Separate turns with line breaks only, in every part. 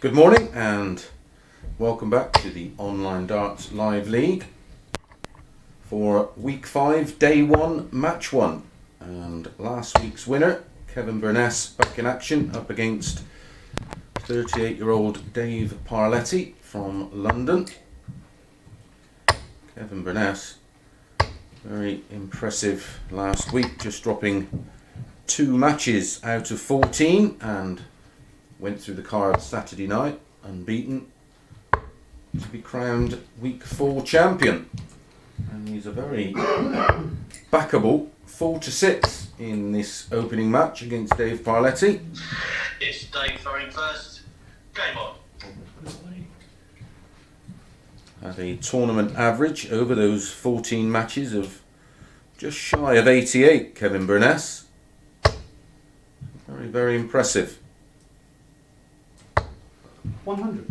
Good morning and welcome back to the Online Darts Live League for Week 5, Day 1, Match 1. And last week's winner, Kevin Burness, back in action up against 38-year-old Dave Parletti from London. Kevin Burness, very impressive last week, just dropping 2 matches out of 14 and went through the card Saturday night, unbeaten, to be crowned Week 4 champion. And he's a very backable 4-6 in this opening match against Dave Parletti.
It's Dave throwing first. Game on.
Had a tournament average over those 14 matches of just shy of 88, Kevin Burness. Very, very impressive.
100.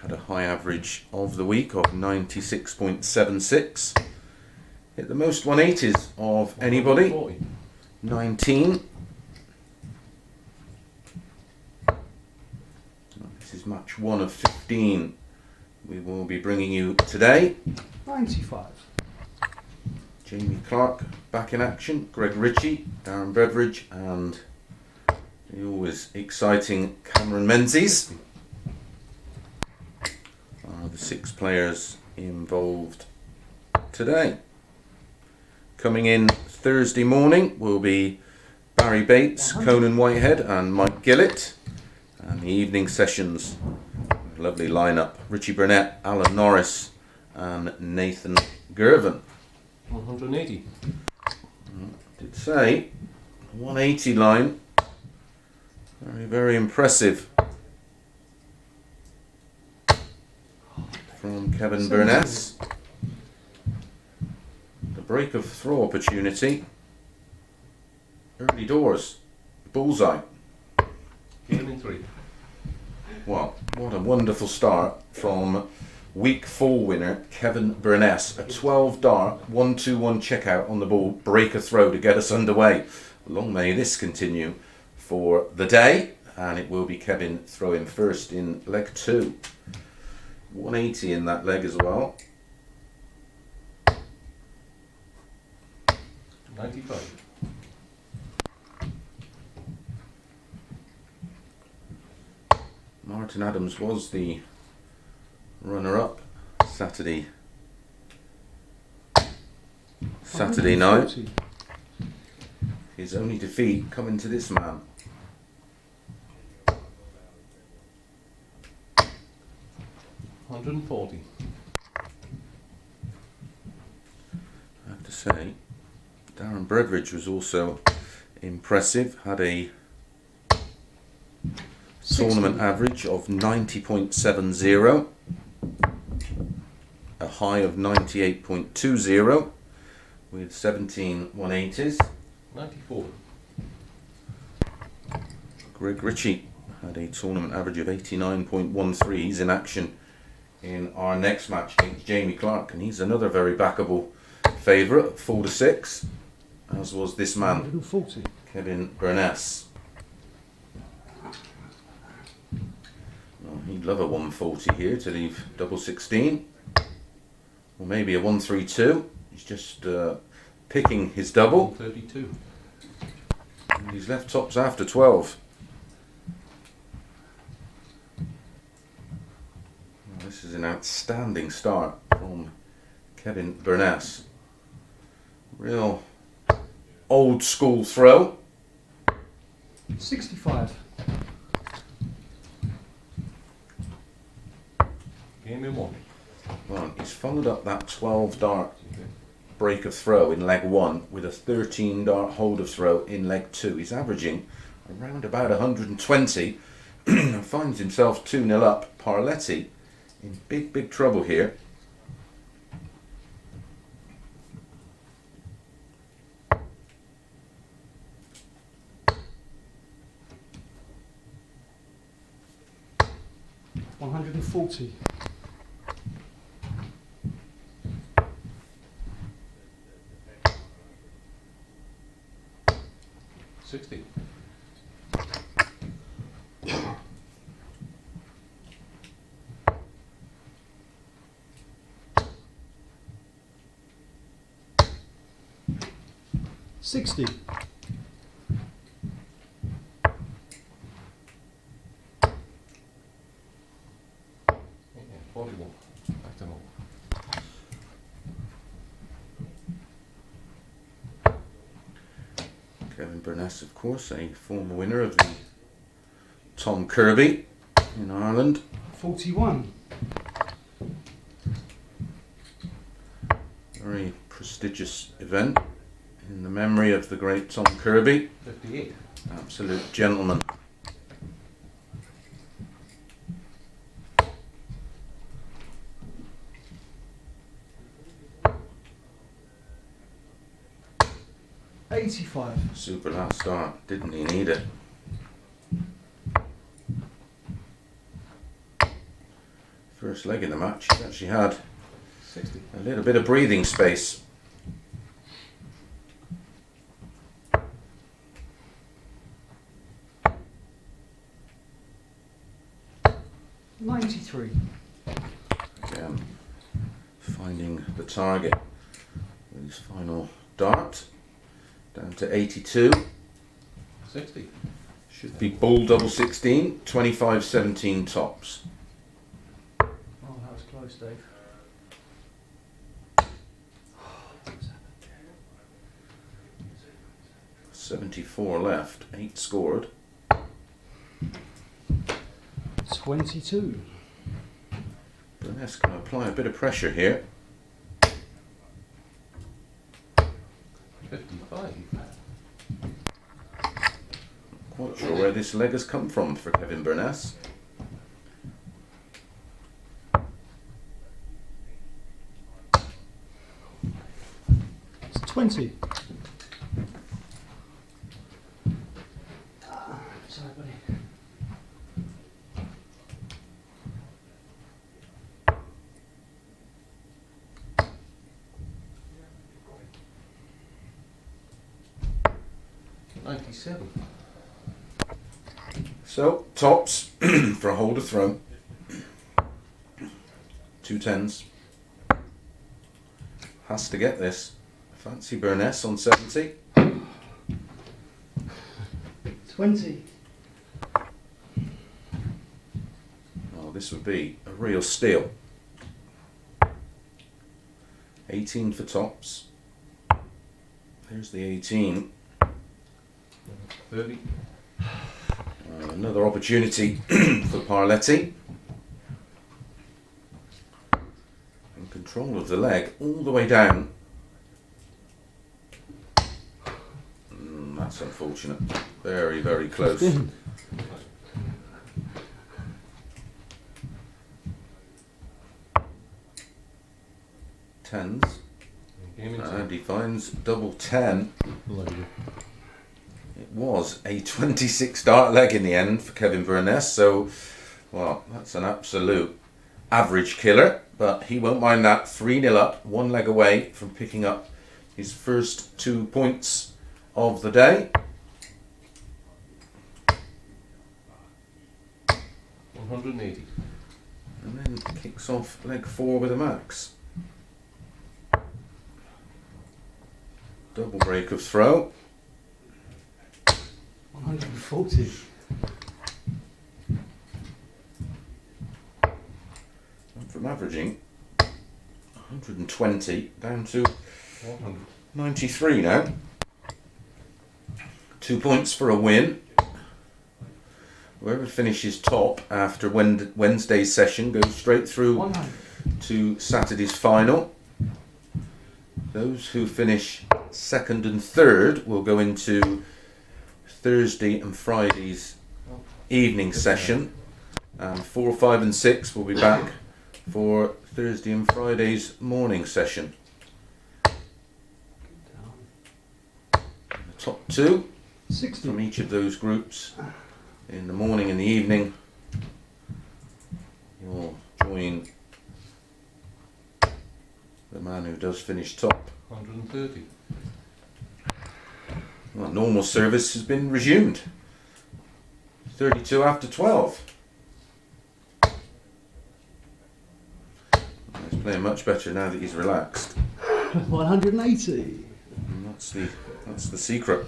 Had a high average of the week of 96.76. Hit the most 180s of anybody. 19. This is match 1 of 15 we will be bringing you today.
95.
Jamie Clark back in action. Greg Ritchie, Darren Beveridge, and the always exciting Cameron Menzies are the 6 players involved today. Coming in Thursday morning will be Barry Bates, Conan Whitehead and Mike Gillett. And the evening sessions, lovely lineup, Richie Burnett, Alan Norris and Nathan Girvan.
180.
Did say 180 line. Very, very impressive from Kevin Burness. The break of throw opportunity. Early doors. Bullseye.
Game in 3.
Well, what a wonderful start from Week 4 winner Kevin Burness. A 12 dart, 1-2-1 checkout on the ball, break a throw to get us underway. Long may this continue for the day, and it will be Kevin throwing first in leg 2. 180 in that leg as well.
95.
Martin Adams was the runner-up Saturday night. His only defeat coming to this man.
140.
I have to say, Darren Beveridge was also impressive. Had a tournament average of 90.70, a high of 98.20 with 17 180s.
94.
Greg Ritchie had a tournament average of 89.13. He's in action in our next match against Jamie Clark, and he's another very backable favourite, 4-6, as was this man,
140.
Kevin Burness. Well, he'd love a 140 here to leave double 16, or maybe a 132. He's just picking his double.
132.
And he's left tops after 12. Well, this is an outstanding start from Kevin Burness. Real old school throw.
65.
Game in 1.
Well, he's followed up that 12 dart break of throw in leg 1 with a 13 dart hold of throw in leg 2. He's averaging around about 120 and finds himself 2-0 up. Parletti in big trouble here.
$140.
60.
60.
Yeah, 41. Back to normal.
Kevin Burness, of course, a former winner of the Tom Kirby in Ireland.
41.
Very prestigious event in the memory of the great Tom Kirby.
58.
Absolute gentleman.
$85.
Super last start. Didn't he need it? First leg in the match, he actually had
60.
a little bit of breathing space.
$93.
Again, finding the target with his final dart. Down to 82.
60.
Should be bull double 16, 25-17 tops.
Oh, that was close, Dave.
74 left, 8 scored.
22.
Burness can apply a bit of pressure here.
55.
Quite sure where this leg has come from for Kevin Burness.
It's 20. Sorry, buddy.
$97.
So, tops for a holder throw. 2 10s. Has to get this. Fancy Burness on 70.
20.
Oh, this would be a real steal. 18 for tops. There's the 18.
30.
Another opportunity for Parletti. In control of the leg all the way down. That's unfortunate. Very, very close.
15.
Tens.
Game in
And he finds double 10. It was a 26 dart leg in the end for Kevin Burness, so, well, that's an absolute average killer, but he won't mind that. 3-0 up, 1 leg away from picking up his first 2 points of the day.
180.
And then kicks off leg 4 with a max. Double break of throw.
140.
And from averaging 120 down to
100.
93 now. 2 points for a win. Whoever finishes top after Wednesday's session goes straight through
100.
to Saturday's final. Those who finish second and third will go into Thursday and Friday's evening session, and 4, 5 and 6 will be back for Thursday and Friday's morning session. The top 2
60.
from each of those groups in the morning and the evening will join the man who does finish top.
130.
Well, normal service has been resumed. 32 after 12. He's playing much better now that he's relaxed.
180.
And that's the That's the secret.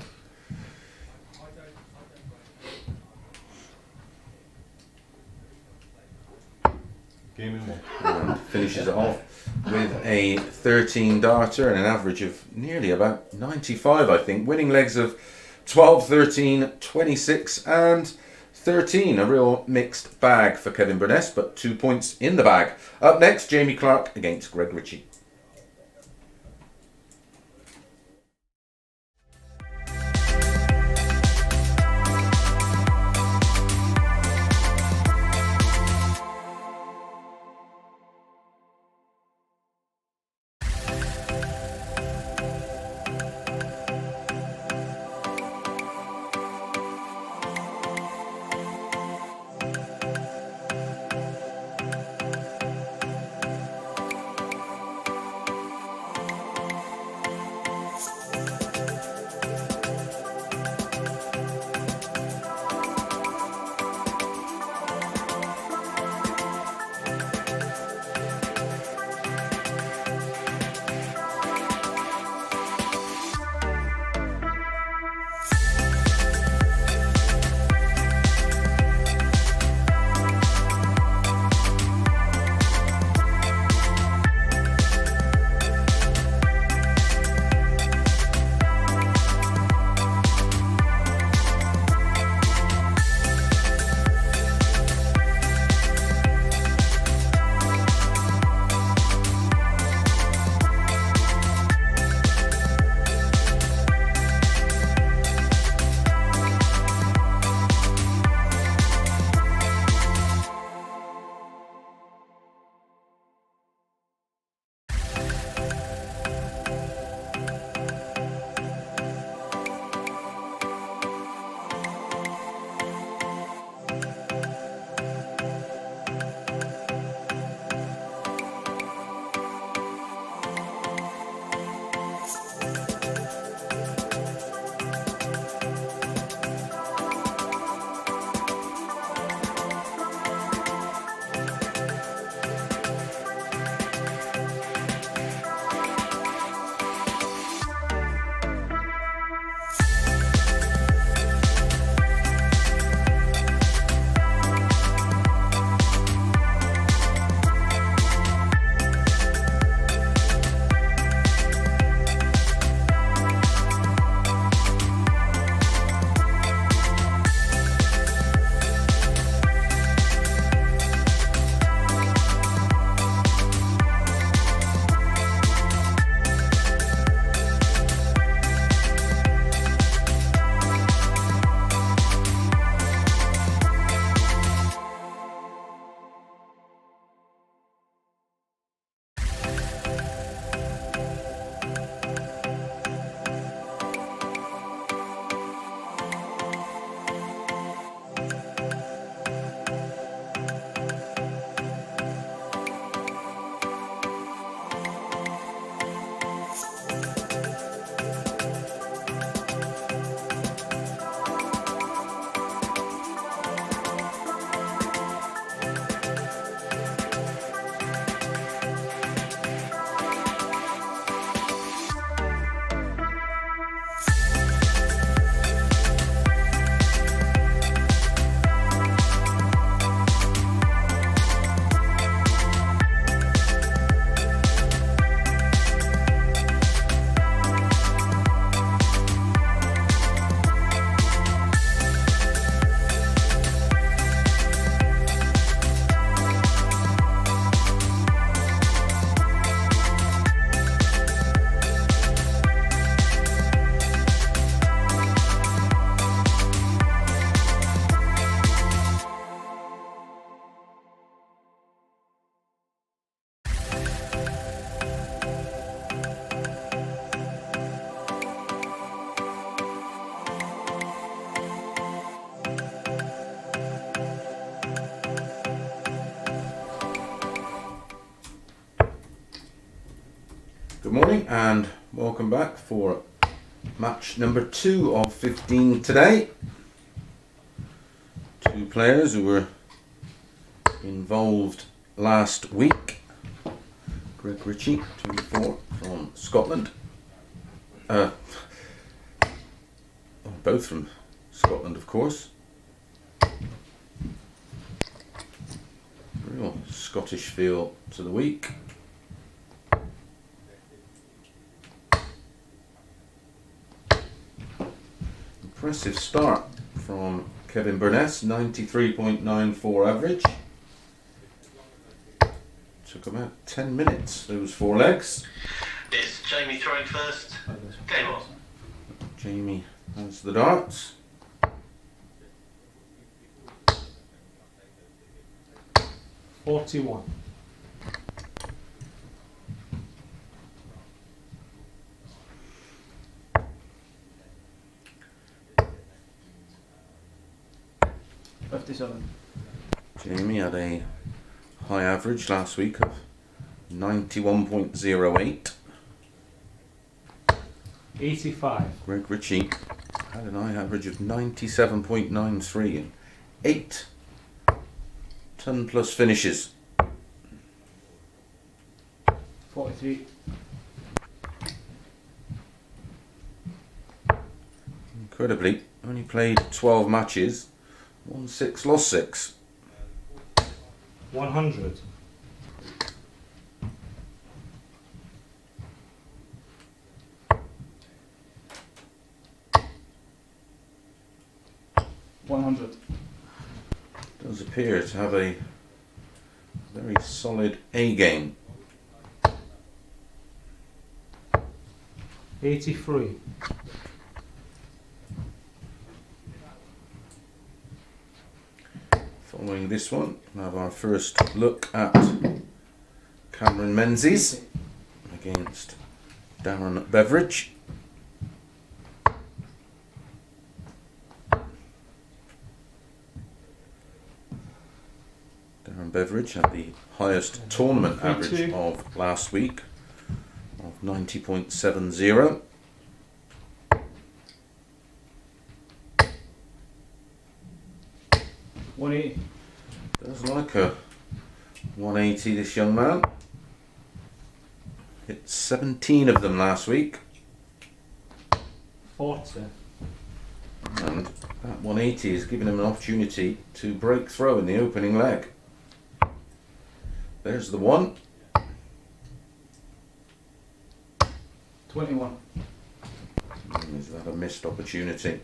Game in one.
And finishes it off with a 13 darter and an average of nearly about 95, I think. Winning legs of 12, 13, 26 and 13. A real mixed bag for Kevin Burness, but 2 points in the bag. Up next, Jamie Clark against Greg Ritchie. Good morning and welcome back for match number 2 of 15 today. Two players who were involved last week. Greg Ritchie, 24, from Scotland. both from Scotland, of course. Real Scottish feel to the week. Impressive start from Kevin Burness, 93.94 average. Took about 10 minutes, those 4 legs.
It's Jamie throwing first. Game on.
Jamie has the darts.
41.
Jamie had a high average last week of 91.08.
85.
Greg Ritchie had an high average of 97.93 and 8 ton plus finishes.
43.
Incredibly, only played 12 matches, won 6, lost 6.
100. 100.
Does appear to have a very solid A game.
83.
Following this one, we'll have our first look at Cameron Menzies against Darren Beveridge. Darren Beveridge had the highest tournament average of last week of 90.70. Does like a 180, this young man. Hit 17 of them last week.
40.
And that 180 is giving him an opportunity to break throw in the opening leg. There's the one.
21.
Is that a missed opportunity?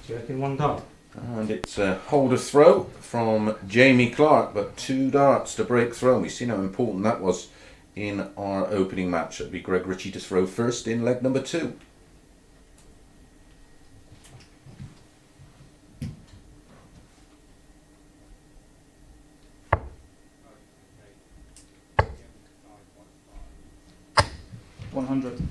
Do you reckon 1 dart?
And it's a holder throw from Jamie Clark, but 2 darts to break throw. We've seen how important that was in our opening match. It'll be Greg Ritchie to throw first in leg number 2.
$100.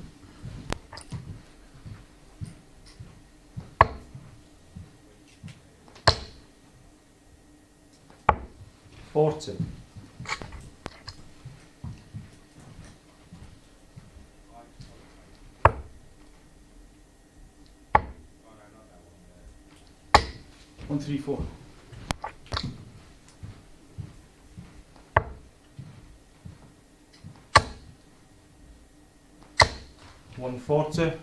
40. 134. 140.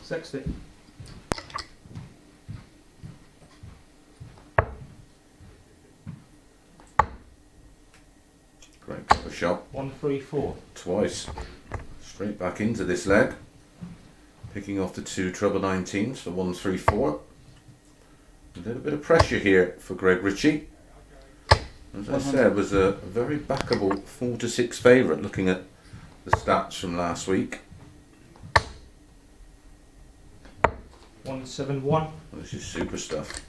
60.
Great cover shot.
134.
Twice. Straight back into this leg. Picking off the 2 treble 19s for 134. A little bit of pressure here for Greg Ritchie. As I said, was a very backable 4 to 6 favourite looking at the stats from last week.
171.
This is super stuff.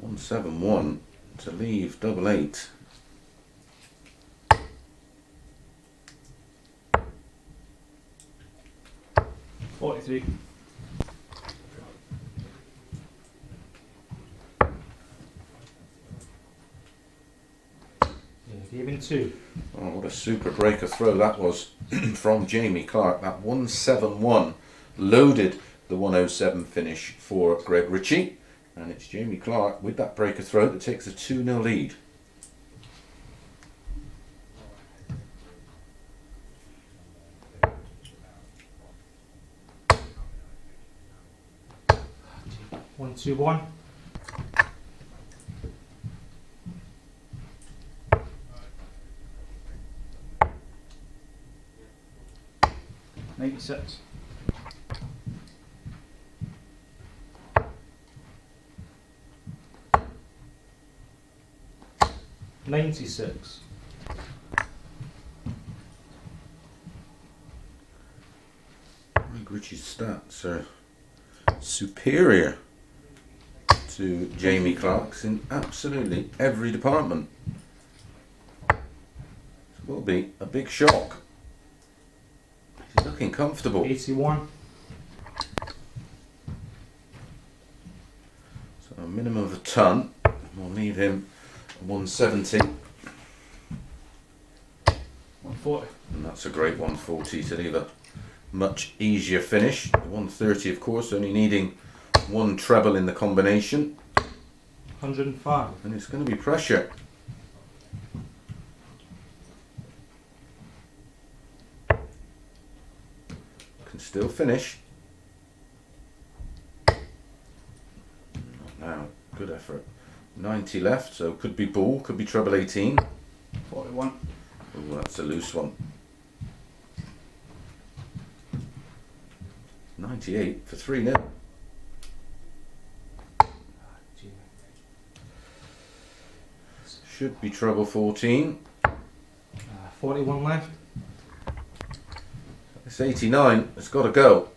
171 to leave double 8.
$43. Even 2.
Oh, what a super breaker throw that was from Jamie Clark. That 171 loaded the 107 finish for Greg Ritchie. And it's Jamie Clark with that breaker throw that takes a 2-0 lead.
One, two, one. $96. $96.
Greg Ritchie's stats are superior to Jamie Clark's in absolutely every department. It will be a big shock. He's looking comfortable.
81.
So a minimum of a ton. We'll leave him 170.
140.
And that's a great 140 to leave a much easier finish. The 130, of course, only needing one treble in the combination.
105.
And it's going to be pressure. Can still finish. Not now. Good effort. 90 left, so could be ball, could be treble 18.
41.
Oh, that's a loose one. 98 for 3-0. Should be treble 14.
41 left.
It's 89. It's got to go.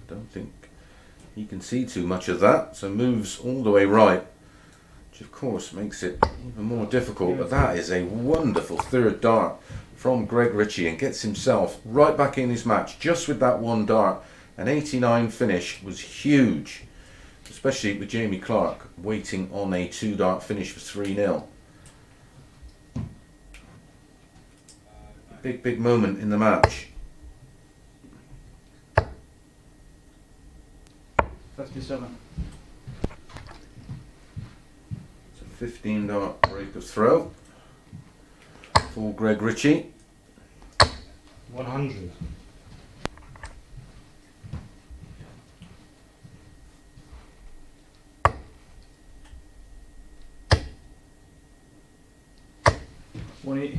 Don't think he can see too much of that, so moves all the way right, which of course makes it even more difficult. But that is a wonderful third dart from Greg Ritchie and gets himself right back in his match just with that one dart. An 89 finish was huge, especially with Jamie Clark waiting on a 2-dart finish for 3-0. Big moment in the match.
57.
It's a 15-dart break of throw for Greg Ritchie.
100. $180.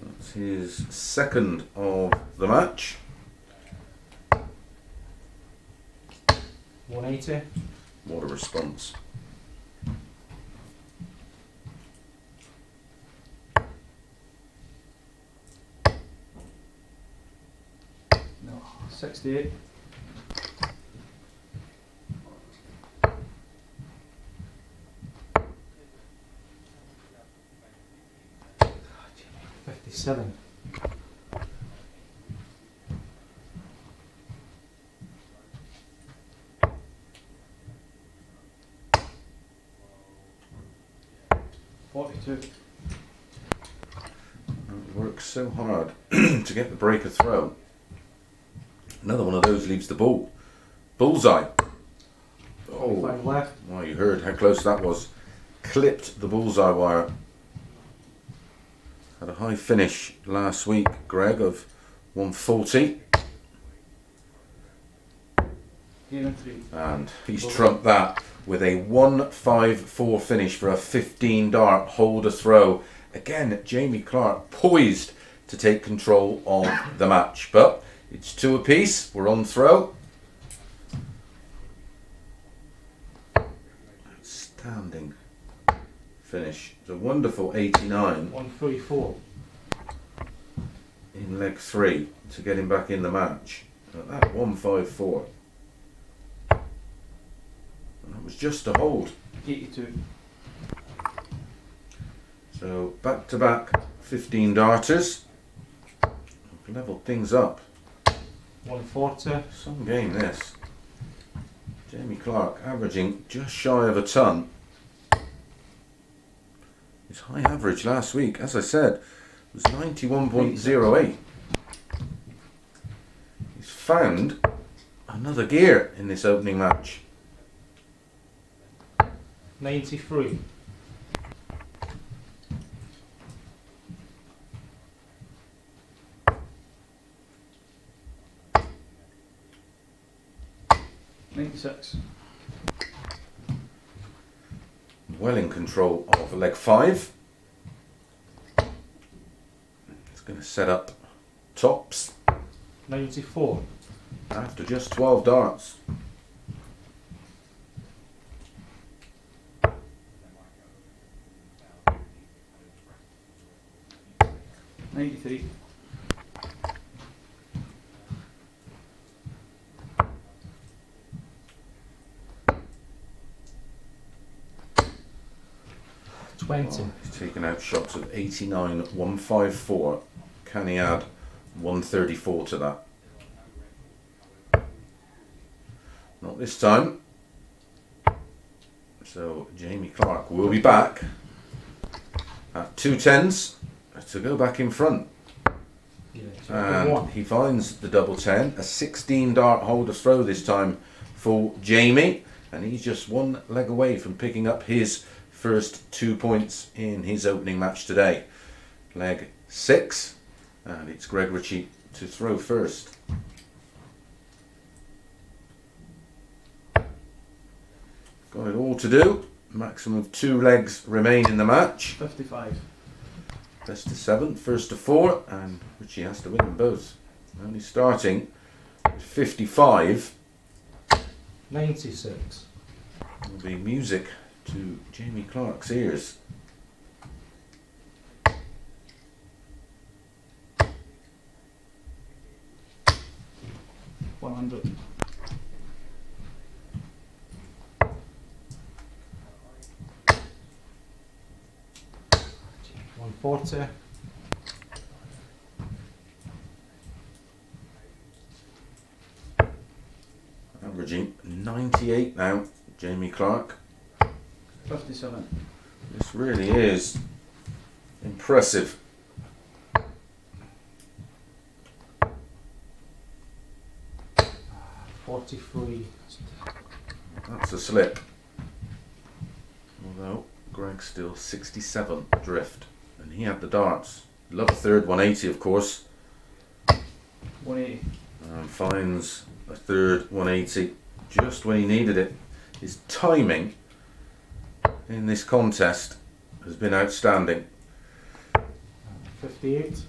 That's his second of the match.
180.
What a response.
No. 68. $57. $42.
Works so hard to get the breaker throw. Another one of those leaves the ball. Bullseye. Oh,
5 left.
well, you heard how close that was. Clipped the bullseye wire. Had a high finish last week, Greg, of 140.
Game in 3.
And he's trumped that with a 154 finish for a 15-dart holder throw. Again, Jamie Clark poised to take control of the match. But it's 2 apiece. We're on throw. Outstanding finish. It's a wonderful 89
134.
in leg 3 to get him back in the match. At that 154. And that was just a hold.
82.
So back to back 15 darters. Leveled things up.
140.
Some game this. Jamie Clark averaging just shy of a ton. His high average last week, as I said, was 91.08. He's found another gear in this opening match.
93. $96.
Well in control of leg 5. It's going to set up tops
94.
after just 12 darts.
$93. $20.
He's taken out shots of 89, 154. Can he add 134 to that? Not this time. So Jamie Clark will be back at 2 10s to go back in front.
Yeah, so
And
one.
he finds the double 10, a 16 dart holder throw this time for Jamie, and he's just one leg away from picking up his first 2 points in his opening match today. Leg 6, and it's Greg Ritchie to throw first. Got it all to do. Maximum of 2 legs remain in the match.
55.
Best of 7, first to 4, and Richie has to win them both. Only starting at 55
96.
will be music to Jamie Clark's ears.
$100. $140.
Averaging 98 now, Jamie Clark.
57.
This really is impressive.
$43.
That's a slip. Although Greg's still 67 drift, and he had the darts. Love a third 180, of course,
180.
and finds a third 180 just when he needed it. His timing in this contest has been outstanding.
58.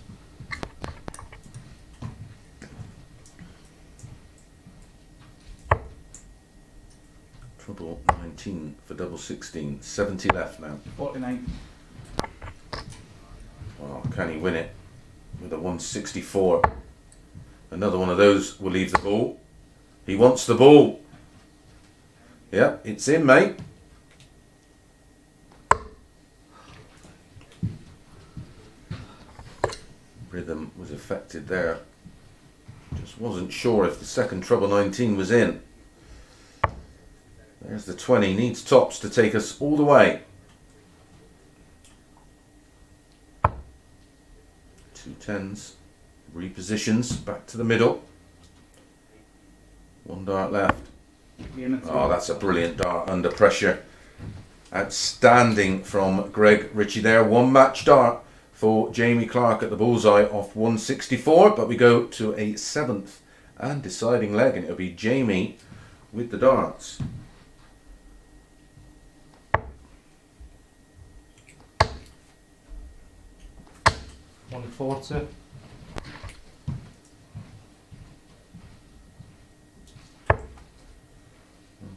Trouble 19 for double 16. 70 left now.
49.
Oh, can he win it with a 164? Another one of those will leave the ball. He wants the ball. Yep, it's in, mate. Rhythm was affected there. Just wasn't sure if the second trouble 19 was in. There's the 20. Needs tops to take us all the way. 2 10s. Repositions back to the middle. 1 dart left. Oh, that's a brilliant dart under pressure. Outstanding from Greg Ritchie there. 1 match dart for Jamie Clark at the bullseye off 164. But we go to a 7th and deciding leg, and it'll be Jamie with the darts.
$140.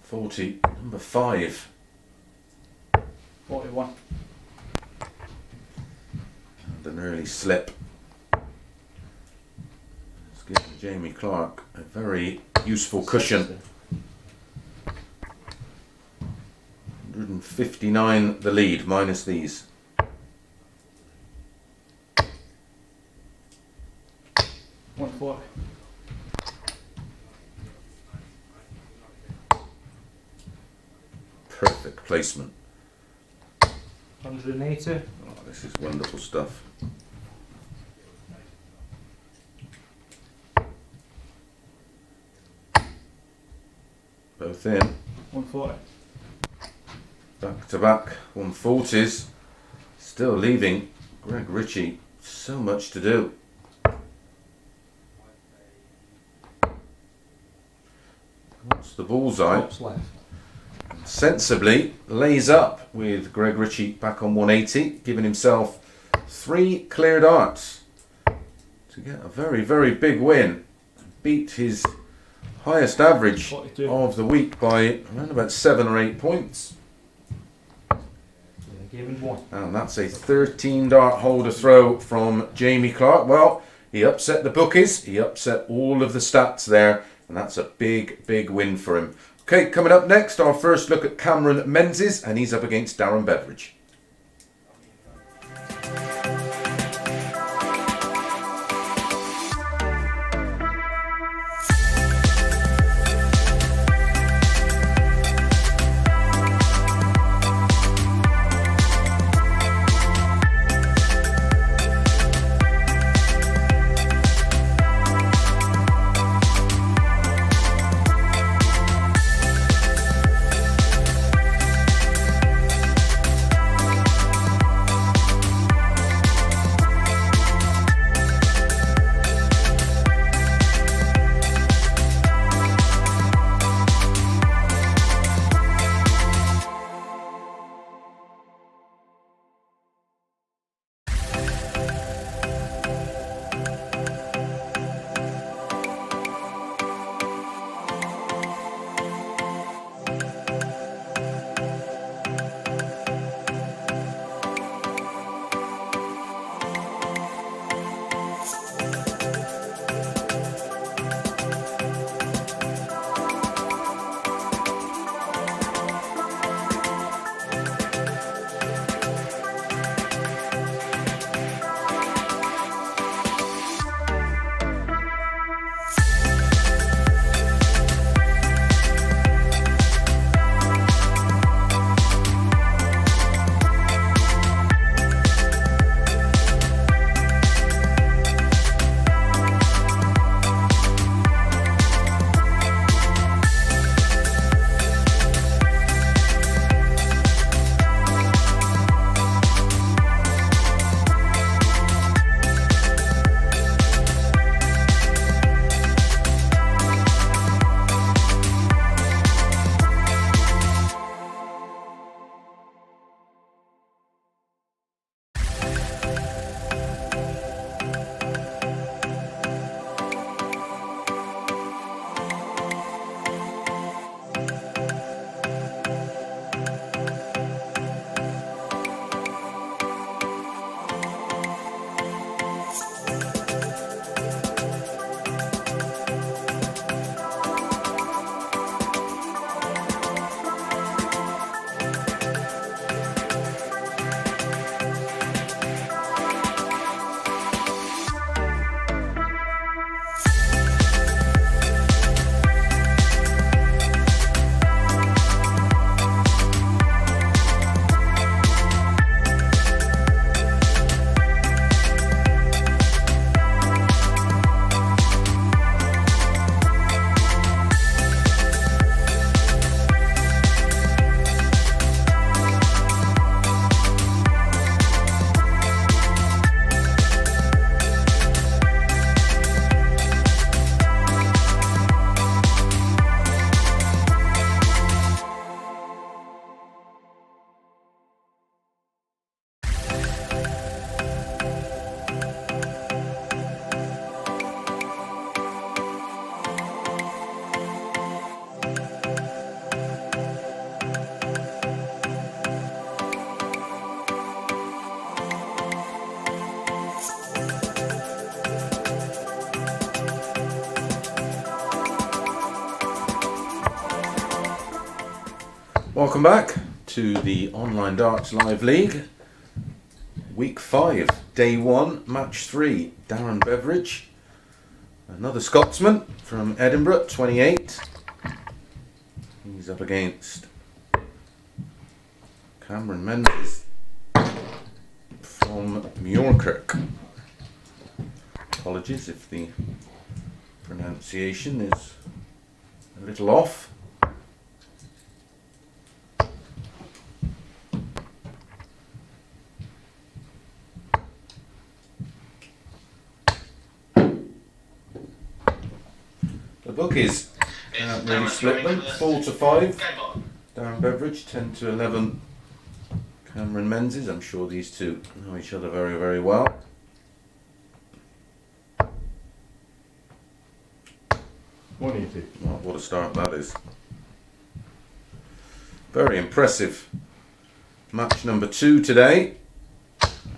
40, number 5.
41.
And an early slip. It's giving Jamie Clark a very useful cushion. 159 the lead, minus these.
$140.
Perfect placement.
180.
Oh, this is wonderful stuff. Both in.
140.
Back to back 140s. Still leaving Greg Ritchie so much to do. What's the bullseye?
Tops left.
Sensibly lays up with Greg Ritchie back on 180, giving himself 3 clear darts to get a very, very big win. Beat his highest average
42.
of the week by around about 7 or 8 points.
Yeah, game in 1.
And that's a 13 dart holder throw from Jamie Clark. Well, he upset the bookies, he upset all of the stats there, and that's a big, big win for him. Okay, coming up next, our first look at Cameron Menzies, and he's up against Darren Beveridge. Welcome back to the Online Darts Live League. Week 5, Day 1, Match 3. Darren Beveridge, another Scotsman from Edinburgh, 28. He's up against Cameron Menzies, Muirkirk. Apologies if the pronunciation is a little off. The bookies really split them. 4 to 5.
Game on.
Darren Beveridge, 10 to 11. Cameron Menzies. I'm sure these two know each other very, very well.
$1.80.
Oh, what a start that is. Very impressive. Match number 2 today.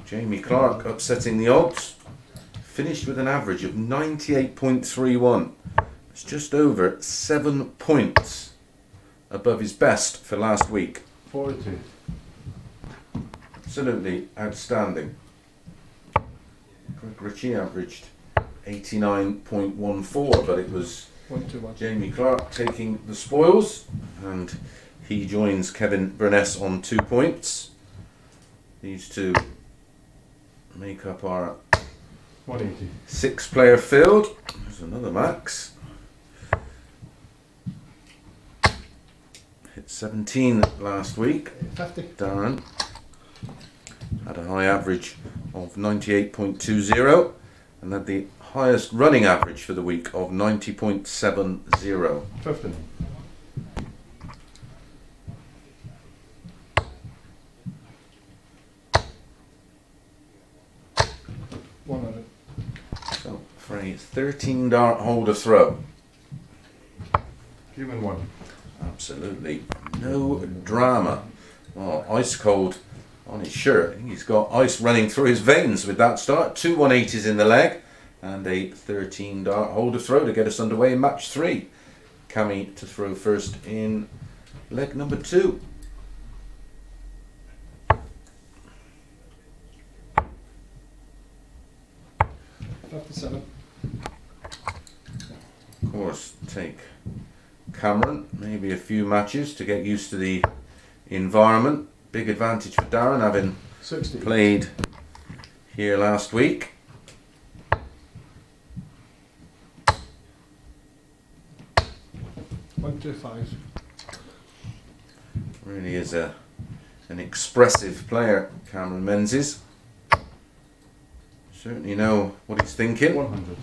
Jamie Clark upsetting the odds. Finished with an average of 98.31. It's just over 7 points above his best for last week.
42.
Absolutely outstanding. Ritchie averaged 89.14, but it was
1-2-1.
Jamie Clark taking the spoils, and he joins Kevin Burness on 2 points. These two make up our
180.
6-player field. There's another max. Hit 17 last week.
50.
Darren had a high average of 98.20 and had the highest running average for the week of 90.70.
15.
So for a 13 dart holder throw.
Game in 1.
Absolutely no drama. Oh, ice cold on his shirt. I think he's got ice running through his veins with that start. 2 180s in the leg and a 13 dart holder throw to get us underway in match 3. Cammy to throw first in leg number 2.
$57.
Of course, take Cameron, maybe a few matches to get used to the environment. Big advantage for Darren having
60.
played here last week.
$125.
Really is an expressive player, Cameron Menzies. Certainly know what he's thinking.
100.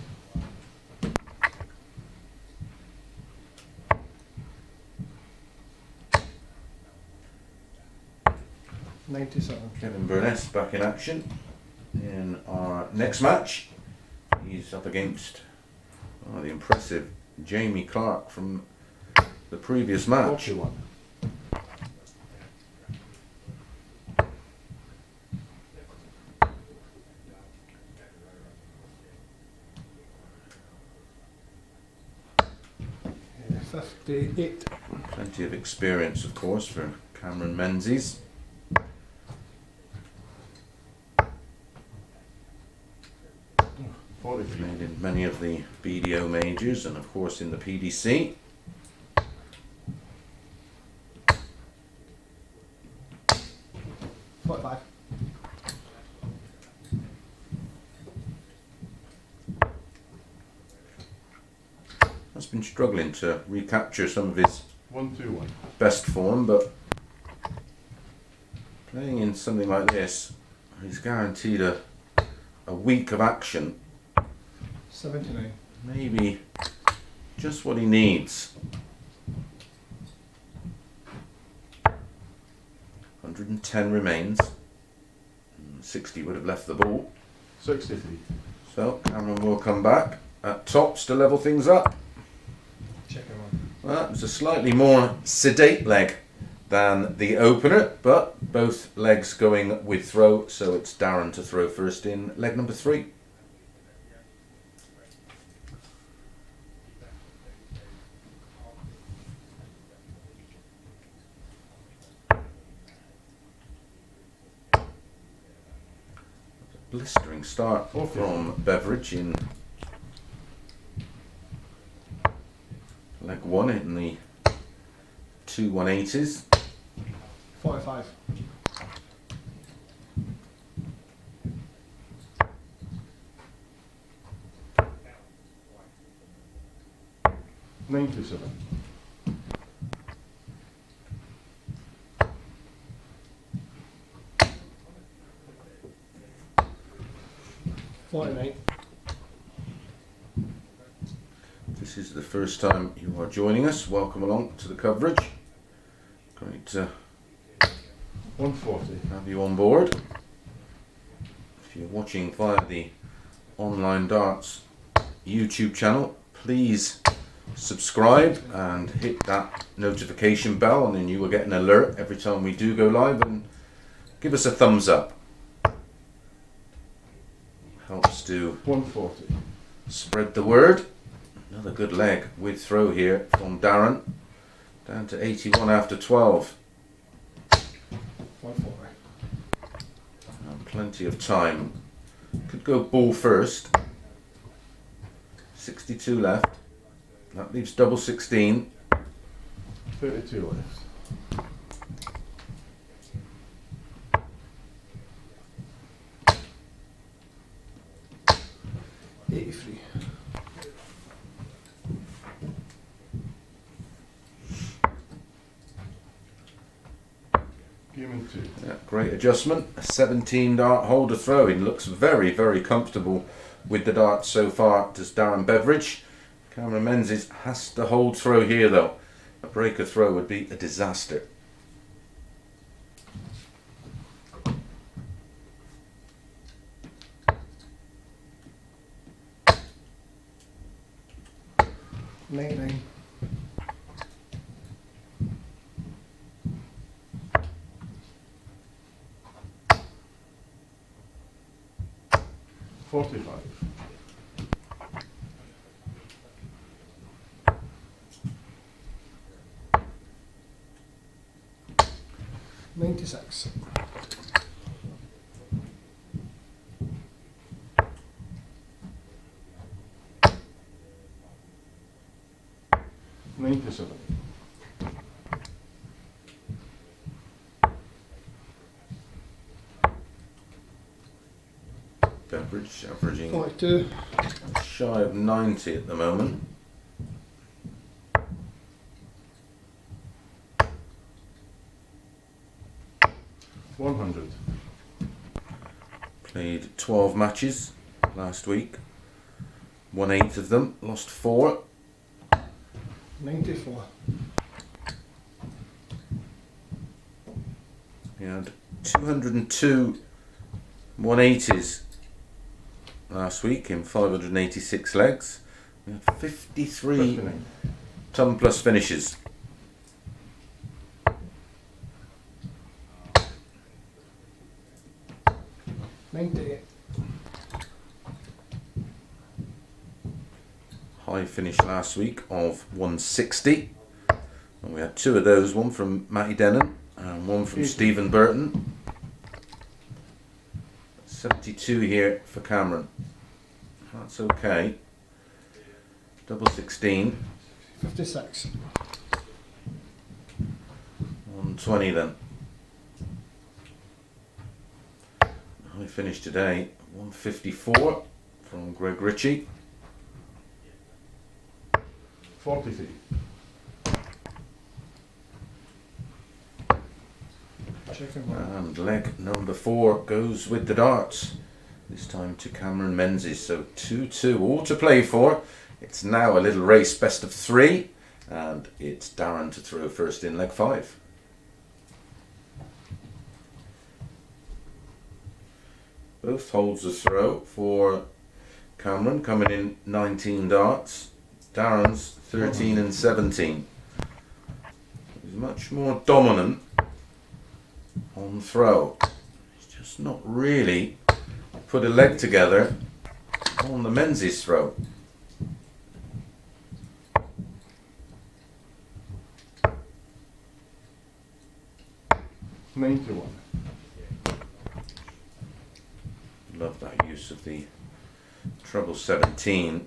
$97.
Kevin Burness back in action in our next match. He's up against the impressive Jamie Clark from the previous match.
41.
$58.
Plenty of experience, of course, for Cameron Menzies. Played in many of the BDO majors and, of course, in the PDC.
$45.
Has been struggling to recapture some of his
121.
best form, but playing in something like this, he's guaranteed a week of action.
79.
Maybe just what he needs. 110 remains. 60 would have left the ball.
63.
So Cameron will come back at tops to level things up.
Check him on.
Well, that was a slightly more sedate leg than the opener, but both legs going with throw, so it's Darren to throw first in leg number 3. Blistering start from Beveridge in leg 1 in the 2 180s.
45.
97.
49.
This is the first time you are joining us. Welcome along to the coverage. Great to
140.
have you on board. If you're watching via the Online Darts YouTube channel, please subscribe and hit that notification bell, and then you will get an alert every time we do go live, and give us a thumbs up. Helps to
140.
spread the word. Another good leg with throw here from Darren. Down to 81 after 12.
140.
And plenty of time. Could go ball first. 62 left. That leaves double 16.
32 left.
83.
Game in 2.
Yeah, great adjustment. A 17 dart holder throw in. Looks very, very comfortable with the dart so far, does Darren Beveridge. Cameron Menzies has to hold throw here though. A breaker throw would be a disaster.
Nine.
45.
96.
97.
Beveridge averaging
42.
shy of 90 at the moment.
$100.
Played 12 matches last week. Won 8 of them, lost 4.
94.
He had 202 180s last week in 586 legs. We had 53
59.
ton plus finishes. High finish last week of 160. And we had 2 of those, one from Matty Denon and one from Stephen Burton. 72 here for Cameron. That's okay. Double 16.
56.
120 then. High finish today, 154 from Greg Ritchie.
43.
Checking one.
And leg number 4 goes with the darts. This time to Cameron Menzies. So 2-2, all to play for. It's now a little race best of 3. And it's Darren to throw first in leg 5. Both holds a throw for Cameron, coming in 19 darts. Darren's 13 and 17. He's much more dominant on throw. He's just not really put a leg together on the Menzies throw.
$91.
Love that use of the treble 17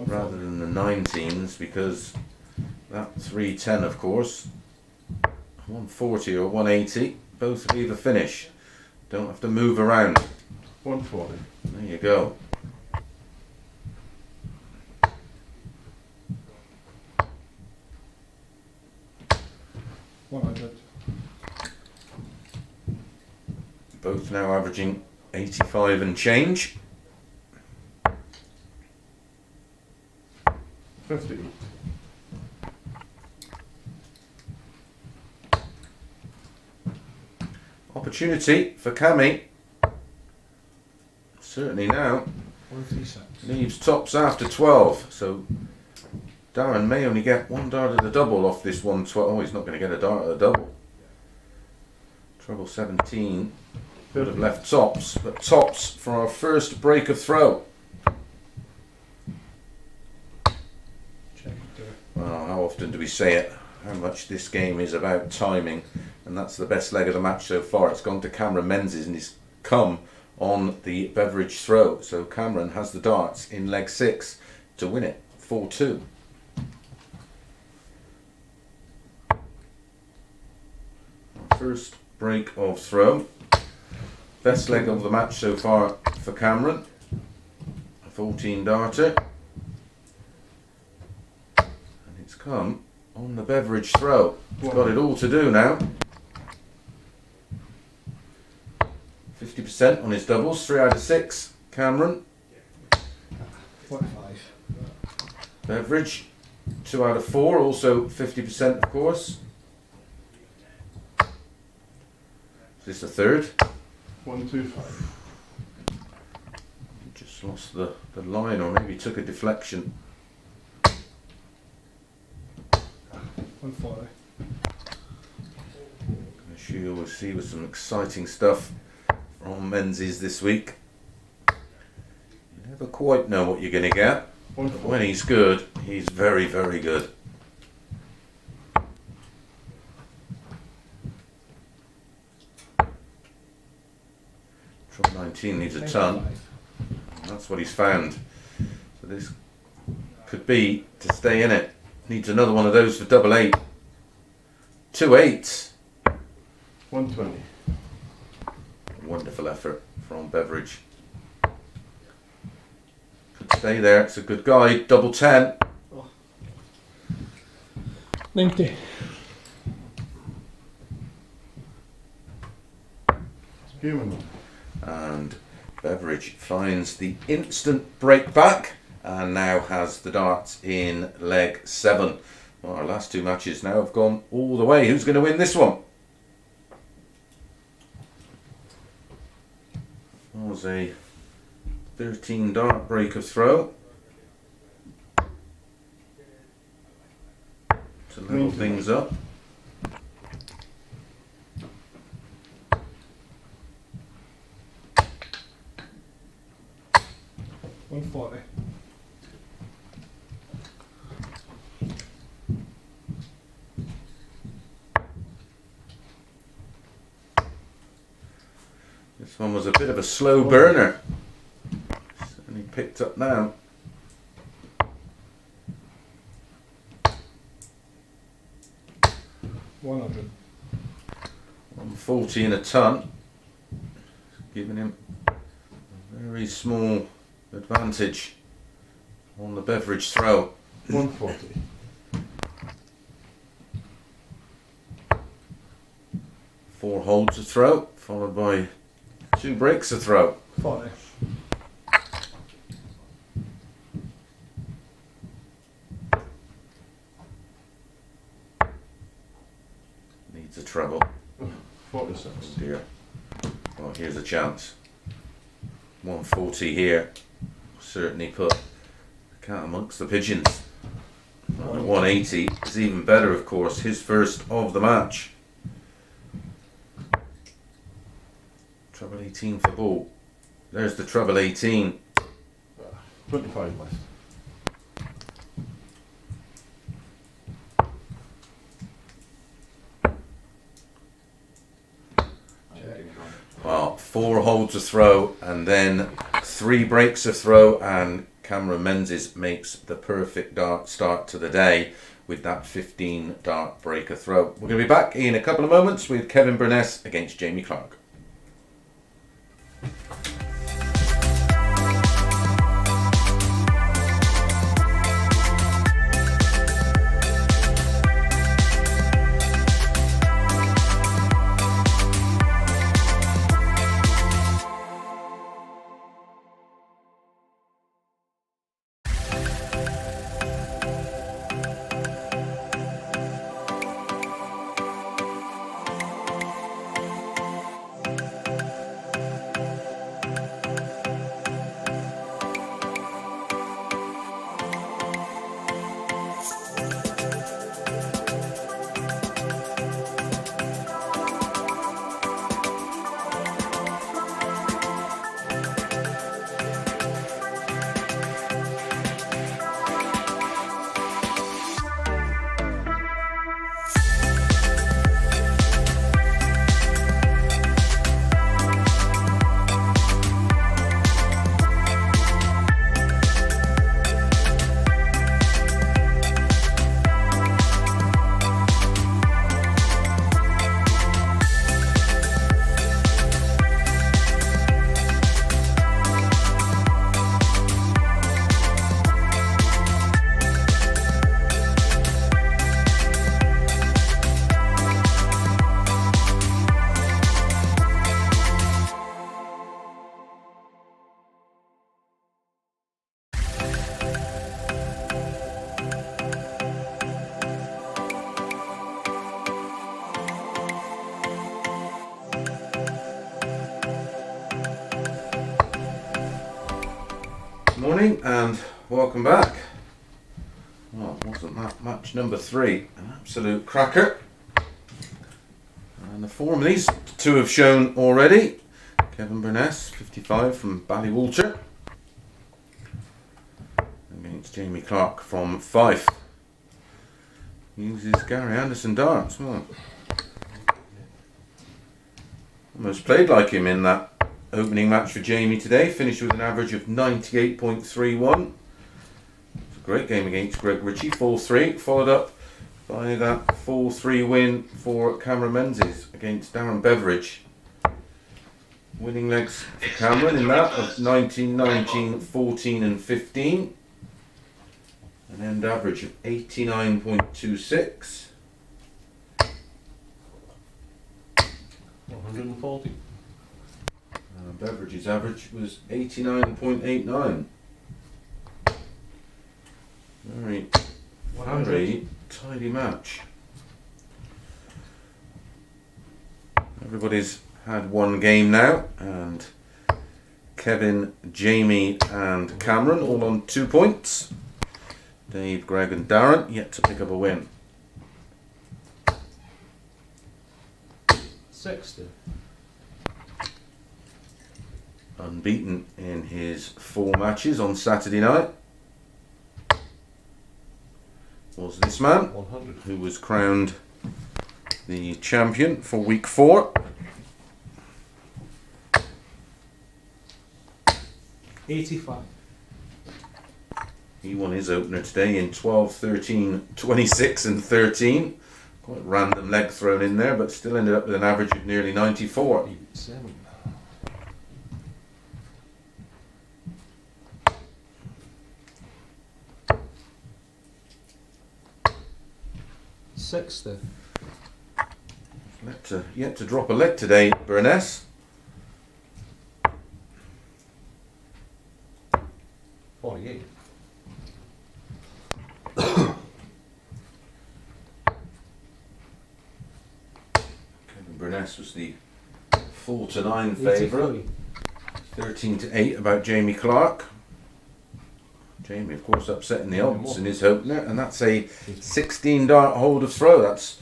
rather than the 19s, because that 310, of course, 140 or 180, both leave a finish. Don't have to move around.
140.
There you go.
100.
Both now averaging 85 and change.
58.
Opportunity for Cammy. Certainly now.
136.
Leaves tops after 12. So Darren may only get one dart at the double off this 112. Oh, he's not going to get a dart at the double. Treble 17. Would have left tops. But tops for our first break of throw.
Check it there.
Well, how often do we say it? How much this game is about timing. And that's the best leg of the match so far. It's gone to Cameron Menzies and he's come on the Beveridge throw. So Cameron has the darts in leg 6 to win it. 4-2. First break of throw. Best leg of the match so far for Cameron. A 14 darter. And it's come on the Beveridge throw. He's got it all to do now. 50% on his doubles, 3 out of 6. Cameron.
45.
Beveridge, 2 out of 4, also 50% of course. Is this a third?
125.
Just lost the line or maybe took a deflection.
140.
As you will see with some exciting stuff from Menzies this week. You never quite know what you're going to get. But
140.
when he's good, he's very, very good. Trouble 19 needs a ton.
95.
That's what he's found. So this could be to stay in it. Needs another one of those for double 8. 2 8s.
120.
Wonderful effort from Beveridge. Could stay there. It's a good guide. Double 10.
90.
Game on.
And Beveridge finds the instant break back and now has the darts in leg 7. Well, our last 2 matches now have gone all the way. Who's going to win this one? That was a 13 dart break of throw to level things up.
$140.
This one was a bit of a slow burner. Certainly picked up now.
$100.
140 in a ton, giving him a very small advantage on the Beveridge throw.
140.
Four holds a throw, followed by 2 breaks a throw.
40.
Needs a treble.
46.
Oh dear. Well, here's a chance. 140 here. Certainly put the cat amongst the pigeons. And 180 is even better, of course. His first of the match. Treble 18 for ball. There's the treble 18.
25 left.
Well, 4 holds a throw and then 3 breaks a throw, and Cameron Menzies makes the perfect dart start to the day with that 15 dart break a throw. We're going to be back in a couple of moments with Kevin Burness against Jamie Clark. Morning and welcome back. Well, wasn't that match number 3 an absolute cracker? And the form these two have shown already. Kevin Burness, 55 from Ballywalter, against Jamie Clark from Fife. Uses Gary Anderson darts. Well, almost played like him in that opening match for Jamie today. Finished with an average of 98.31. It's a great game against Greg Ritchie, 4-3, followed up by that 4-3 win for Cameron Menzies against Darren Beveridge. Winning legs for Cameron in that of 19, 19, 14 and 15. An end average of 89.26.
140.
Beveridge's average was 89.89. Very, very tidy match. Everybody's had one game now, and Kevin, Jamie and Cameron all on 2 points. Dave, Greg and Darren yet to pick up a win.
60.
Unbeaten in his 4 matches on Saturday night was this man,
100.
who was crowned the champion for week 4.
85.
He won his opener today in 12, 13, 26 and 13. Quite random leg thrown in there, but still ended up with an average of nearly 94.
7.
60.
Yet to drop a leg today, Burness.
48.
Kevin Burness was the 4-9 favourite. 13-8 about Jamie Clark. Jamie, of course, upsetting the odds in his opener, and that's a 16 dart hold of throw. That's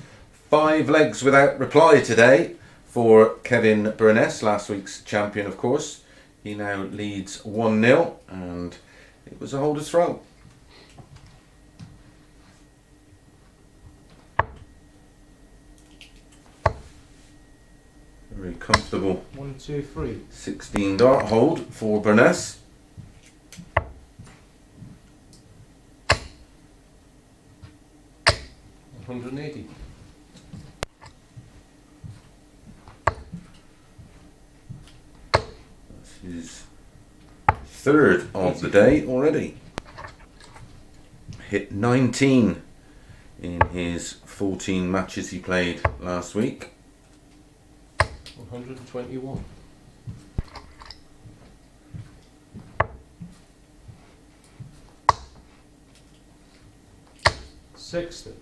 5 legs without reply today for Kevin Burness, last week's champion, of course. He now leads 1-0, and it was a hold of throw. Very comfortable
1, 2, 3.
16 dart hold for Burness.
180.
That's his 3rd of the day already. Hit 19 in his 14 matches he played last week.
121.
60.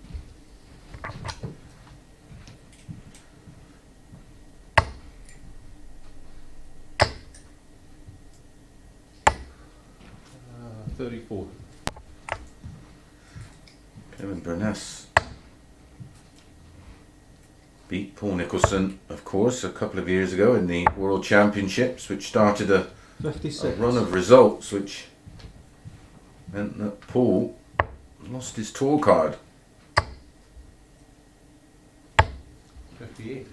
34.
Kevin Burness beat Paul Nicholson, of course, a couple of years ago in the World Championships, which started a
56.
run of results which meant that Paul lost his tour card.
58.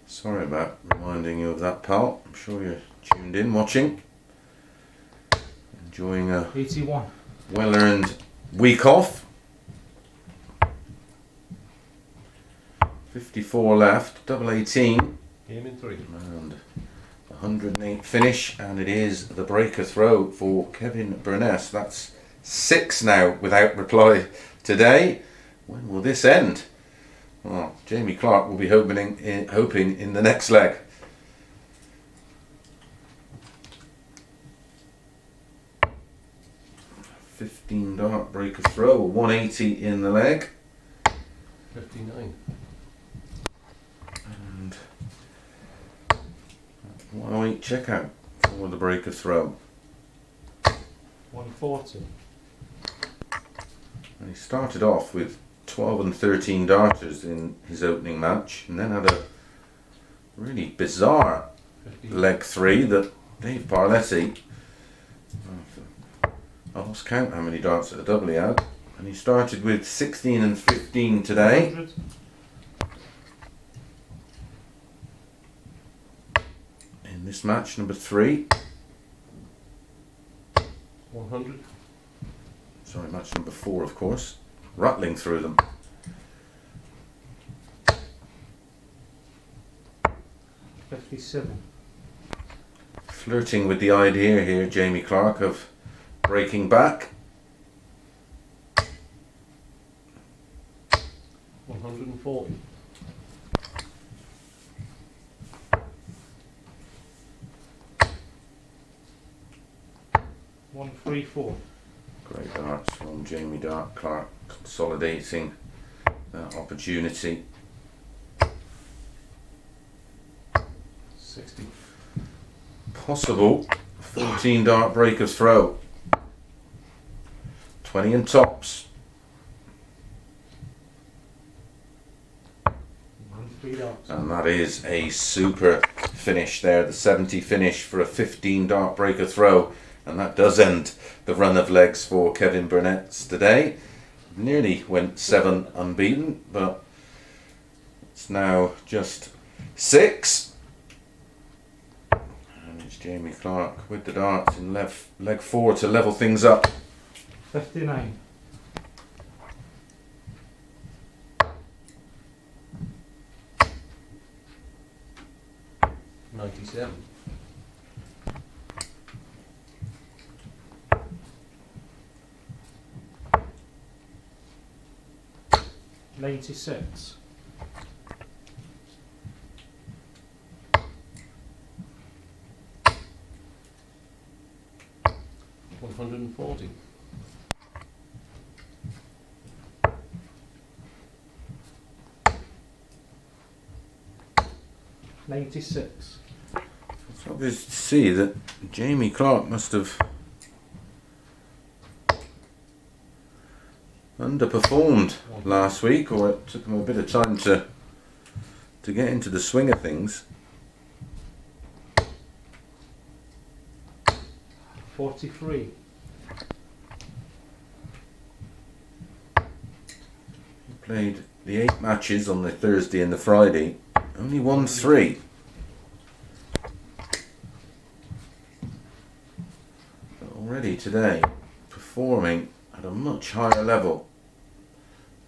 Sorry about reminding you of that, pal. I'm sure you're tuned in, watching, enjoying a
81.
well-earned week off. 54 left, double 18,
Game in 3.
and 108 finish, and it is the breaker throw for Kevin Burness. That's 6 now without reply today. When will this end? Well, Jamie Clark will be hoping in the next leg. $15 dart breaker throw, 180 in the leg.
59.
And 108 checkout for the breaker throw.
140.
And he started off with 12 and 13 darters in his opening match, and then had a really bizarre
50.
leg 3 that Dave Parletti, I lost count how many darts at a double he had, and he started with 16 and 15 today.
100.
In this match, number 3.
100.
Sorry, match number 4, of course. Rattling through them.
57.
Flirting with the idea here, Jamie Clark, of breaking back.
140.
134.
Great darts from Jamie Clark, consolidating that opportunity.
60.
Possible 14 dart breakers throw. 20 and tops.
3 darts.
And that is a super finish there, the 70 finish for a 15 dart breaker throw. And that does end the run of legs for Kevin Burness today. Nearly went 7 unbeaten, but it's now just 6. And it's Jamie Clark with the darts in leg 4 to level things up.
59.
97.
96.
140.
96.
It's obvious to see that Jamie Clark must have underperformed last week, or it took him a bit of time to get into the swing of things.
43.
He played the 8 matches on the Thursday and the Friday, only won 3. But already today, performing at a much higher level.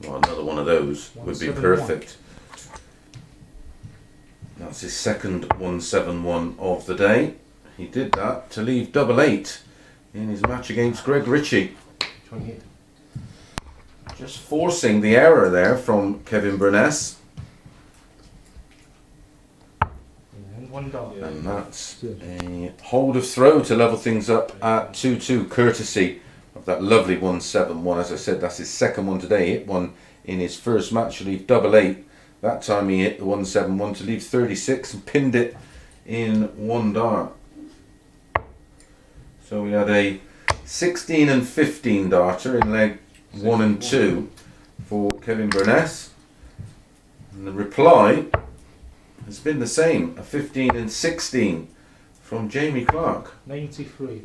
Well, another one of those would be
171.
perfect. That's his second 171 of the day. He did that to leave double 8 in his match against Greg Ritchie.
28.
Just forcing the error there from Kevin Burness.
And 1 dart.
And that's a hold of throw to level things up at 2-2, courtesy of that lovely 171. As I said, that's his second one today. He hit one in his first match to leave double 8. That time he hit the 171 to leave 36 and pinned it in 1 dart. So we had a 16 and 15 darter in leg 1 and 2 for Kevin Burness. And the reply has been the same, a 15 and 16 from Jamie Clark.
93.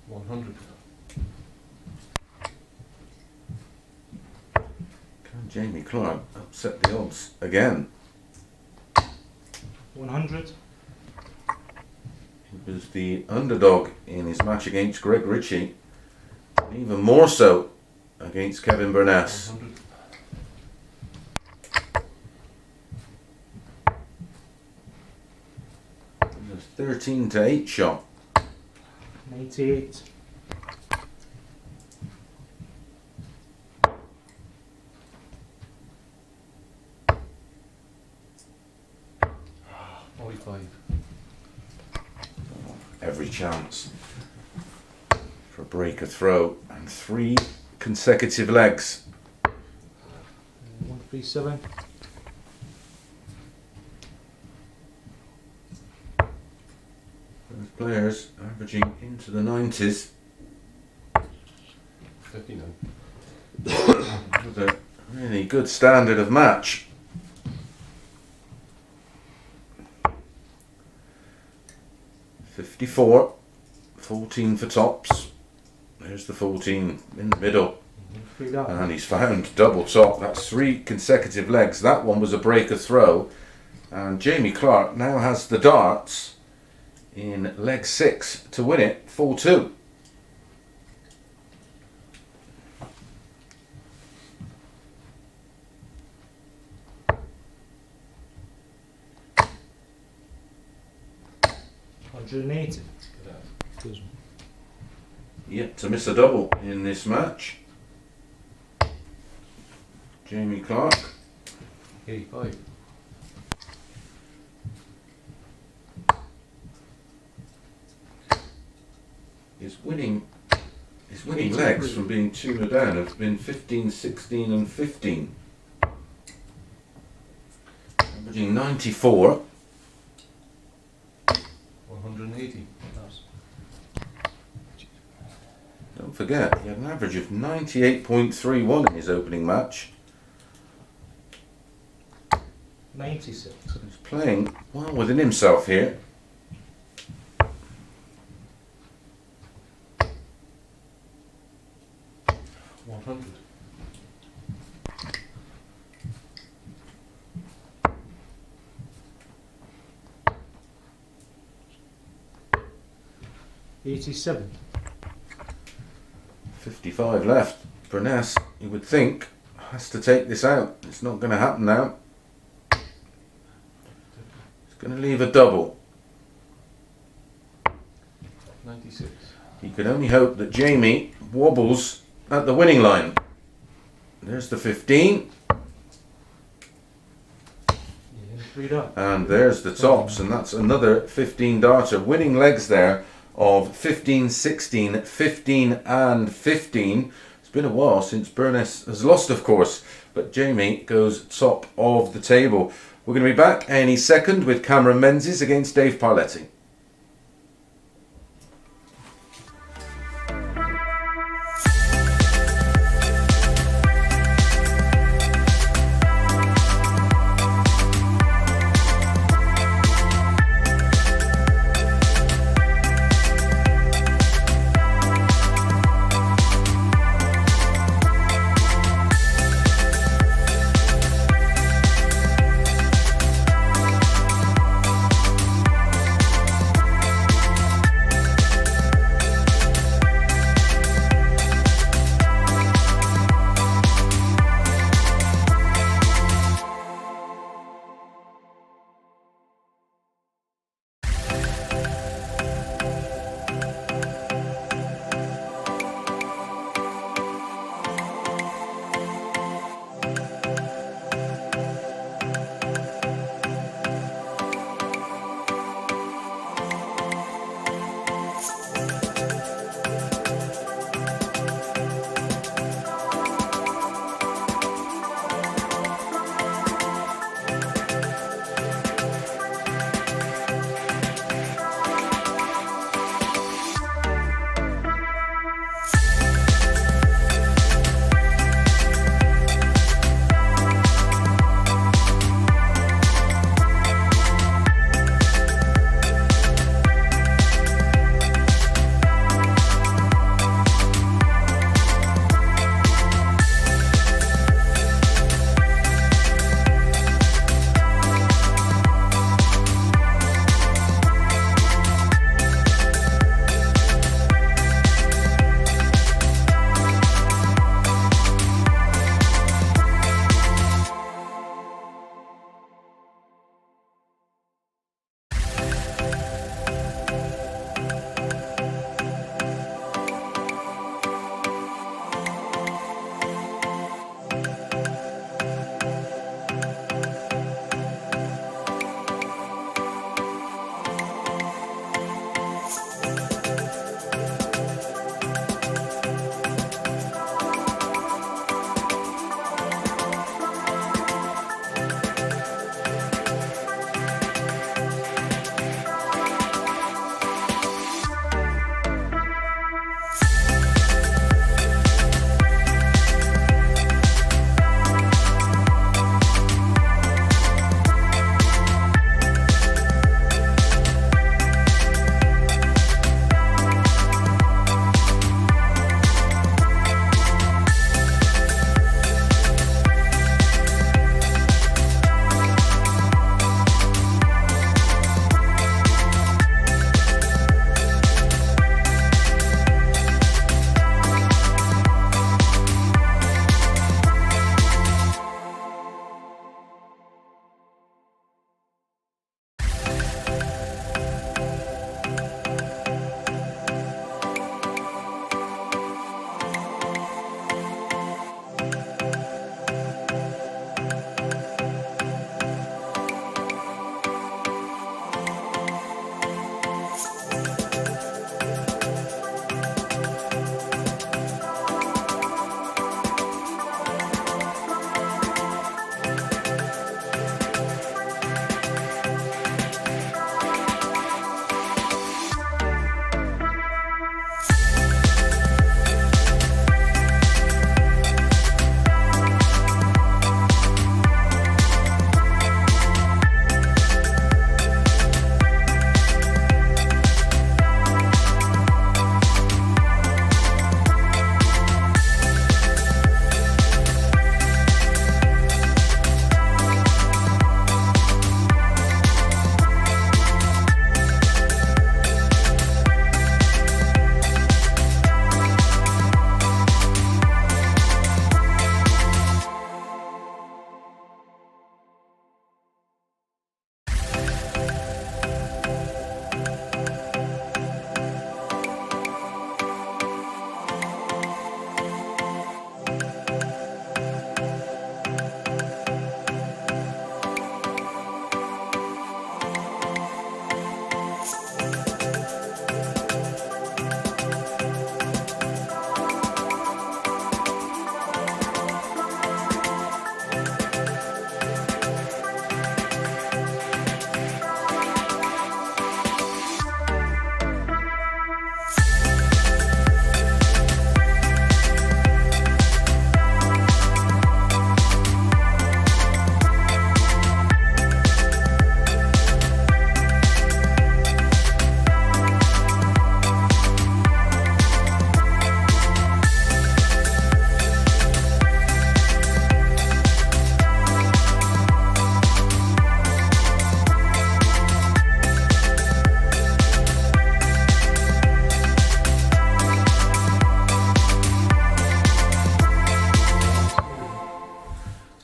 100.
Can Jamie Clark upset the odds again?
100.
He was the underdog in his match against Greg Ritchie, and even more so against Kevin Burness.
100.
13 to 8 shot.
98.
45.
Every chance for a breaker throw, and 3 consecutive legs.
137.
Those players averaging into the 90s
59.
with a really good standard of match. $54, 14 for tops. There's the 14 in the middle.
3 darts.
And he's found double top. That's 3 consecutive legs. That one was a breaker throw. And Jamie Clark now has the darts in leg 6 to win it 4-2.
$180.
Good out.
Excuse me.
Yet to miss a double in this match. Jamie Clark.
85.
His winning legs from being 2-0 down have been 15, 16 and 15. Averaging 94.
180.
Don't forget, he had an average of 98.31 in his opening match.
96.
So he's playing well within himself here.
$100.
$87.
55 left. Burness, you would think, has to take this out. It's not going to happen now. He's going to leave a double.
96.
He could only hope that Jamie wobbles at the winning line. There's the 15,
Yeah, 3 darts.
and there's the tops, and that's another 15 darter. Winning legs there of 15, 16, 15 and 15. It's been a while since Burness has lost, of course, but Jamie goes top of the table. We're going to be back any second with Cameron Menzies against Dave Parletti.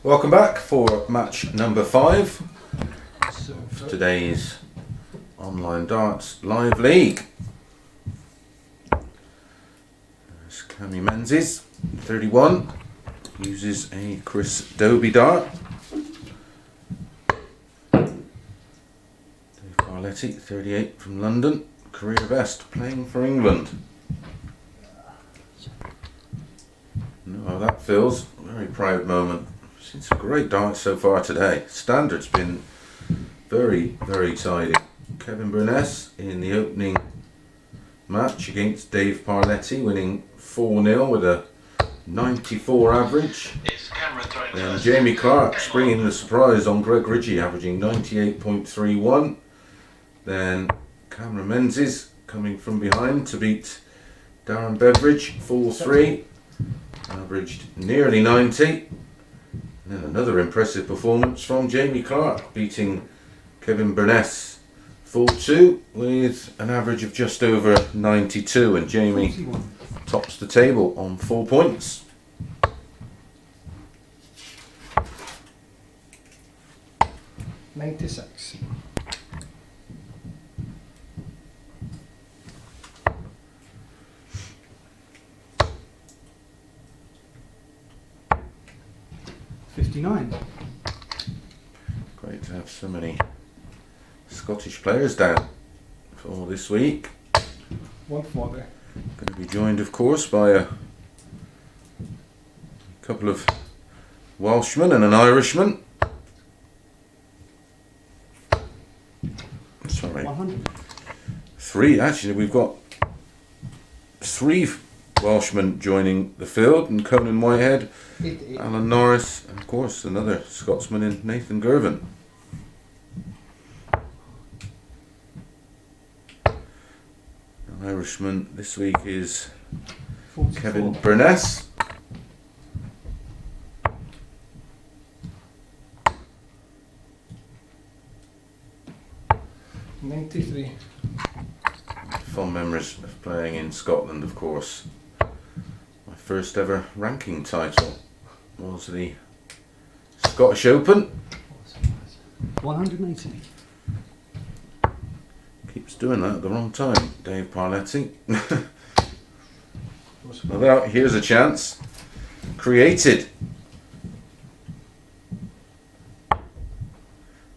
Welcome back for match number 5
So,
of today's Online Darts Live League. There's Cammy Menzies, 31, uses a Chris Dobie dart. Dave Parletti, 38, from London, career best, playing for England. Know how that feels. Very proud moment. Seen some great darts so far today. Standard's been very, very tidy. Kevin Burness in the opening match against Dave Parletti, winning 4-0 with a 94 average.
It's camera throwing
Then
first.
Jamie Clark
Game
springing
on.
the surprise on Greg Ritchie, averaging 98.31. Then Cameron Menzies coming from behind to beat Darren Beveridge, 4-3. Averaged nearly 90. And then another impressive performance from Jamie Clark, beating Kevin Burness 4-2 with an average of just over 92. And Jamie
41.
tops the table on 4 points.
$96. $59.
Great to have so many Scottish players down for this week.
140.
Going to be joined, of course, by a couple of Welshmen and an Irishman. Sorry,
100.
3. Actually, we've got 3 Welshmen joining the field, and Conan Whitehead,
88.
Alan Norris, and of course another Scotsman in Nathan Girvan. An Irishman this week is
44.
Kevin Burness.
$93.
Fond memories of playing in Scotland, of course. My first ever ranking title was the Scottish Open.
180.
Keeps doing that at the wrong time, Dave Parletti. Well, here's a chance. Created. Can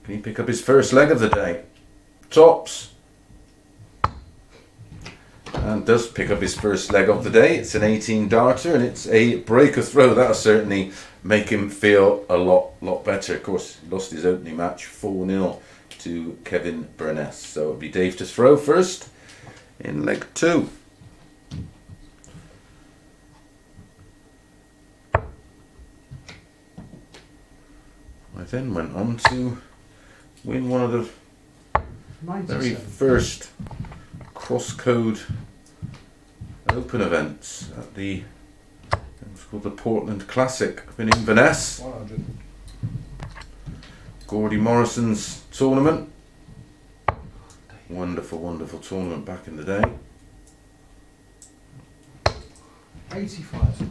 he pick up his first leg of the day? Tops. And does pick up his first leg of the day. It's an 18 darter and it's a breaker throw. That'll certainly make him feel a lot better. Of course, he lost his opening match 4-0 to Kevin Burness. So it'll be Dave to throw first in leg 2. I then went on to win one of the very
97.
first cross-code open events at the, it was called the Portland Classic up in Inverness.
100.
Gordy Morrison's tournament. Wonderful tournament back in the day.
85.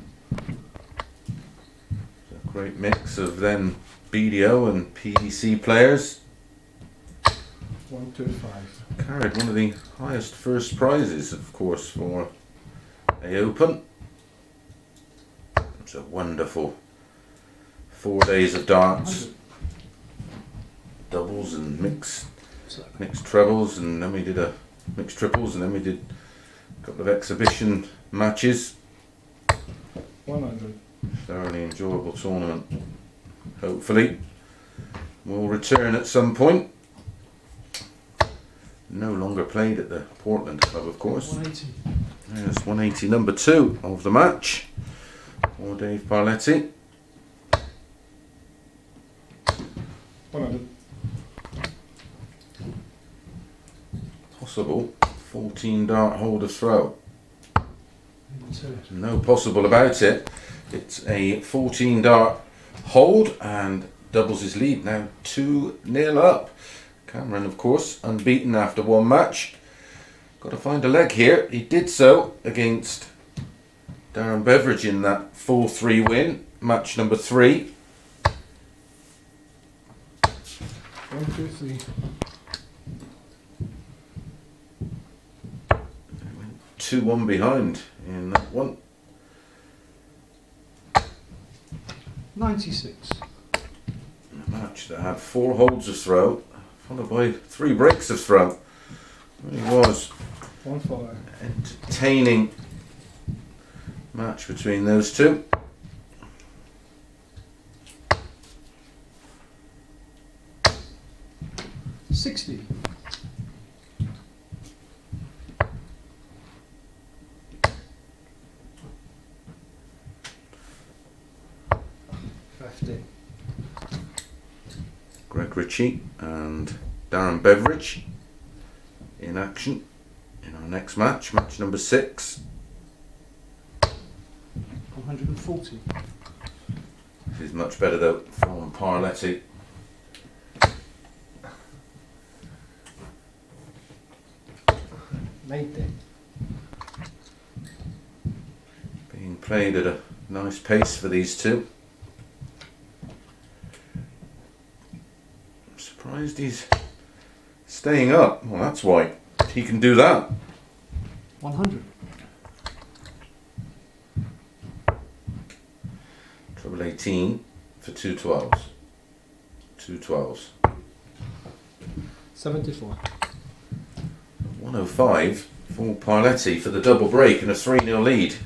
A great mix of then BDO and PDC players.
125.
Carried one of the highest first prizes, of course, for a Open. It's a wonderful 4 days of darts,
100.
doubles and mixed trebles, and then we did a mixed triples, and then we did a couple of exhibition matches.
100.
Thoroughly enjoyable tournament. Hopefully we'll return at some point. No longer played at the Portland Club, of course.
180.
There's 180, number 2 of the match for Dave Parletti.
100.
Possible 14 dart holder throw.
82.
No possible about it. It's a 14 dart hold and doubles his lead, now 2-0 up. Cameron, of course, unbeaten after one match. Got to find a leg here. He did so against Darren Beveridge in that 4-3 win, match number 3.
1, 2, 3.
2-1 behind in that one.
96.
A match that had 4 holds of throw, followed by 3 breaks of throw. It really was
1 follow.
entertaining match between those two.
$60.
Ritchie and Darren Beveridge in action in our next match, match number 6.
140.
This is much better though from Parletti.
Made it.
Being played at a nice pace for these two. Surprised he's staying up. Well, that's why he can do that.
100.
Treble 18 for 2 12s. 2 12s.
74.
105 for Parletti for the double break and a 3-0 lead.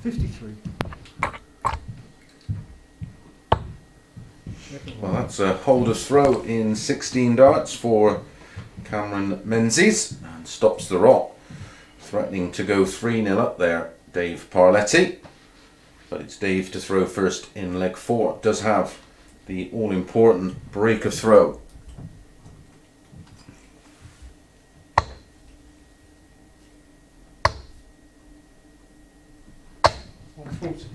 $53.
Well, that's a hold of throw in 16 darts for Cameron Menzies and stops the rot. Threatening to go 3-0 up there, Dave Parletti. But it's Dave to throw first in leg 4. Does have the all-important break of throw.
$140.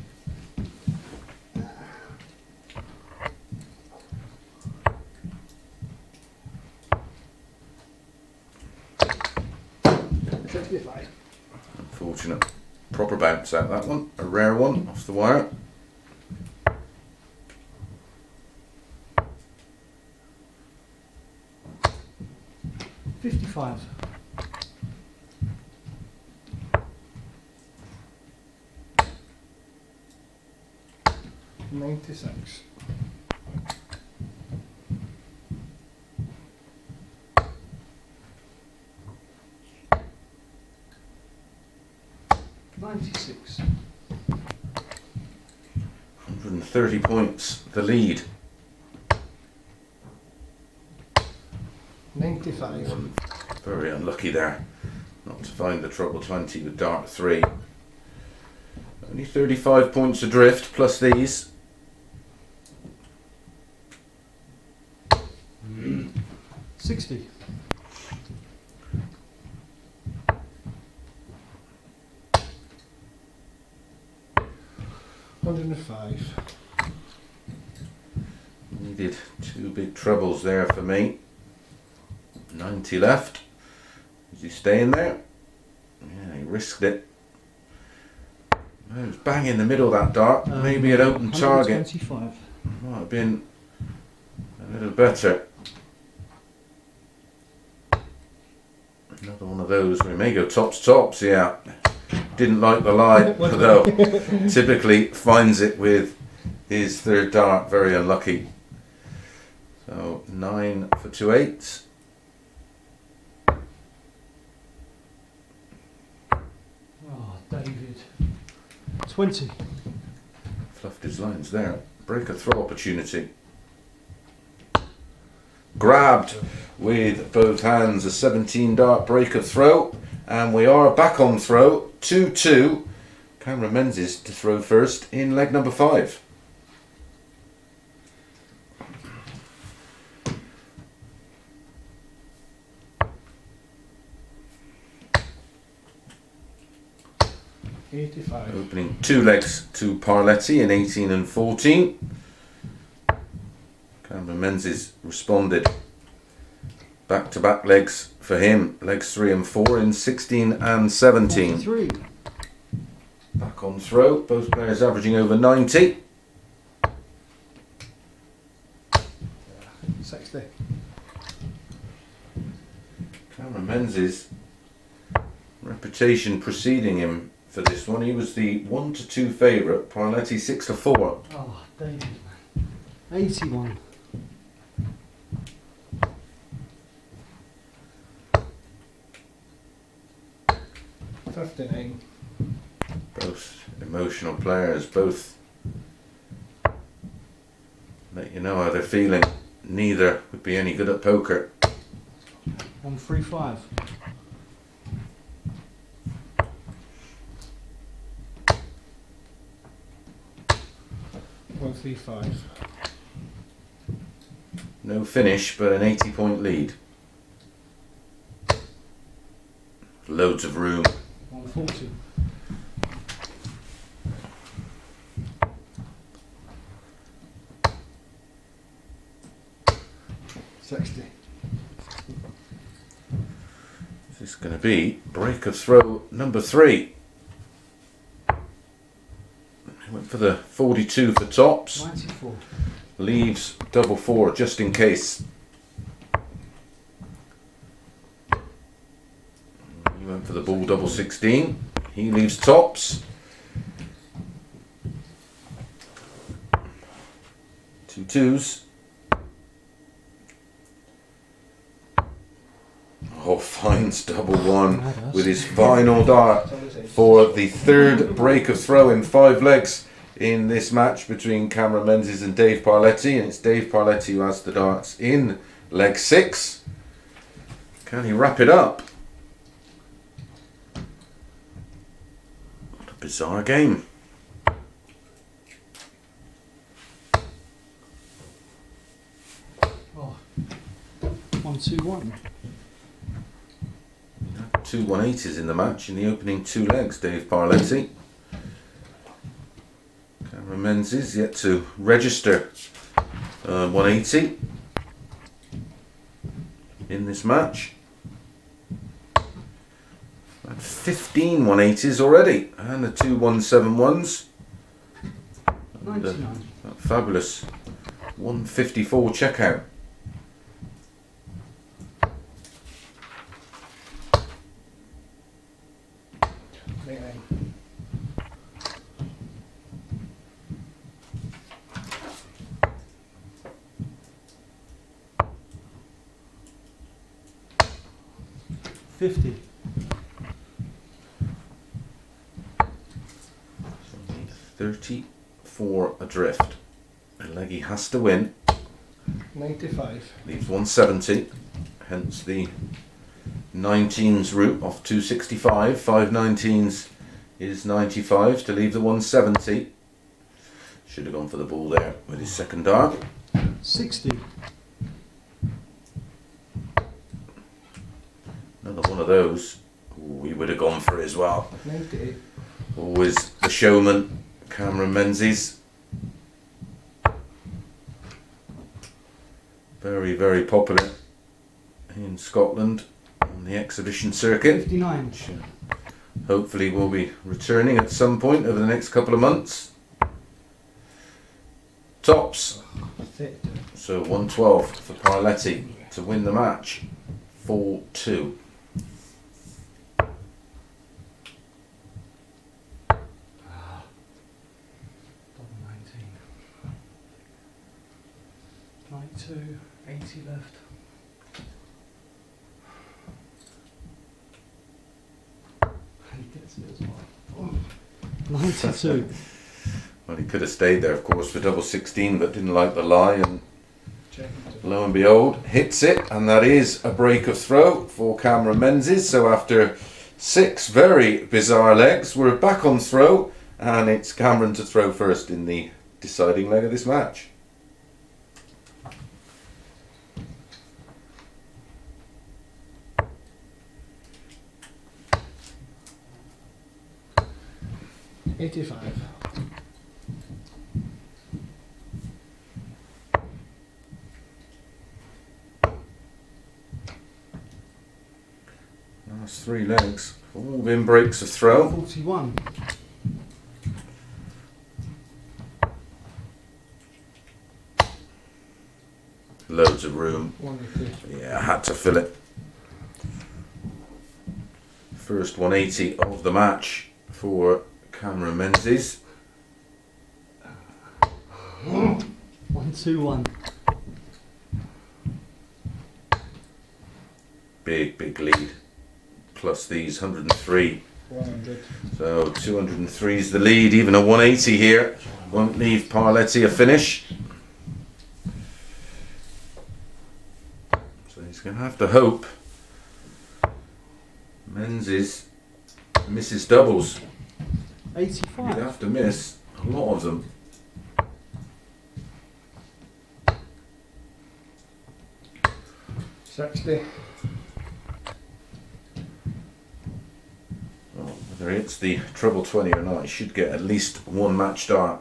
Unfortunate proper bounce out that one. A rare one off the wire.
$55. $96. $96.
130 points, the lead.
95.
Very unlucky there not to find the treble 20 with dart 3. Only 35 points adrift plus these.
$60. $105.
Needed 2 big trebles there for me. 90 left. Is he staying there? Yeah, he risked it. It was bang in the middle of that dart. Maybe an open target.
125.
Might have been a little better. Another one of those. We may go tops, yeah. Didn't like the lie, though. Typically finds it with his 3rd dart. Very unlucky. So 9 for 2 8s.
Oh, David. 20.
Fluffed his lines there. Break a throw opportunity. Grabbed with both hands a 17 dart break of throw. And we are back on throw. 2-2. Cameron Menzies to throw first in leg number 5.
$85.
Opening 2 legs to Parletti in 18 and 14. Cameron Menzies responded. Back-to-back legs for him. Legs 3 and 4 in 16 and 17.
43.
Back on throw. Both players averaging over 90.
60.
Cameron Menzies, reputation preceding him for this one. He was the 1-2 favourite. Parletti 6-4.
Oh, David, man. 81. $59.
Both emotional players, both let you know how they're feeling. Neither would be any good at poker.
135. $135.
No finish, but an 80-point lead. Loads of room.
140. $60.
This is going to be break of throw number 3. He went for the 42 for tops.
94.
Leaves double 4 just in case. He went for the ball double 16. He leaves tops. 2 2s. Oh, finds double 1 with his final dart for the 3rd break of throw in 5 legs in this match between Cameron Menzies and Dave Parletti, and it's Dave Parletti who has the darts in leg 6. Can he wrap it up? What a bizarre game.
Oh. 121.
2 180s in the match in the opening 2 legs. Dave Parletti. Cameron Menzies yet to register 180 in this match. Had 15 180s already and the 2 171s. And,
99.
that fabulous 154 checkout.
$50.
34 adrift. A leg he has to win.
95.
Leaves 170. Hence the 19s route off 265. 5 19s is 95 to leave the 170. Should have gone for the ball there with his second dart.
60.
Another one of those. We would have gone for it as well.
98.
Always the showman, Cameron Menzies. Very, very popular in Scotland on the exhibition circuit.
59.
Hopefully will be returning at some point over the next couple of months. Tops. So 112 for Parletti to win the match. 4-2.
Double 19. 92. 80 left. He gets it as well. 92.
Well, he could have stayed there, of course, for double 16, but didn't like the lie, and
Check.
lo and behold, hits it, and that is a break of throw for Cameron Menzies. So after 6 very bizarre legs, we're back on throw, and it's Cameron to throw first in the deciding leg of this match.
$85.
Last 3 legs, all been breaks of throw.
41.
Loads loads of room.
180.
Yeah, I had to fill it. First 180 of the match for Cameron Menzies.
121.
Big lead. Plus these 103.
100.
So 203 is the lead. Even a 180 here won't leave Parletti a finish. So he's going to have to hope Menzies misses doubles.
85.
He'd have to miss a lot of them. Well, whether it's the treble 20 or not, he should get at least one match start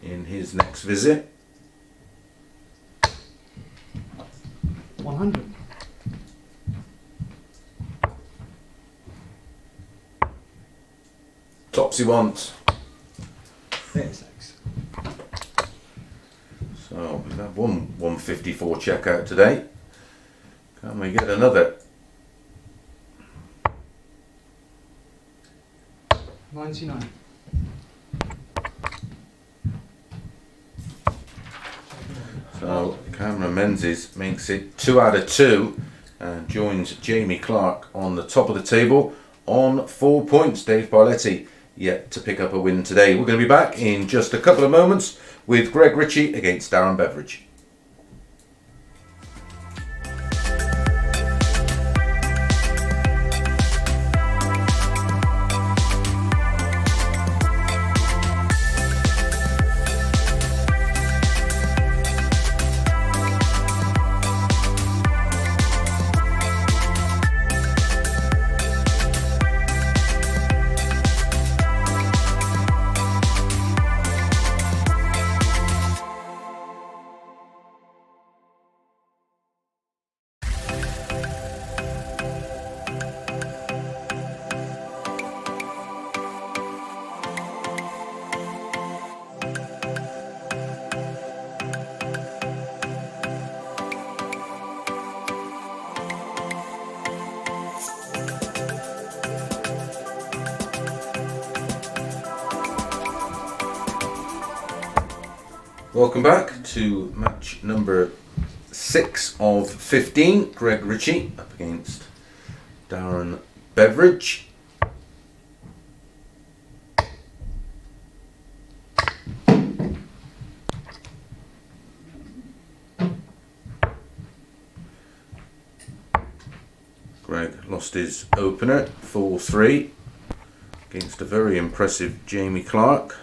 in his next visit.
100.
Tops he wants.
36.
So we've had one 154 checkout today. Can we get another?
99.
So Cameron Menzies makes it 2 out of 2 and joins Jamie Clark on the top of the table on 4 points. Dave Parletti yet to pick up a win today. We're going to be back in just a couple of moments with Greg Ritchie against Darren Beveridge. Welcome back to match number 6 of 15. Greg Ritchie up against Darren Beveridge. Greg lost his opener 4-3 against a very impressive Jamie Clark.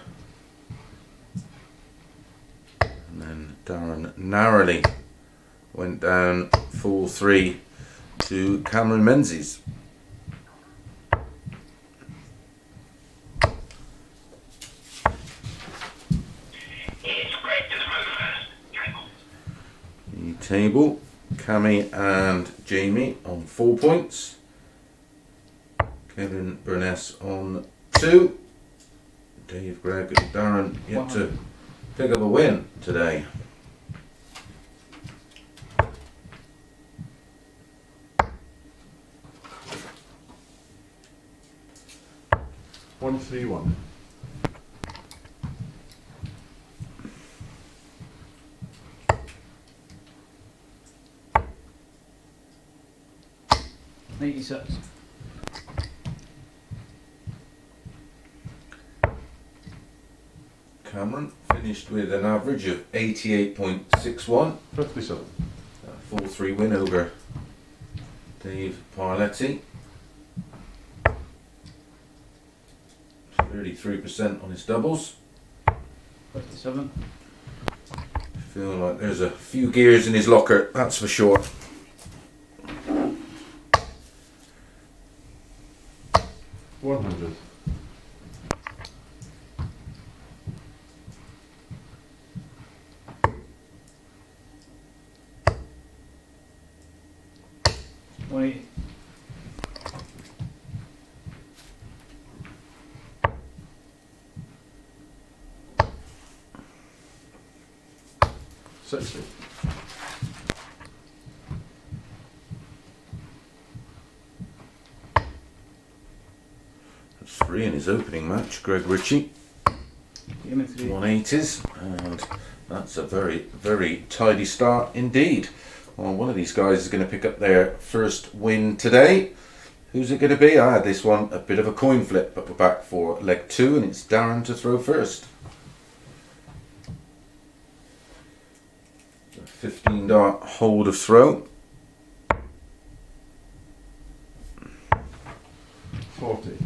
Darren narrowly went down 4-3 to Cameron Menzies. The table, Cammy and Jamie on 4 points. Kevin Burness on 2. Dave, Greg and Darren yet to pick up a win today.
One, 3, 1.
$86.
Cameron finished with an average of 88.61.
57.
4-3 win over Dave Parletti. 33% on his doubles.
57.
Feel like there's a few gears in his locker, that's for sure.
$100.
Wait.
$60.
3 in his opening match, Greg Ritchie.
Game in 3.
180s, and that's a very, very tidy start indeed. Well, one of these guys is going to pick up their first win today. Who's it going to be? I had this one a bit of a coin flip, but we're back for leg 2, and it's Darren to throw first. 15 dart hold of throw.
40.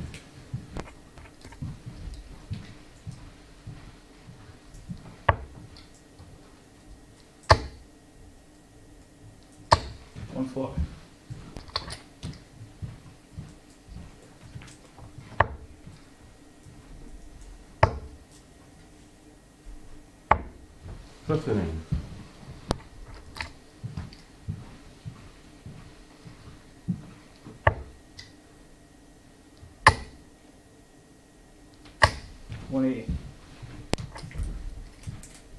140.
59.
180.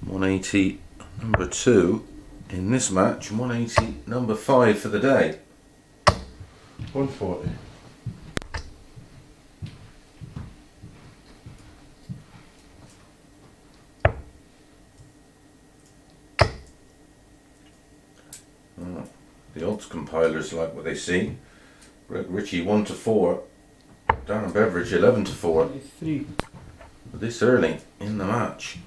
180 number 2 in this match, 180 number 5 for the day.
140.
The odds compilers like what they see. Greg Ritchie 1 to 4, Darren Beveridge 11 to 4.
23.
This early in the match.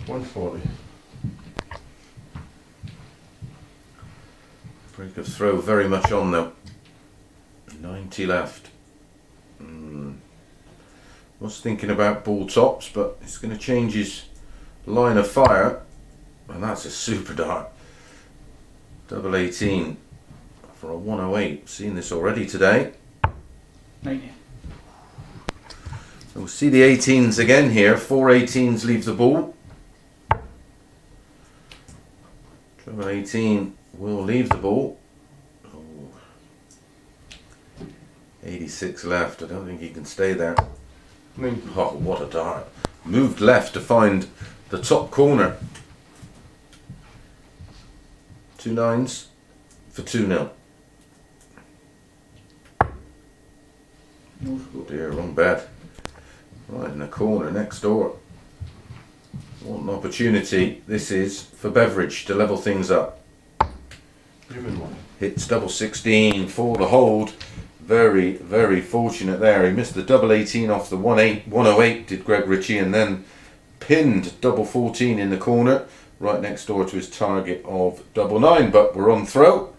$140.
Break of throw very much on though. 90 left. Was thinking about ball tops, but it's going to change his line of fire, and that's a super dart. Double 18 for a 108. Seen this already today.
90.
So we'll see the 18s again here. 4 18s leave the ball. Double 18 will leave the ball. Oh. 86 left. I don't think he can stay there.
90.
Oh, what a dart. Moved left to find the top corner. 2 9s for 2-0.
No
Oh
score.
dear, wrong bet. Right in the corner next door. What an opportunity this is for Beveridge to level things up.
Even 1.
Hits double 16 for the hold. Very, very fortunate there. He missed the double 18 off the 108 did Greg Ritchie, and then pinned double 14 in the corner right next door to his target of double 9. But we're on throw,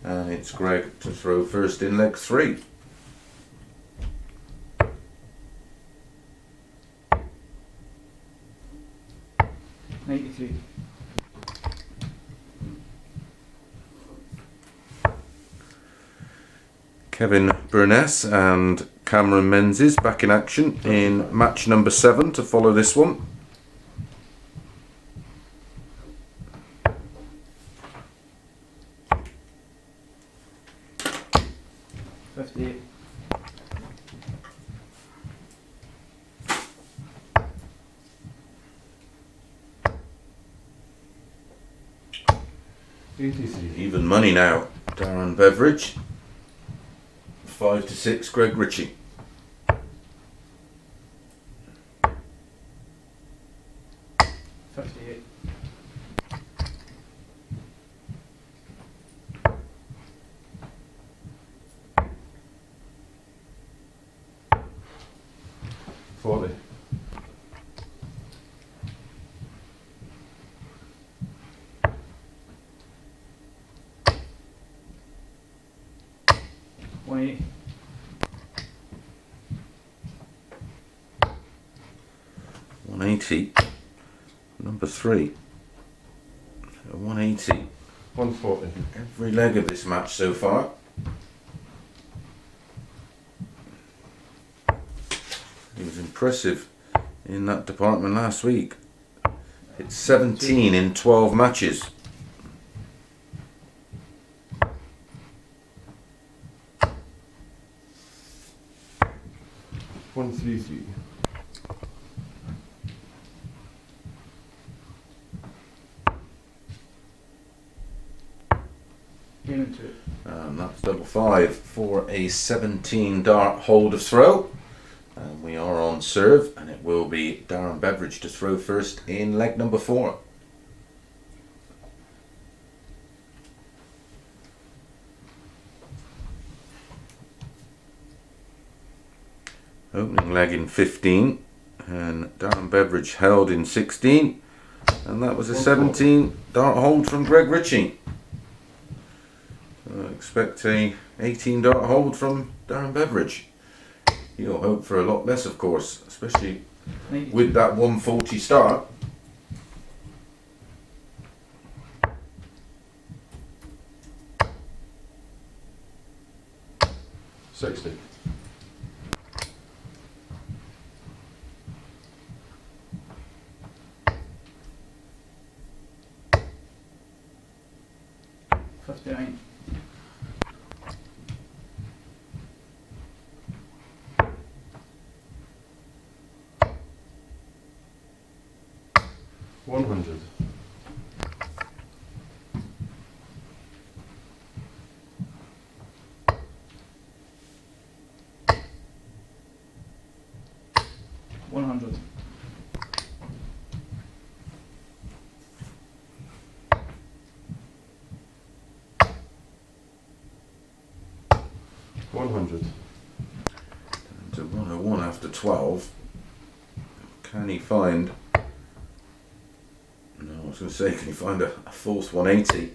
and it's Greg to throw first in leg 3.
$93.
Kevin Burness and Cameron Menzies back in action in match number 7 to follow this one.
$58.
83.
Even money now. Darren Beveridge. 5 to 6, Greg Ritchie.
58.
40.
180.
180. Number 3. 180.
140.
Every leg of this match so far. He was impressive in that department last week. It's 17 in 12 matches.
133.
180. Game and 2.
And that's double 5 for a 17 dart hold of throw. And we are on serve, and it will be Darren Beveridge to throw first in leg number 4. Opening leg in 15, and Darren Beveridge held in 16, and that was a 17 dart hold from Greg Ritchie. So I expect a 18 dart hold from Darren Beveridge. You'll hope for a lot less, of course, especially
92.
with that 140 start.
$60.
$59.
$100.
$100.
$100.
To 101 after 12. Can he find... No, I was going to say, can he find a fourth 180?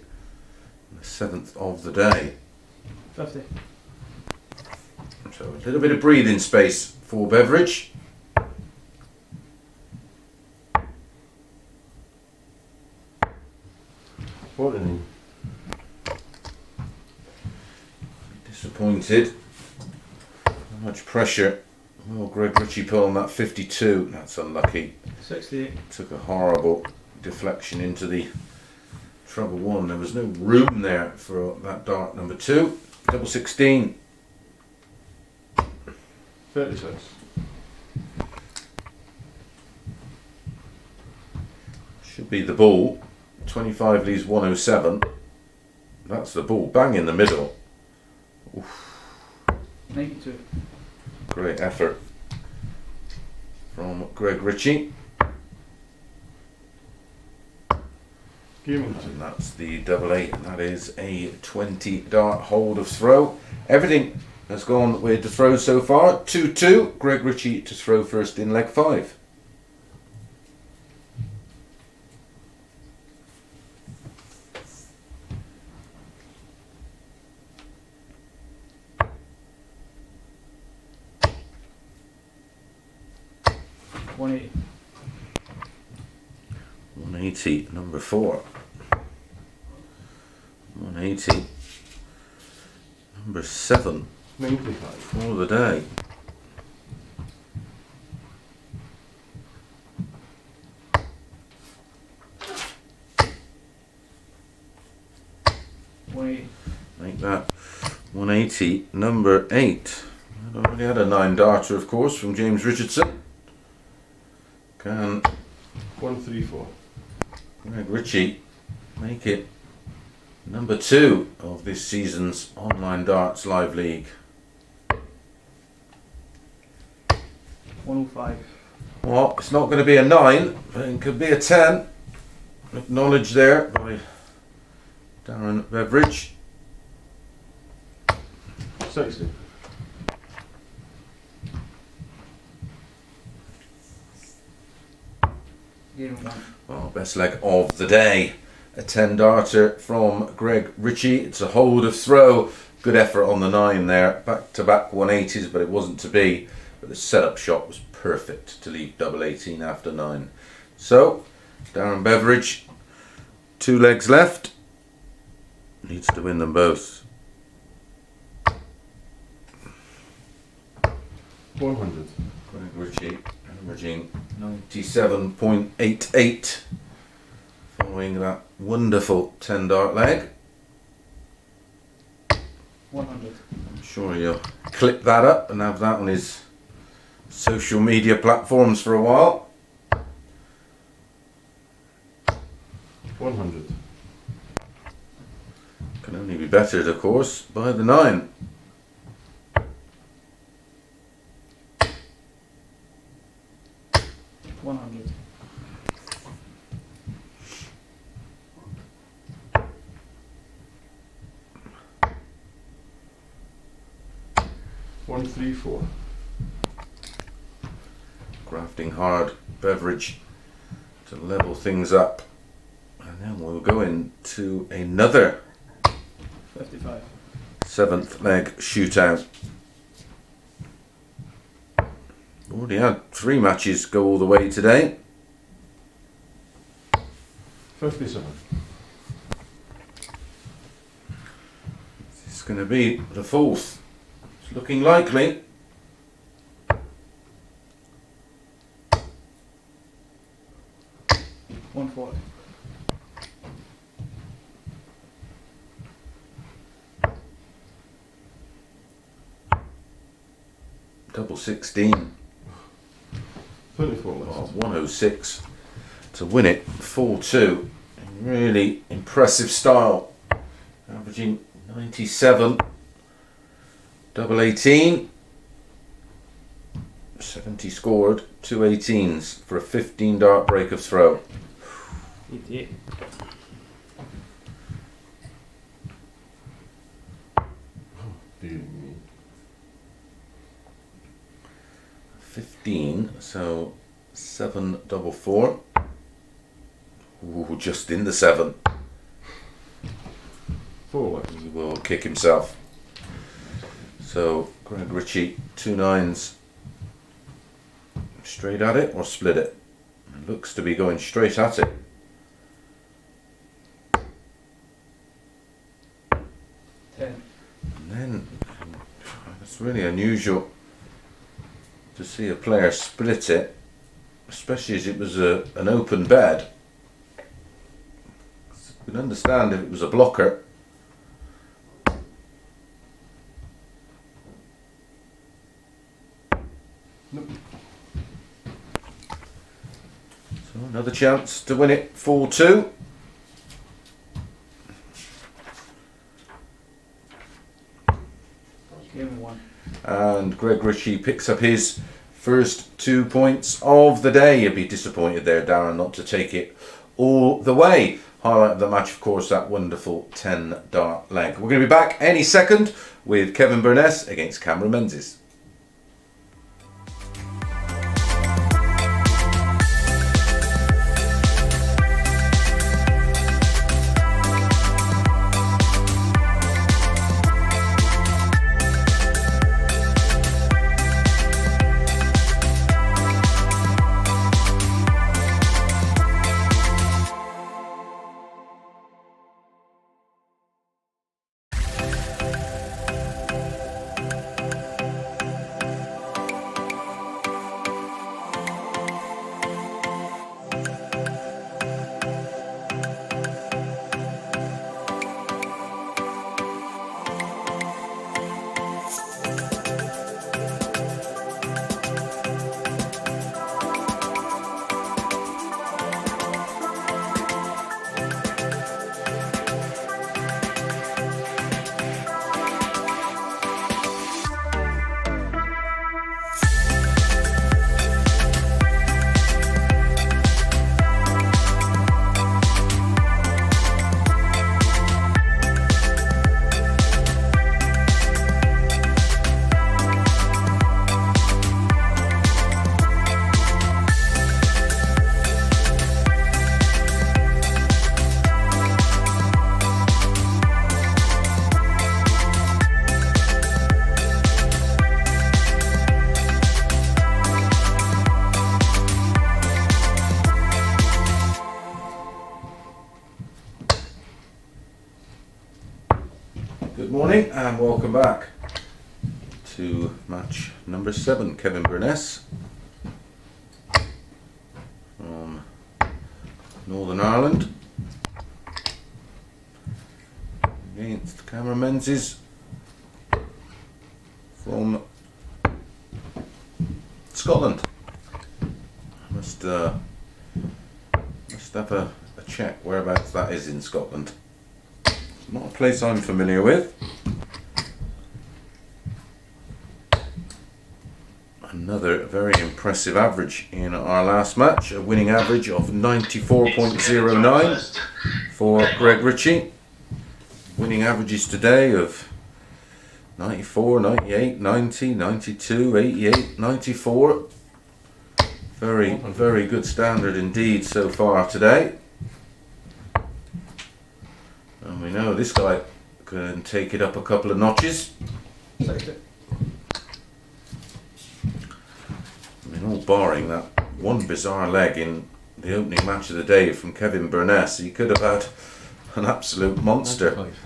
The 7th of the day.
50.
So a little bit of breathing space for Beveridge.
$49.
Disappointed. How much pressure. Oh, Greg Ritchie put on that 52. That's unlucky.
68.
Took a horrible deflection into the treble 1. There was no room there for that dart number 2. Double 16.
$36.
Should be the ball. 25 leaves 107. That's the ball. Bang in the middle.
92.
Great effort from Greg Ritchie.
Game and 2.
And that's the double 8. And that is a 20 dart hold of throw. Everything has gone with the throws so far. 2-2. Greg Ritchie to throw first in leg 5.
$180.
180, number 4. 180, number 7
$95.
for the day.
$180.
Make that 180, number 8. I'd already had a 9 darter, of course, from James Richardson. Can
$134.
Greg Ritchie make it number 2 of this season's Online Darts Live League?
$105.
Well, it's not going to be a 9, but it could be a 10. Acknowledged there by Darren Beveridge.
$60.
Game 1.
Well, best leg of the day. A 10 darter from Greg Ritchie. It's a hold of throw. Good effort on the 9 there. Back to back 180s, but it wasn't to be. But the setup shot was perfect to leave double 18 after 9. So, Darren Beveridge, 2 legs left. Needs to win them both.
$100.
Greg Ritchie averaging 97.88 following that wonderful 10 dart leg.
100.
I'm sure he'll clip that up and have that on his social media platforms for a while.
$100.
Can only only be bettered, of course, by the 9.
$100.
$134.
Grafting hard, Beveridge, to level things up. And then we'll go into another
55.
7th leg shootout. Already had 3 matches go all the way today.
57.
It's going to be the 4th. It's looking likely.
$140.
Double 16.
24
Oh,
left.
106 to win it. 4-2. Really impressive style. Averaging 97. Double 18. 70 scored. 2 18s for a 15 dart break of throw.
88.
Dear me.
15, so 7 double 4. Ooh, just in the 7.
4 left.
He will kick himself. So Greg Ritchie, 2 9s. Straight at it or split it? It looks to be going straight at it.
10.
And then it's really unusual to see a player split it, especially as it was an open bed. You can understand if it was a blocker.
Nope.
So another chance to win it 4-2.
Give me 1.
And Greg Ritchie picks up his first 2 points of the day. You'd be disappointed there, Darren, not to take it all the way. Highlight of the match, of course, that wonderful 10 dart leg. We're going to be back any second with Kevin Burness against Cameron Menzies. Good morning and welcome back to match number 7. Kevin Burness from Northern Ireland against Cameron Menzies from Scotland. Must have a check whereabouts that is in Scotland. Not a place I'm familiar with. Another very impressive average in our last match. A winning average of 94.09 for Greg Ritchie. Winning averages today of 94, 98, 90, 92, 88, 94. Very, very good standard indeed so far today. And we know this guy can take it up a couple of notches.
Take it.
I mean, all barring that one bizarre leg in the opening match of the day from Kevin Burness, he could have had an absolute monster.
95.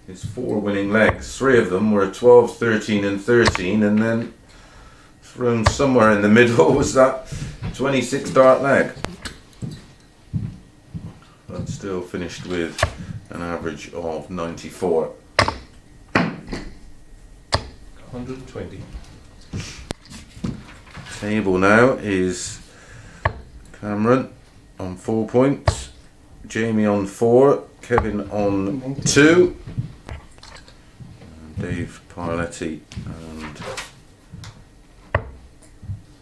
His 4 winning legs, 3 of them were 12, 13 and 13, and then thrown somewhere in the middle was that 26 dart leg. But still finished with an average of 94.
120.
Table now is Cameron on 4 points, Jamie on 4, Kevin on 2, and Dave, Parletti and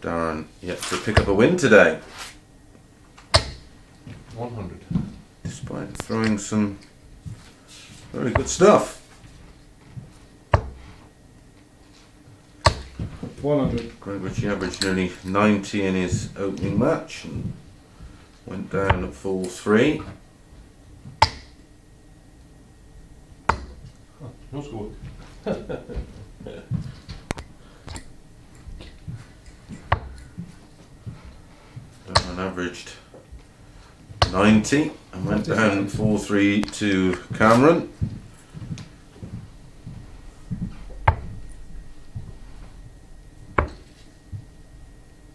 Darren yet to pick up a win today,
100.
despite throwing some very good stuff.
100.
Greg Ritchie averaged nearly 90 in his opening match and went down at full 3.
No score.
Darren averaged 90 and went down 4-3 to Cameron.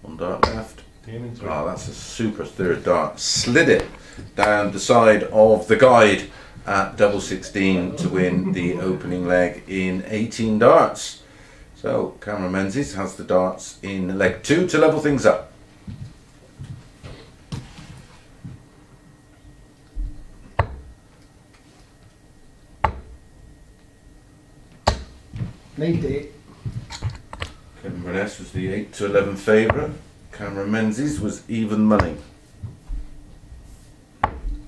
One dart left.
10 and 3.
Oh, that's a super third dart. Slid it down the side of the guide at double 16 to win the opening leg in 18 darts. So Cameron Menzies has the darts in leg 2 to level things up.
$98.
Kevin Burness was the 8 to 11 favourite. Cameron Menzies was even money.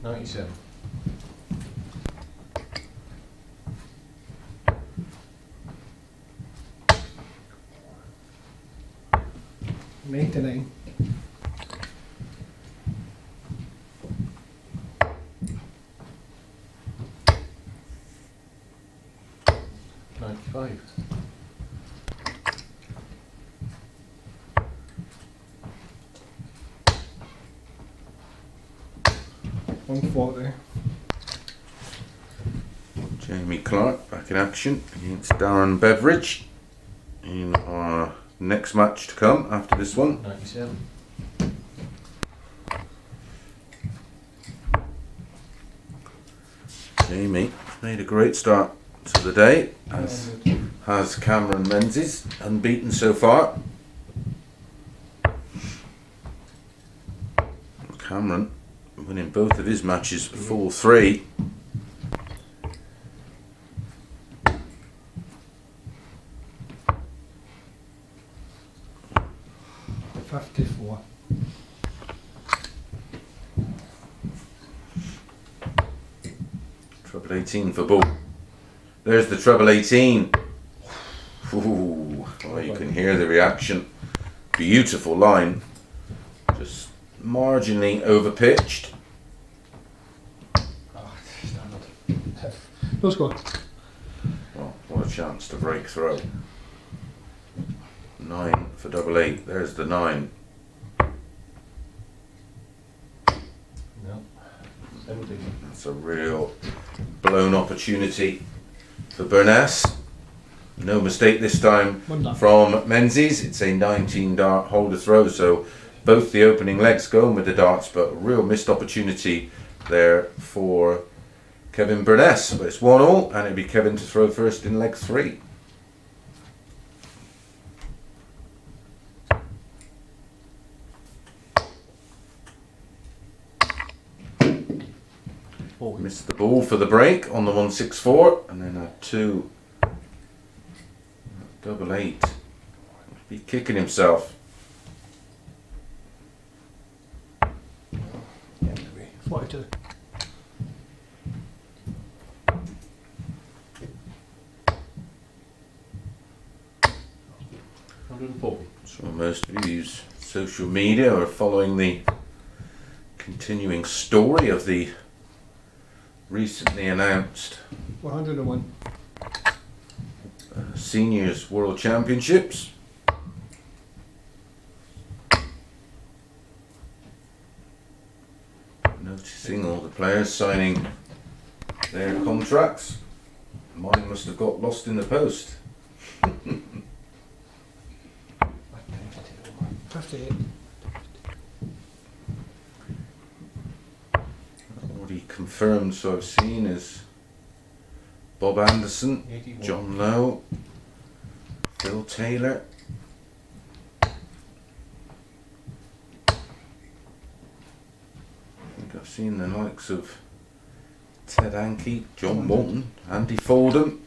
97.
$99.
95.
140.
Jamie Clark back in action against Darren Beveridge in our next match to come after this one.
97.
Jamie made a great start to the day, as
100.
has Cameron Menzies, unbeaten so far. Cameron winning both of his matches 4-3.
$54.
Treble 18 for Bull. There's the treble 18. Ooh, oh, you can hear the reaction. Beautiful line. Just marginally overpitched.
Oh, standard. No score.
Well, what a chance to break through. 9 for double 8. There's the 9.
No. 70.
That's a real blown opportunity for Burness. No mistake this time
One done.
from Menzies. It's a 19 dart holder throw, so both the opening legs going with the darts, but a real missed opportunity there for Kevin Burness. But it's 1-all, and it'll be Kevin to throw first in leg 3.
140.
Missed the ball for the break on the 164, and then had 2. Double 8. Be kicking himself.
Yeah, 42.
So most of you use social media or following the continuing story of the recently announced
101.
Seniors World Championships. Noticing all the players signing their contracts. Mine must have got lost in the post.
58.
Already confirmed, so I've seen is Bob Anderson,
81.
John Lowe, Phil Taylor. I think I've seen the likes of Ted Anke, John Bolton, Andy Fordham,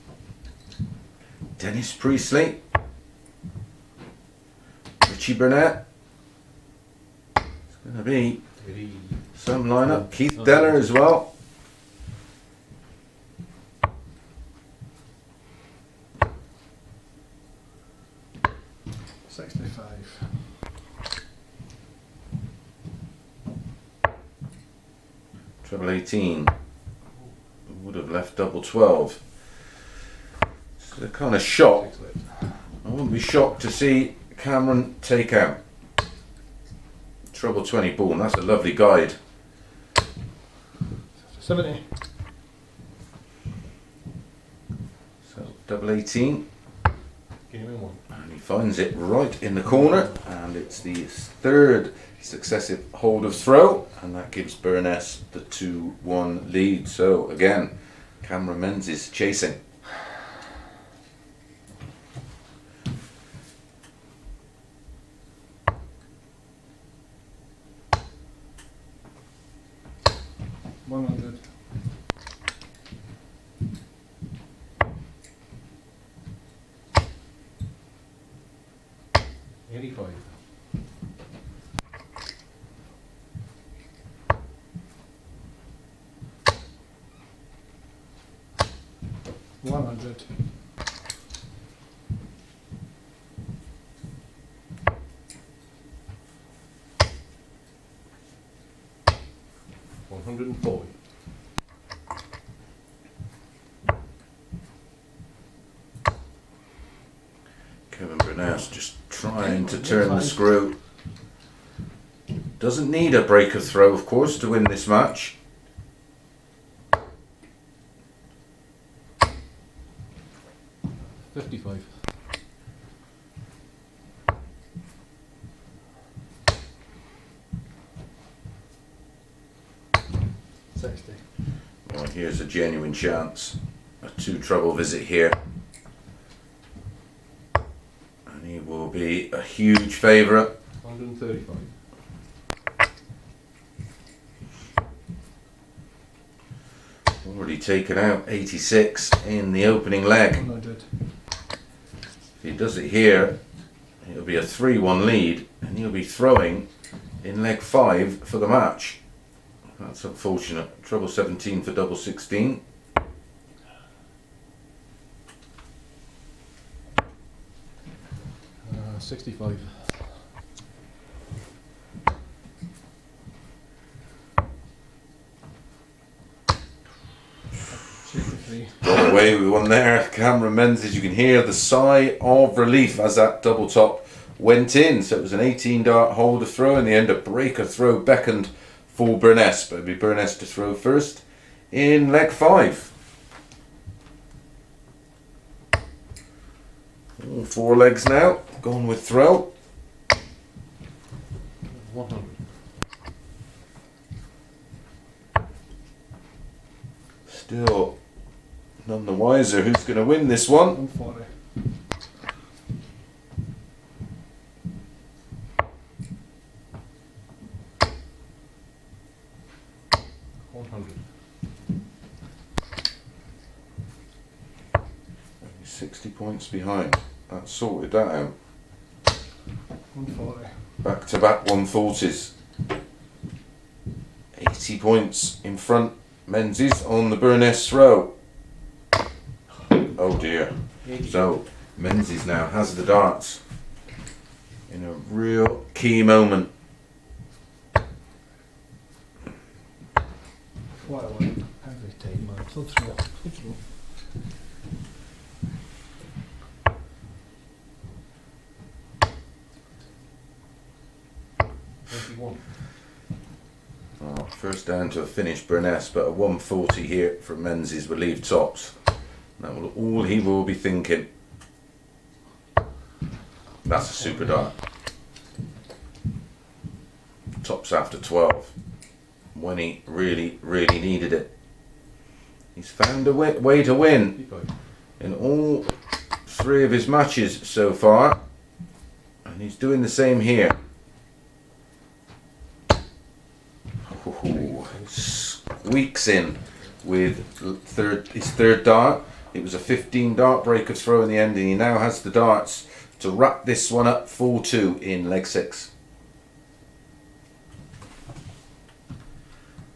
Dennis Priestley, Richie Burnett. It's going to be some lineup. Keith Deller as well. Treble 18 would have left double 12. So they're kind of shocked. I wouldn't be shocked to see Cameron take out treble 20 ball, and that's a lovely guide.
70.
So double 18,
Game in 1.
and he finds it right in the corner, and it's the 3rd successive hold of throw, and that gives Burness the 2-1 lead. So again, Cameron Menzies chasing.
$100.
85.
$100.
140.
Kevin Burness just trying to turn the screw. Doesn't need a break of throw, of course, to win this match.
$55.
$60.
Well, here's a genuine chance. A 2 treble visit here. And he will be a huge favourite.
135.
Already taken out 86 in the opening leg.
100.
If he does it here, it'll be a 3-1 lead, and he'll be throwing in leg 5 for the match. That's unfortunate. Treble 17 for double 16.
Uh, 65.
Got away with one there. Cameron Menzies, you can hear the sigh of relief as that double top went in. So it was an 18 dart hold of throw. In the end, a breaker throw beckoned for Burness, but it'll be Burness to throw first in leg 5. All 4 legs now, gone with throw.
100.
Still none the wiser who's going to win this one.
140.
60 points behind. That sorted that out.
140.
Back to back 140s. 80 points in front. Menzies on the Burness throw. Oh dear. So Menzies now has the darts in a real key moment.
41. Every time, man. So through. So through.
Oh, first down to a finished Burness, but a 140 here from Menzies will leave tops. That will all he will be thinking. That's a super dart. Tops after 12. When he really, really needed it. He's found a way to win in all 3 of his matches so far. And he's doing the same here. Ooh, squeaks in with his third dart. It was a 15 dart break of throw in the end, and he now has the darts to wrap this one up 4-2 in leg 6.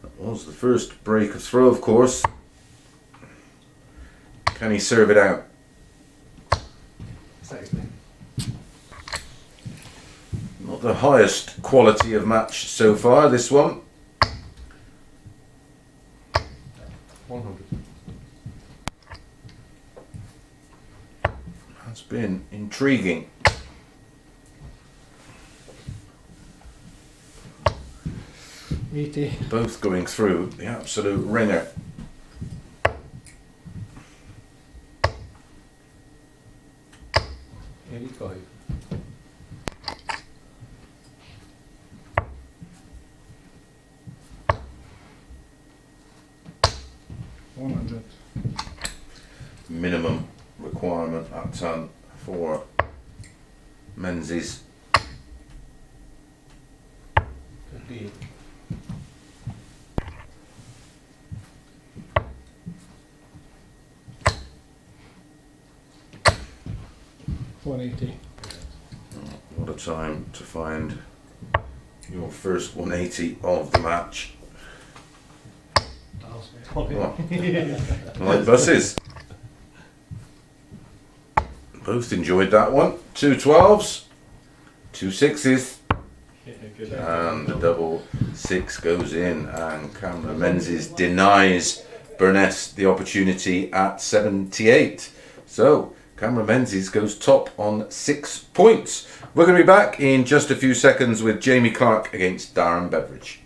That was the first break of throw, of course. Can he serve it out?
60.
Not the highest quality of match so far, this one.
100.
Has been intriguing. Both going through the absolute ringer.
$85.
100.
Minimum requirement at ton for Menzies.
58.
180.
What a time to find your first 180 of the match. Oh, like buses. Both enjoyed that one. 2 12s, 2 6s, and the double 6 goes in, and Cameron Menzies denies Burness the opportunity at 78. So Cameron Menzies goes top on 6 points. We're going to be back in just a few seconds with Jamie Clark against Darren Beveridge.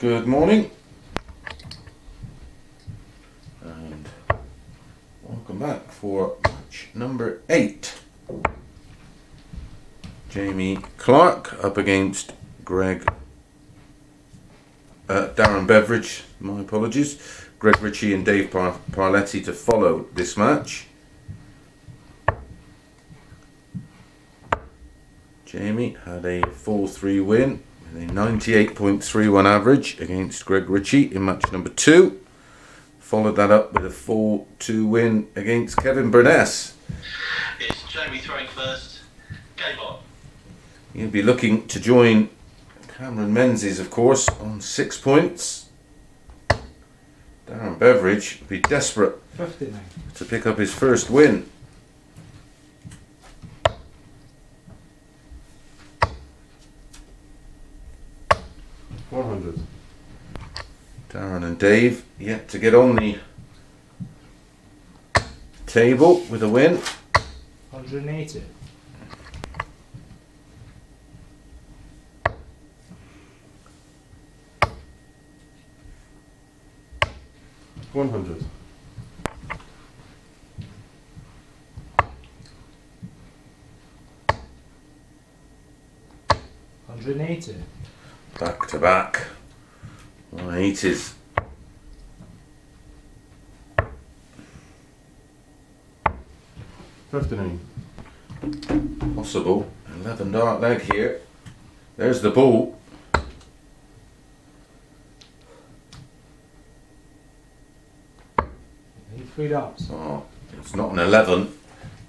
Good morning, and welcome back for match number 8. Jamie Clark up against Darren Beveridge, my apologies. Greg Ritchie and Dave Parletti to follow this match. Jamie had a 4-3 win with a 98.31 average against Greg Ritchie in match number 2. followed that up with a 4-2 win against Kevin Burness.
It's Jamie throwing first. Game on.
He'll be looking to join Cameron Menzies, of course, on 6 points. Darren Beveridge will be desperate
59.
to pick up his first win.
$100.
Darren and Dave yet to get on the table with a win.
180.
$100.
180.
Back to back. 180s.
$59.
Possible 11 dart leg here. There's the ball.
Need 3 darts.
Oh, it's not an 11,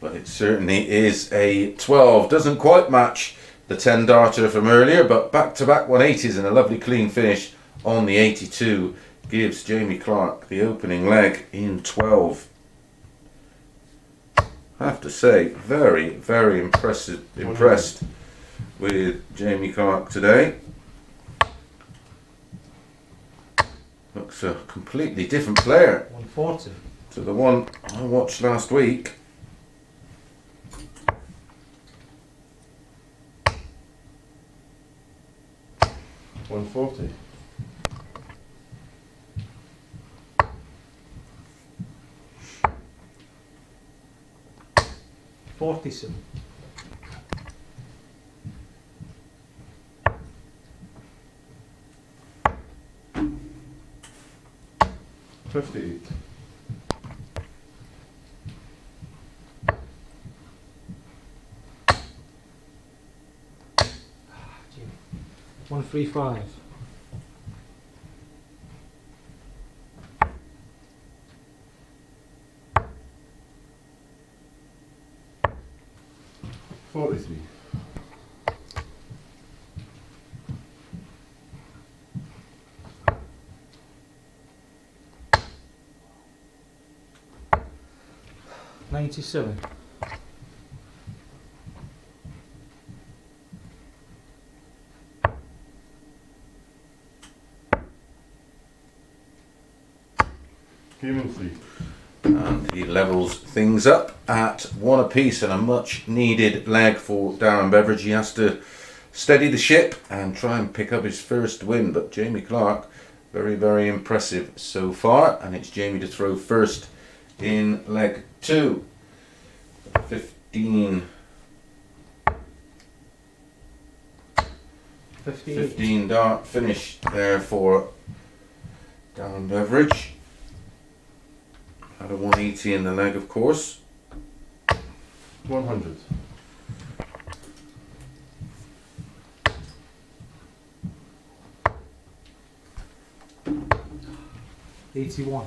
but it certainly is a 12. Doesn't quite match the 10 darter from earlier, but back to back 180s and a lovely clean finish on the 82 gives Jamie Clark the opening leg in 12. I have to say, very, very impressed with Jamie Clark today. Looks a completely different player
140.
to the one I watched last week.
$140.
47.
$58.
135.
$43.
97.
Game on 3.
And he levels things up at 1 apiece and a much needed leg for Darren Beveridge. He has to steady the ship and try and pick up his first win, but Jamie Clark, very, very impressive so far, and it's Jamie to throw first in leg 2. 15 dart finish there for Darren Beveridge. Had a 180 in the leg, of course.
100.
81.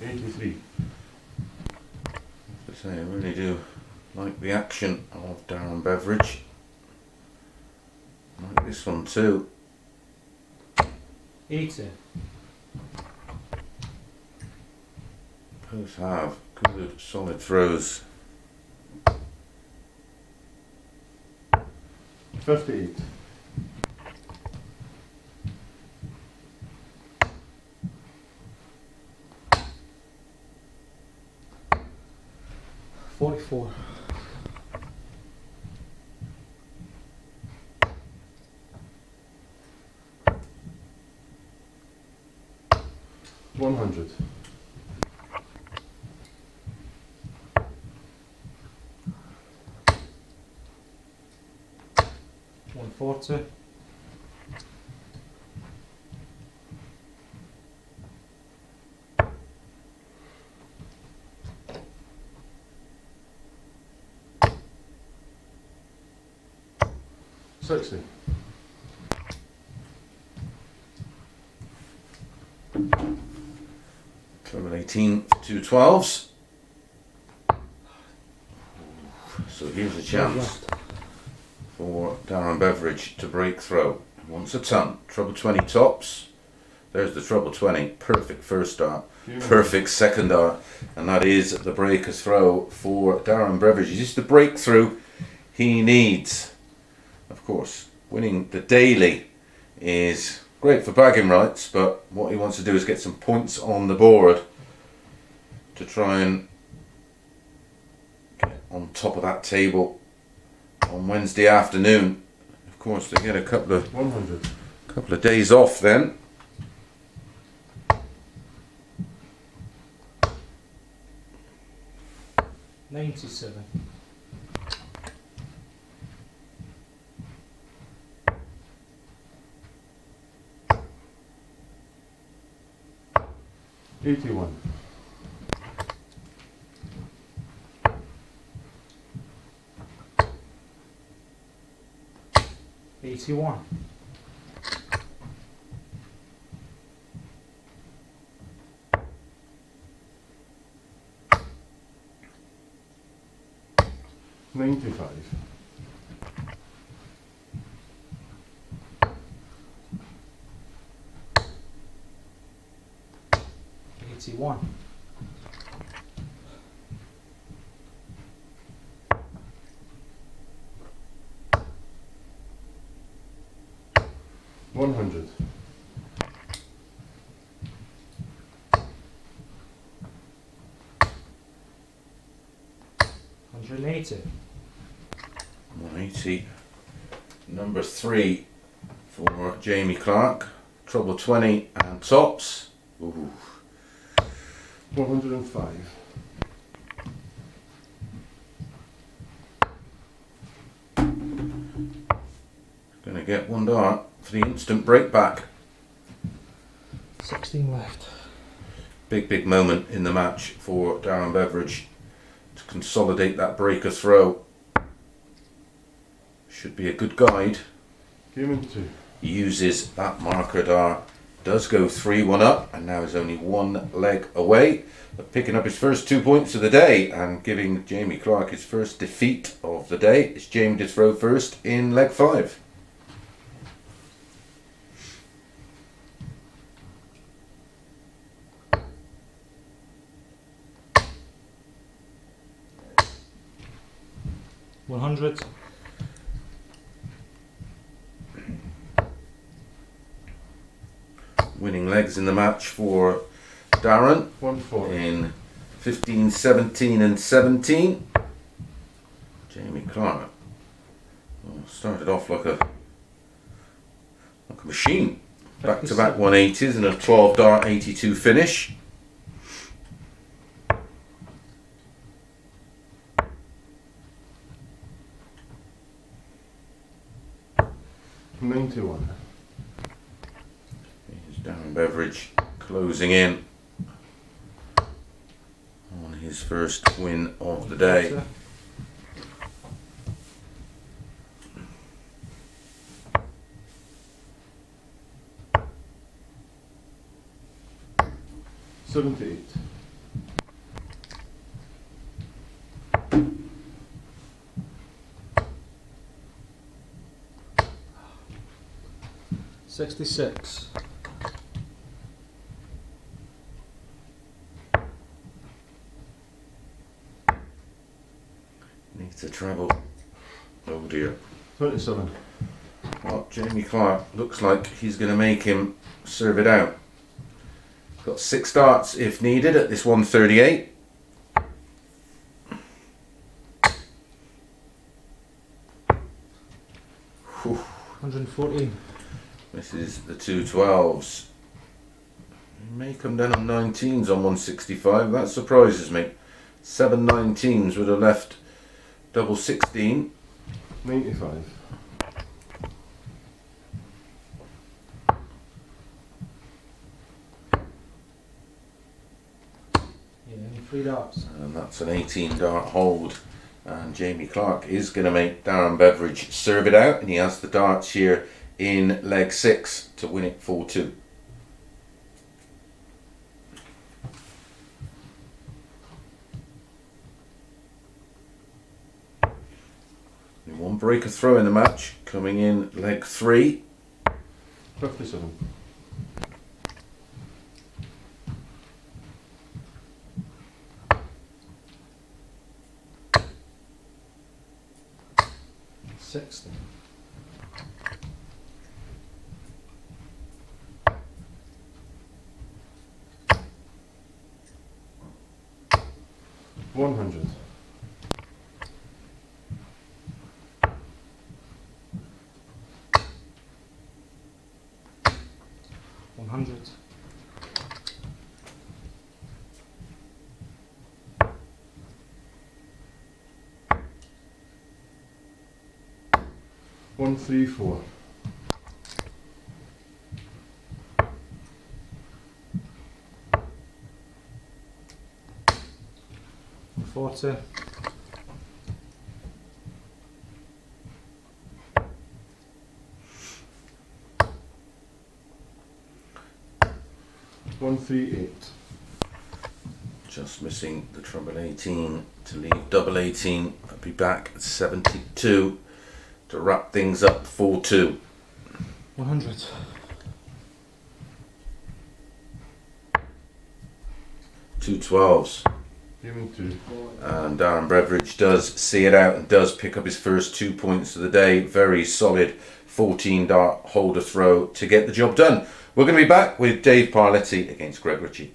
83.
I say, I really do like the action of Darren Beveridge. Like this one too.
80.
Both have good solid throws.
58.
44.
100.
140.
60.
Treble 18 for 2 12s. So here's a chance for Darren Beveridge to break throw. He wants a ton. Treble 20 tops. There's the treble 20. Perfect first dart. Perfect second dart. And that is the breaker's throw for Darren Beveridge. It's just the breakthrough he needs. Of course, winning the daily is great for bagging rights, but what he wants to do is get some points on the board to try and get on top of that table on Wednesday afternoon. Of course, they get a couple of
100.
days off then.
$97.
$81.
$81.
$95.
$81.
$100.
$180.
180. Number 3 for Jamie Clark. Treble 20 and tops. Ooh.
105.
Gonna get one dart for the instant break back.
16 left.
Big moment in the match for Darren Beveridge to consolidate that breaker throw. Should be a good guide.
Game in 2.
Uses that marker dart. Does go 3-1 up and now is only one leg away of picking up his first 2 points of the day and giving Jamie Clark his first defeat of the day. It's Jamie to throw first in leg 5.
$100.
Winning legs in the match for Darren
140.
in 15, 17 and 17. Jamie Clark started off like a machine. Back to back 180s and a 12 dart 82 finish.
$91.
Here's Darren Beveridge closing in on his first win of the day.
$78.
$66.
Needs a treble. Oh dear.
27.
Well, Jamie Clark looks like he's going to make him serve it out. Got 6 darts if needed at this 138. Whew.
140.
This is the 2 12s. He may come down on 19s on 165. That surprises me. 7 19s would have left double 16.
95.
Yeah, only 3 darts.
And that's an 18 dart hold And Jamie Clark is going to make Darren Beveridge serve it out, and he has the darts here in leg 6 to win it 4-2. One breaker throw in the match, coming in leg 3.
57.
Sixty.
100.
100.
134.
40.
138.
Just missing the treble 18 to leave double 18. I'll be back at 72 to wrap things up 4-2.
100.
2 12s.
Give him 2.
And Darren Beveridge does see it out and does pick up his first 2 points of the day. Very solid 14 dart holder throw to get the job done. We're going to be back with Dave Parletti against Greg Ritchie.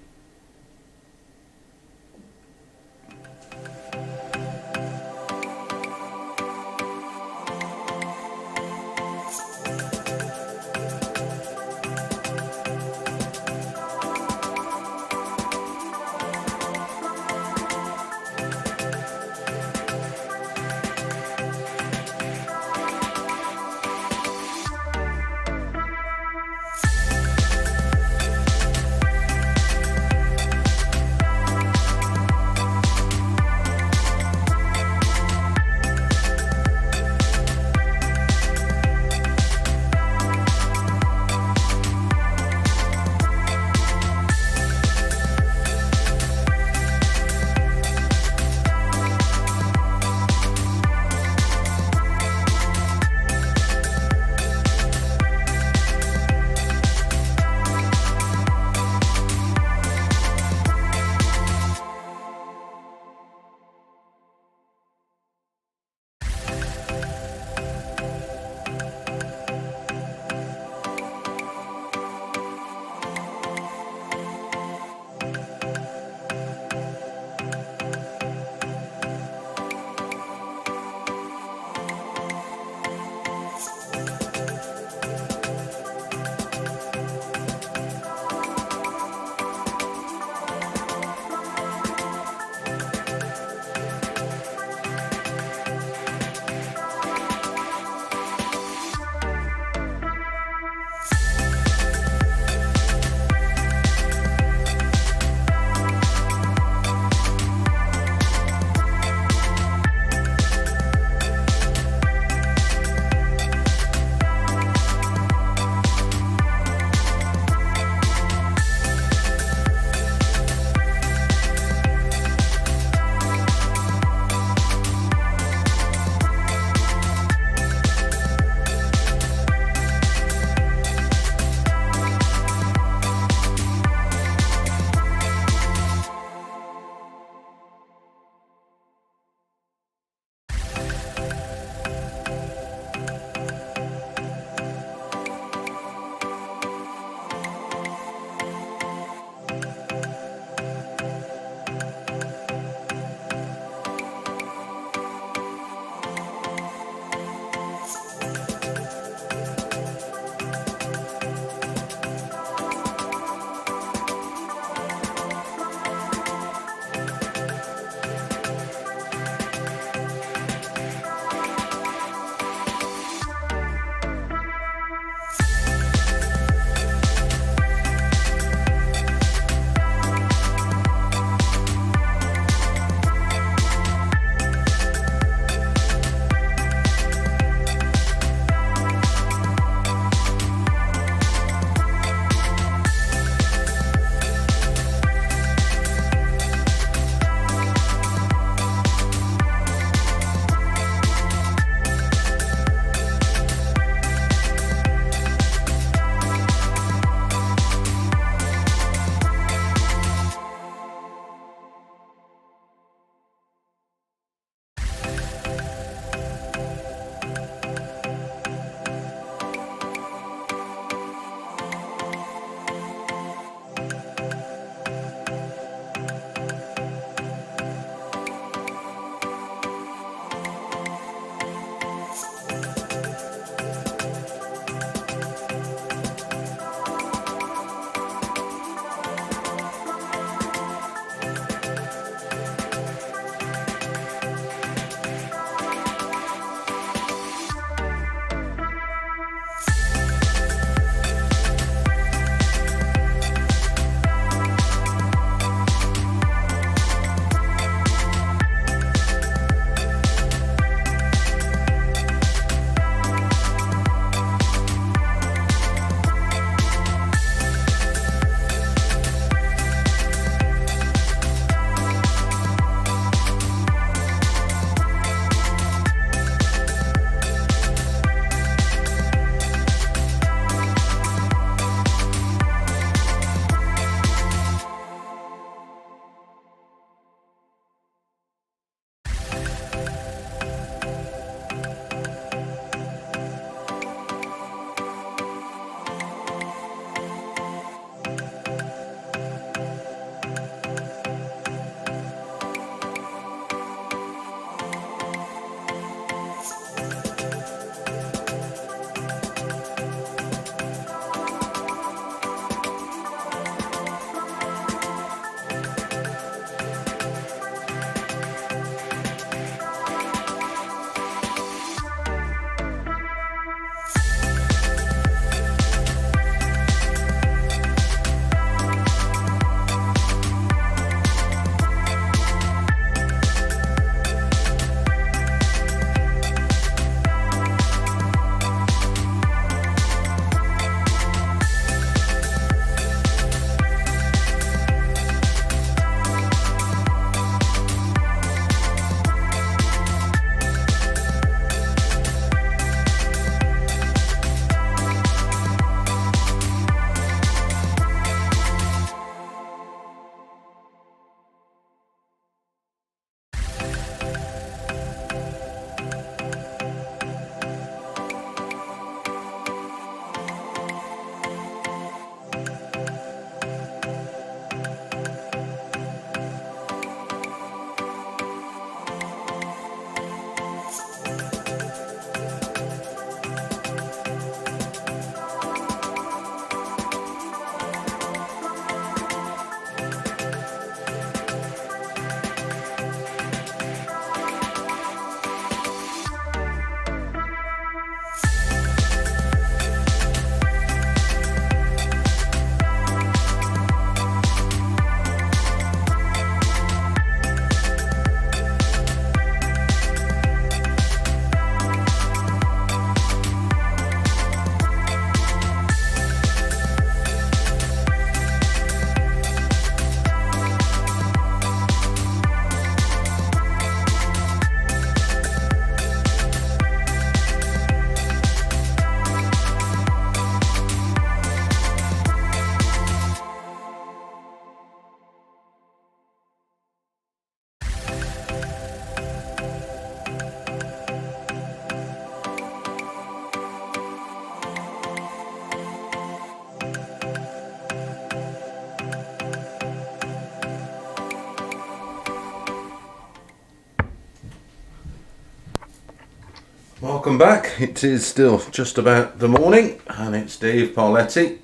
Welcome back. It is still just about the morning and it's Dave Parletti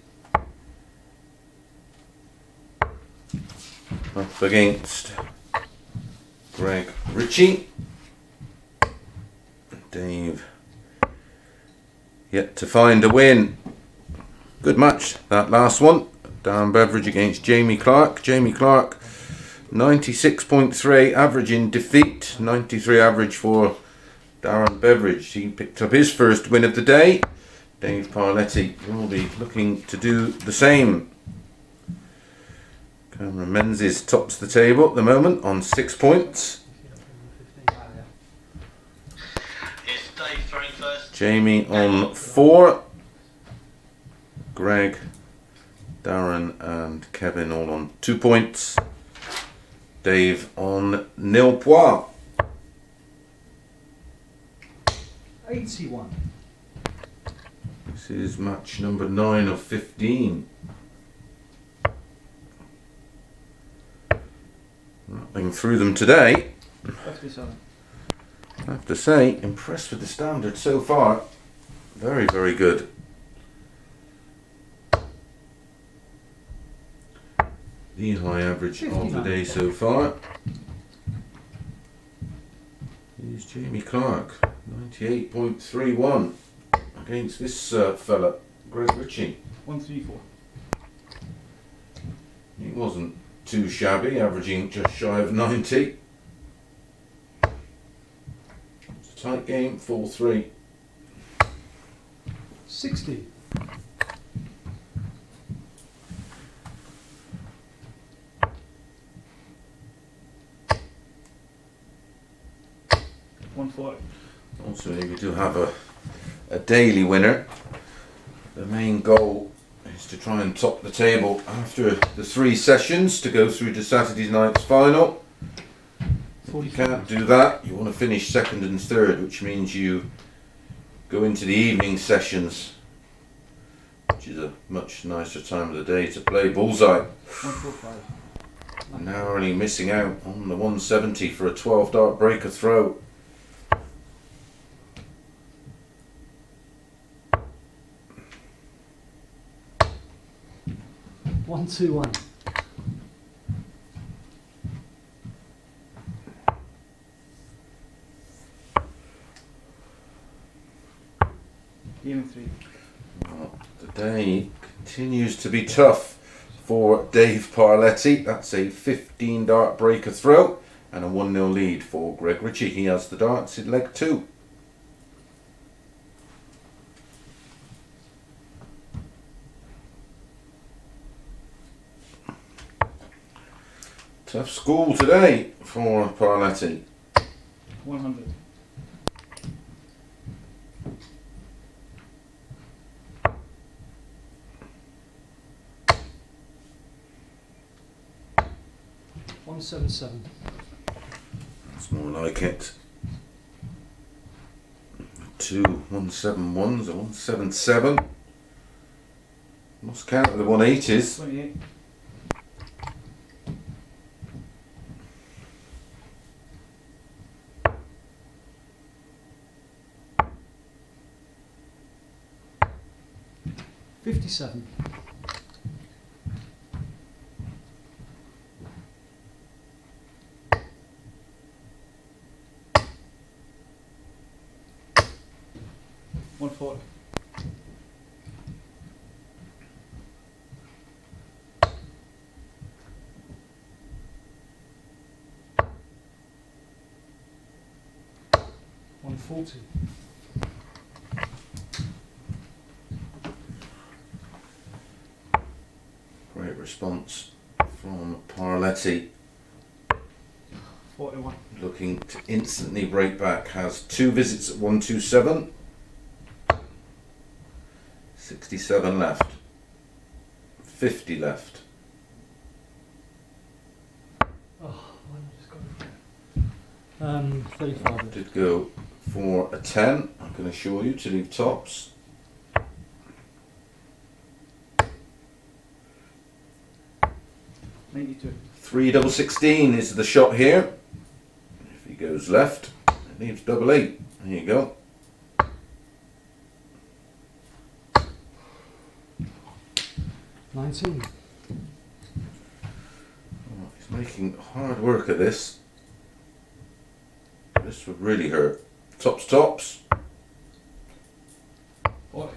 up against Greg Ritchie. Dave yet to find a win. Good match, that last one. Darren Beveridge against Jamie Clark. Jamie Clark 96.3 average in defeat, 93 average for Darren Beveridge. He picked up his first win of the day. Dave Parletti will be looking to do the same. Cameron Menzies tops the table at the moment on 6 points.
It's Dave throwing first.
Jamie on 4. Greg, Darren and Kevin all on 2 points. Dave on 0 points.
81.
This is match number 9 of 15. Rattling through them today.
57.
I have to say, impressed with the standard so far. Very, very good. The high average of the day so far is Jamie Clark, 98.31 against this fella, Greg Ritchie.
134.
He wasn't too shabby, averaging just shy of 90. It's a tight game, 4-3.
60.
Also, we do have a daily winner. The main goal is to try and top the table after the 3 sessions to go through to Saturday night's final. If you can't do that, you want to finish 2nd and 3rd, which means you go into the evening sessions, which is a much nicer time of the day to play bullseye.
145.
Narrowly missing out on the 170 for a 12 dart breaker throw.
One, two, one. Game 3.
Well, the day continues to be tough for Dave Parletti. That's a 15 dart breaker throw and a 1-0 lead for Greg Ritchie. He has the darts in leg 2. Tough school today for Parletti.
100. One, 7, 7.
That's more like it. 2 171s, a 177. Lost count of the 180s.
28. $57. $140. $140.
Great response from Parletti.
41.
Looking to instantly break back. Has 2 visits at 127. 67 left. 50 left.
Oh, why did I just go for it? 35.
Did go for a 10, I can assure you, to leave tops.
$92.
3 double 16 is the shot here. If he goes left, it leaves double 8. There you go.
19.
Oh, he's making hard work of this. This would really hurt. Tops, tops.
40.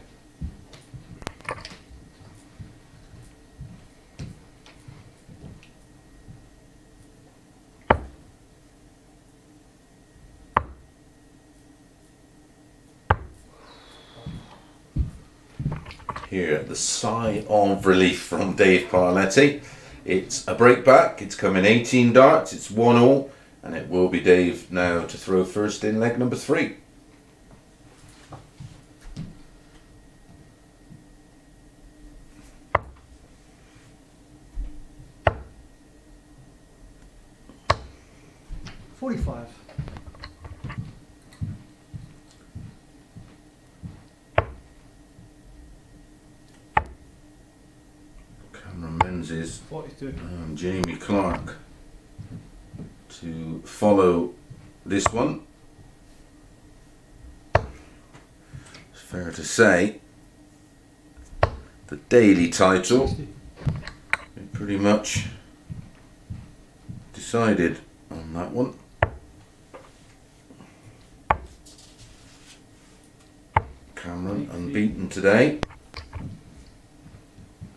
Here, the sigh of relief from Dave Parletti. It's a break back, it's coming 18 darts, it's 1-all, and it will be Dave now to throw first in leg number 3.
$45.
Menzies
42.
and Jamie Clark to follow this one. It's fair to say the daily title
60.
is pretty much decided on that one. Cameron unbeaten today.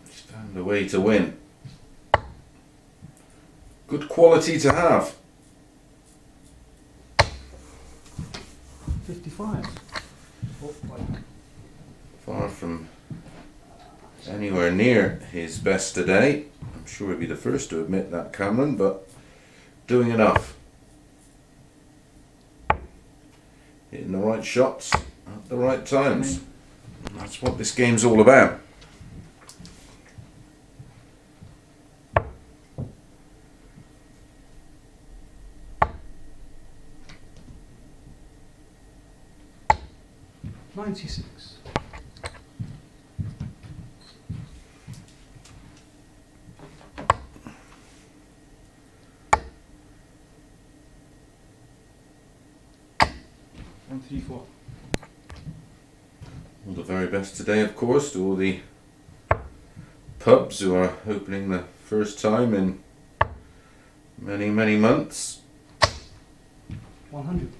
Found a way to win. Good quality to have.
55. Oh, wait.
Far from anywhere near his best today. I'm sure he'll be the first to admit that, Cameron, but doing enough. Hitting the right shots at the right times. And that's what this game's all about.
$96. $134.
All the very best today, of course, to all the pubs who are opening the first time in many, many months.
100.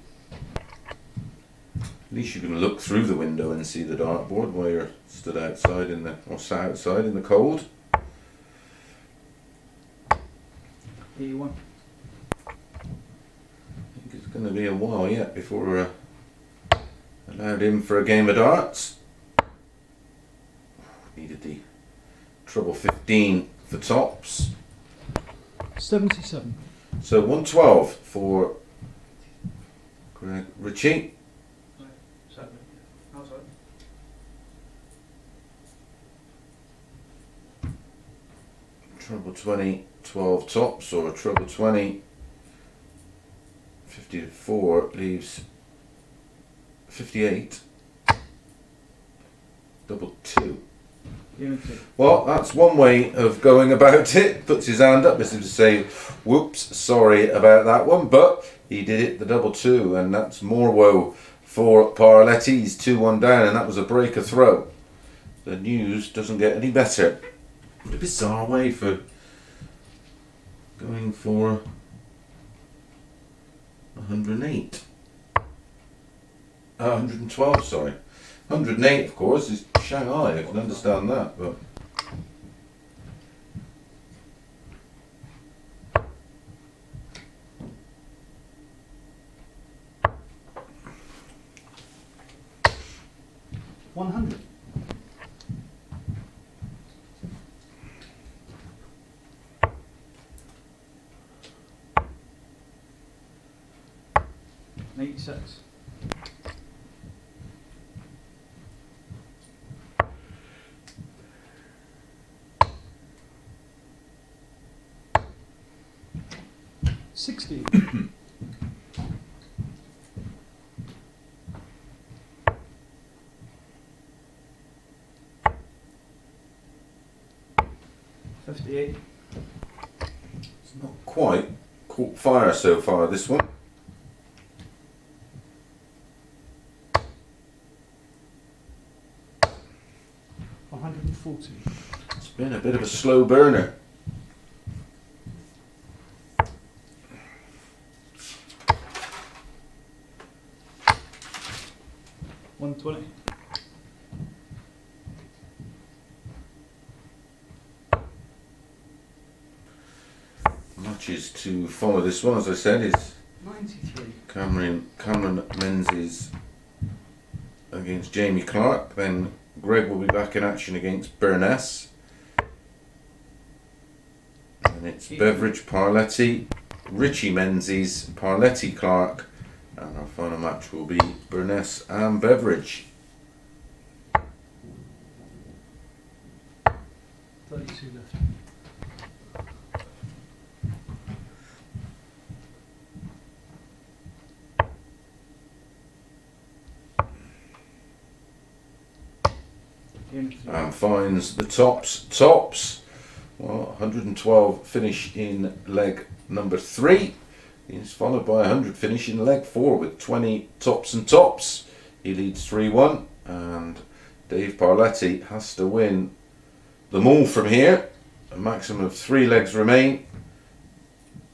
At least you can look through the window and see the dartboard while you're stood outside in the, or sat outside in the cold.
81.
I think it's going to be a while yet before we're allowed in for a game of darts. Needed the treble 15 for tops.
77.
So 112 for Greg Ritchie. Treble 20, 12 tops, or treble 20, 54 leaves 58, double 2. Well, that's one way of going about it. Puts his hand up as if to say, whoops, sorry about that one, but he did it the double 2, and that's more woe for Parletti. He's 2-1 down, and that was a breaker throw. The news doesn't get any better. A bizarre way for going for 108. 112, sorry. 108, of course, is Shanghai. I can understand that, but
$100. $86. $60. $58.
it's not quite caught fire so far, this one.
$140.
It's been a bit of a slow burner.
$120.
Matches to follow this one, as I said, is
93.
Cameron Menzies against Jamie Clark. Then Greg will be back in action against Burness. And it's Beveridge, Parletti, Ritchie, Menzies, Parletti, Clark, and our final match will be Burness and Beveridge.
32 left.
And finds the tops. Well, 112 finish in leg number 3. He's followed by 100 finish in leg 4 with 20 tops and tops. He leads 3-1, and Dave Parletti has to win them all from here. A maximum of 3 legs remain,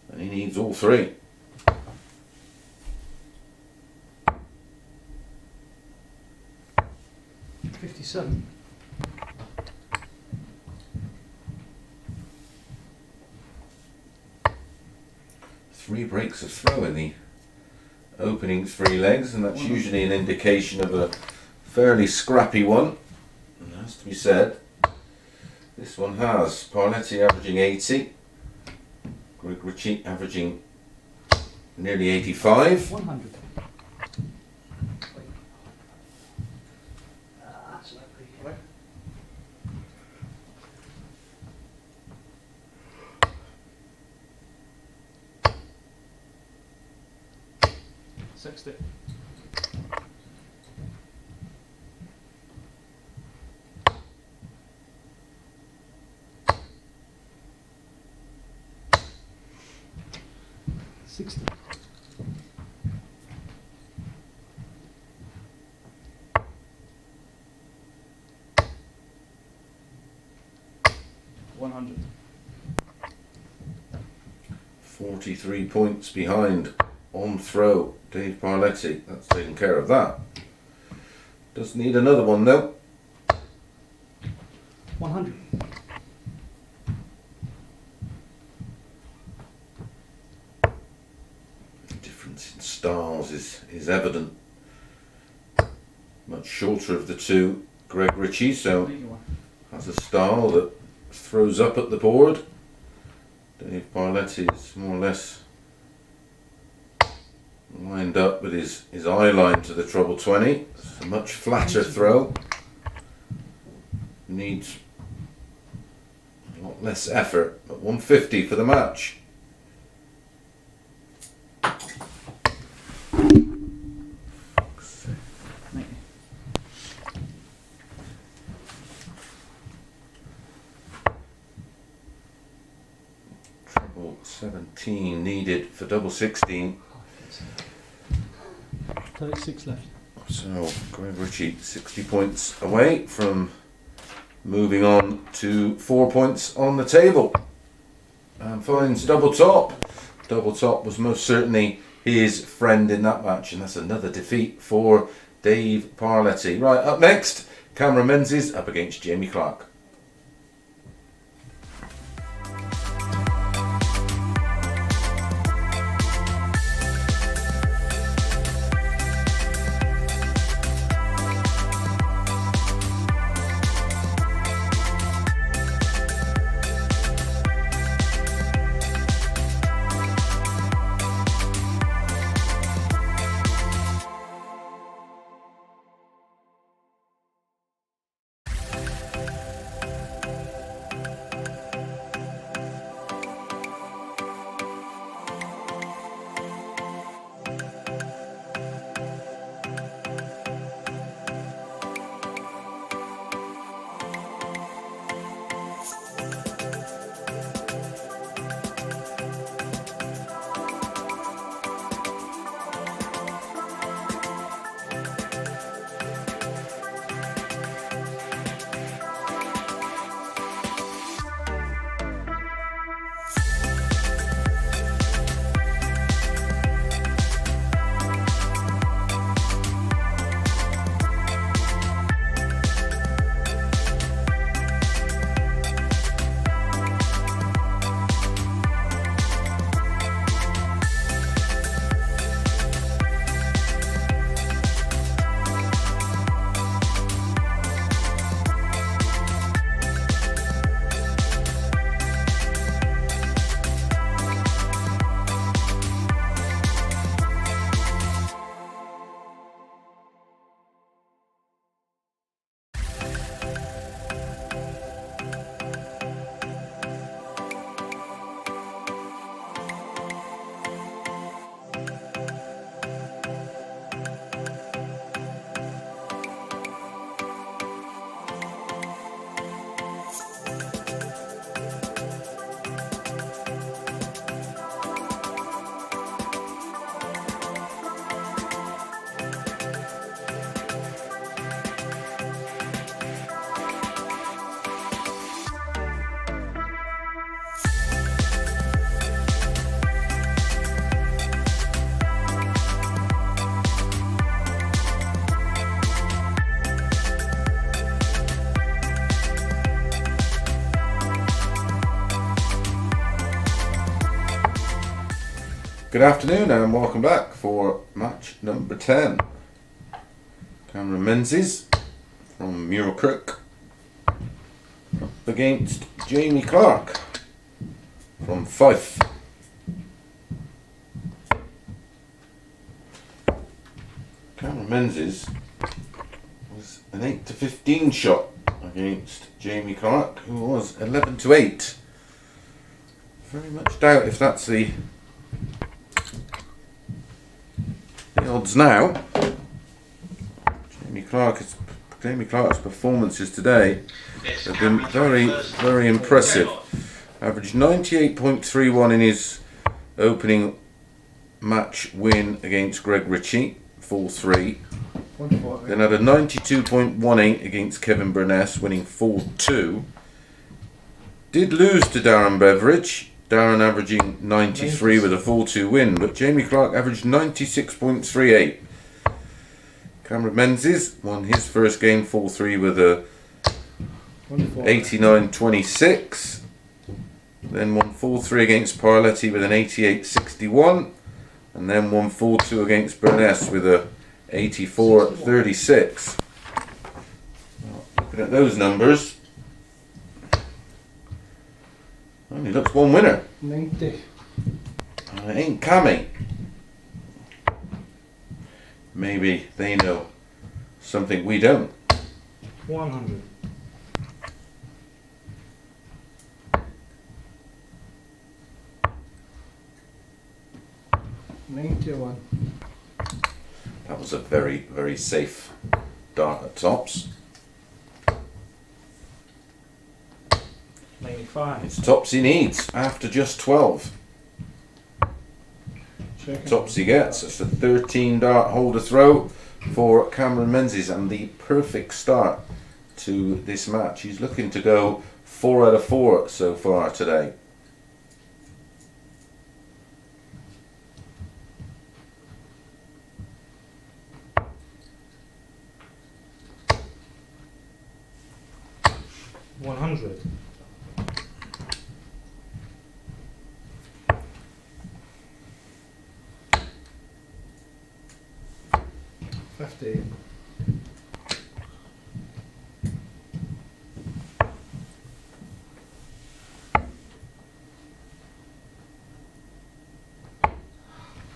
and he needs all 3.
$57.
3 breaks of throw in the opening 3 legs, and that's usually an indication of a fairly scrappy one. And it has to be said, this one has Parletti averaging 80, Greg Ritchie averaging nearly 85.
100. That's lovely. 60. $60. $100.
43 points behind on throw. Dave Parletti, that's taken care of that. Does need another one though.
100.
The difference in styles is evident. Much shorter of the two, Greg Ritchie, so has a style that throws up at the board. Dave Parletti is more or less lined up with his eye line to the treble 20. It's a much flatter throw. Needs a lot less effort, but 150 for the match. Treble 17 needed for double 16.
36 left.
So Greg Ritchie 60 points away from moving on to 4 points on the table, and finds double top. Double top was most certainly his friend in that match, and that's another defeat for Dave Parletti. Right, up next, Cameron Menzies up against Jamie Clark. Good afternoon and welcome back for match number 10. Cameron Menzies from Muirkirk up against Jamie Clark from Fife. Cameron Menzies was an 8 to 15 shot against Jamie Clark, who was 11 to 8. Very much doubt if that's the odds now. Jamie Clark's performances today have been very impressive. Averaged 98.31 in his opening match win against Greg Ritchie, 4-3. Then had a 92.18 against Kevin Burness, winning 4-2. Did lose to Darren Beveridge. Darren averaging 93 with a 4-2 win, but Jamie Clark averaged 96.38. Cameron Menzies won his first game 4-3 with a 89.26. Then won 4-3 against Parletti with an 88.61. And then won 4-2 against Burness with a 84.36. Looking at those numbers, only looks one winner.
90.
And it ain't Cammy. Maybe they know something we don't.
100. $91.
That was a very safe dart at tops.
95.
It's tops he needs after just 12.
Second.
Tops he gets. It's a 13 dart holder throw for Cameron Menzies and the perfect start to this match. He's looking to go 4 out of 4 so far today.
$100. $50.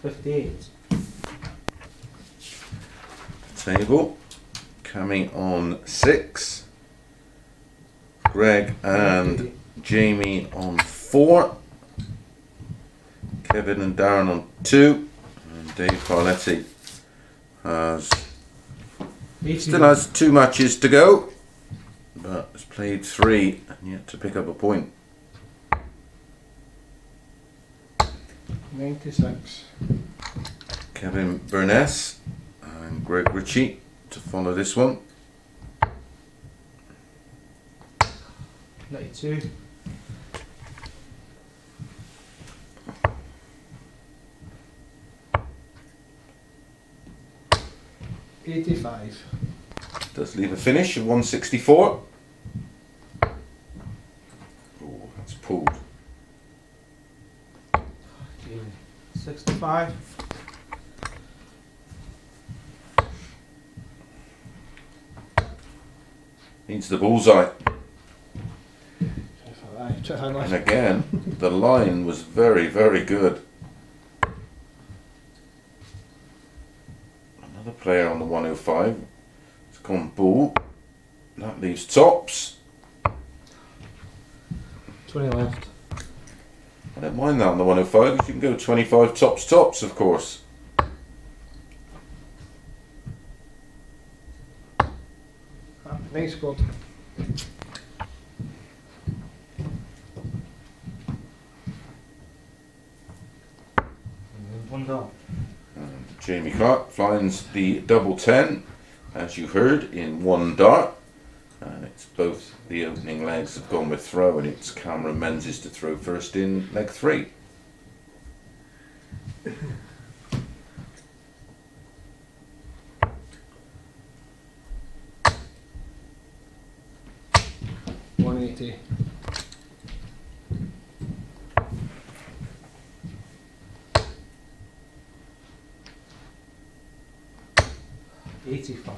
$58.
Table coming on 6. Greg and Jamie on 4. Kevin and Darren on 2. And Dave Parletti still has 2 matches to go, but has played 3 and yet to pick up a point.
96.
Kevin Burness and Greg Ritchie to follow this one.
92. $85.
Does leave a finish of 164. Oh, that's pulled.
65.
Needs the bullseye. And again, the line was very good. Another player on the 105. It's gone bull. That leaves tops.
20 left.
I don't mind that on the 105 because you can go 25 tops, of course.
Nice squad. One dart.
And Jamie Clark finds the double 10, as you heard, in 1 dart. And it's both the opening legs have gone with throw, and it's Cameron Menzies to throw first in leg 3.
$180. 85.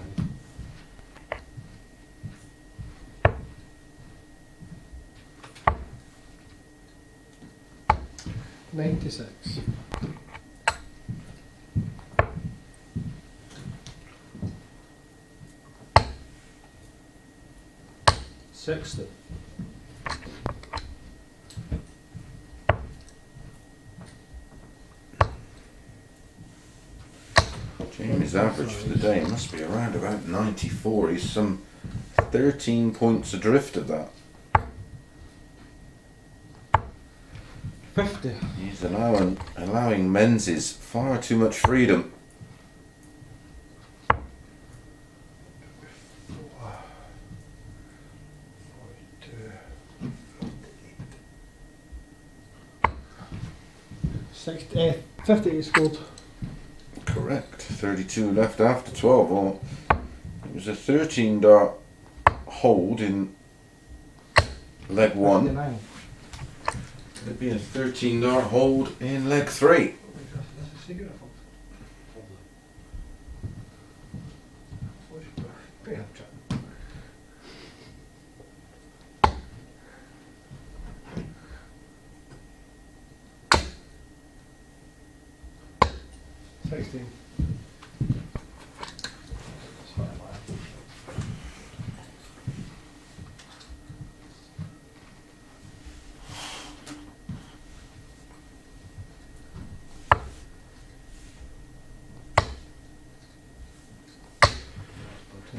96.
60.
Jamie's average for the day must be around about 94. He's some 13 points adrift of that.
50.
He's allowing Menzies far too much freedom.
58 scored.
Correct. 32 left after 12. Well, it was a 13 dart hold in leg 1.
59.
It'd be a 13 dart hold in leg 3.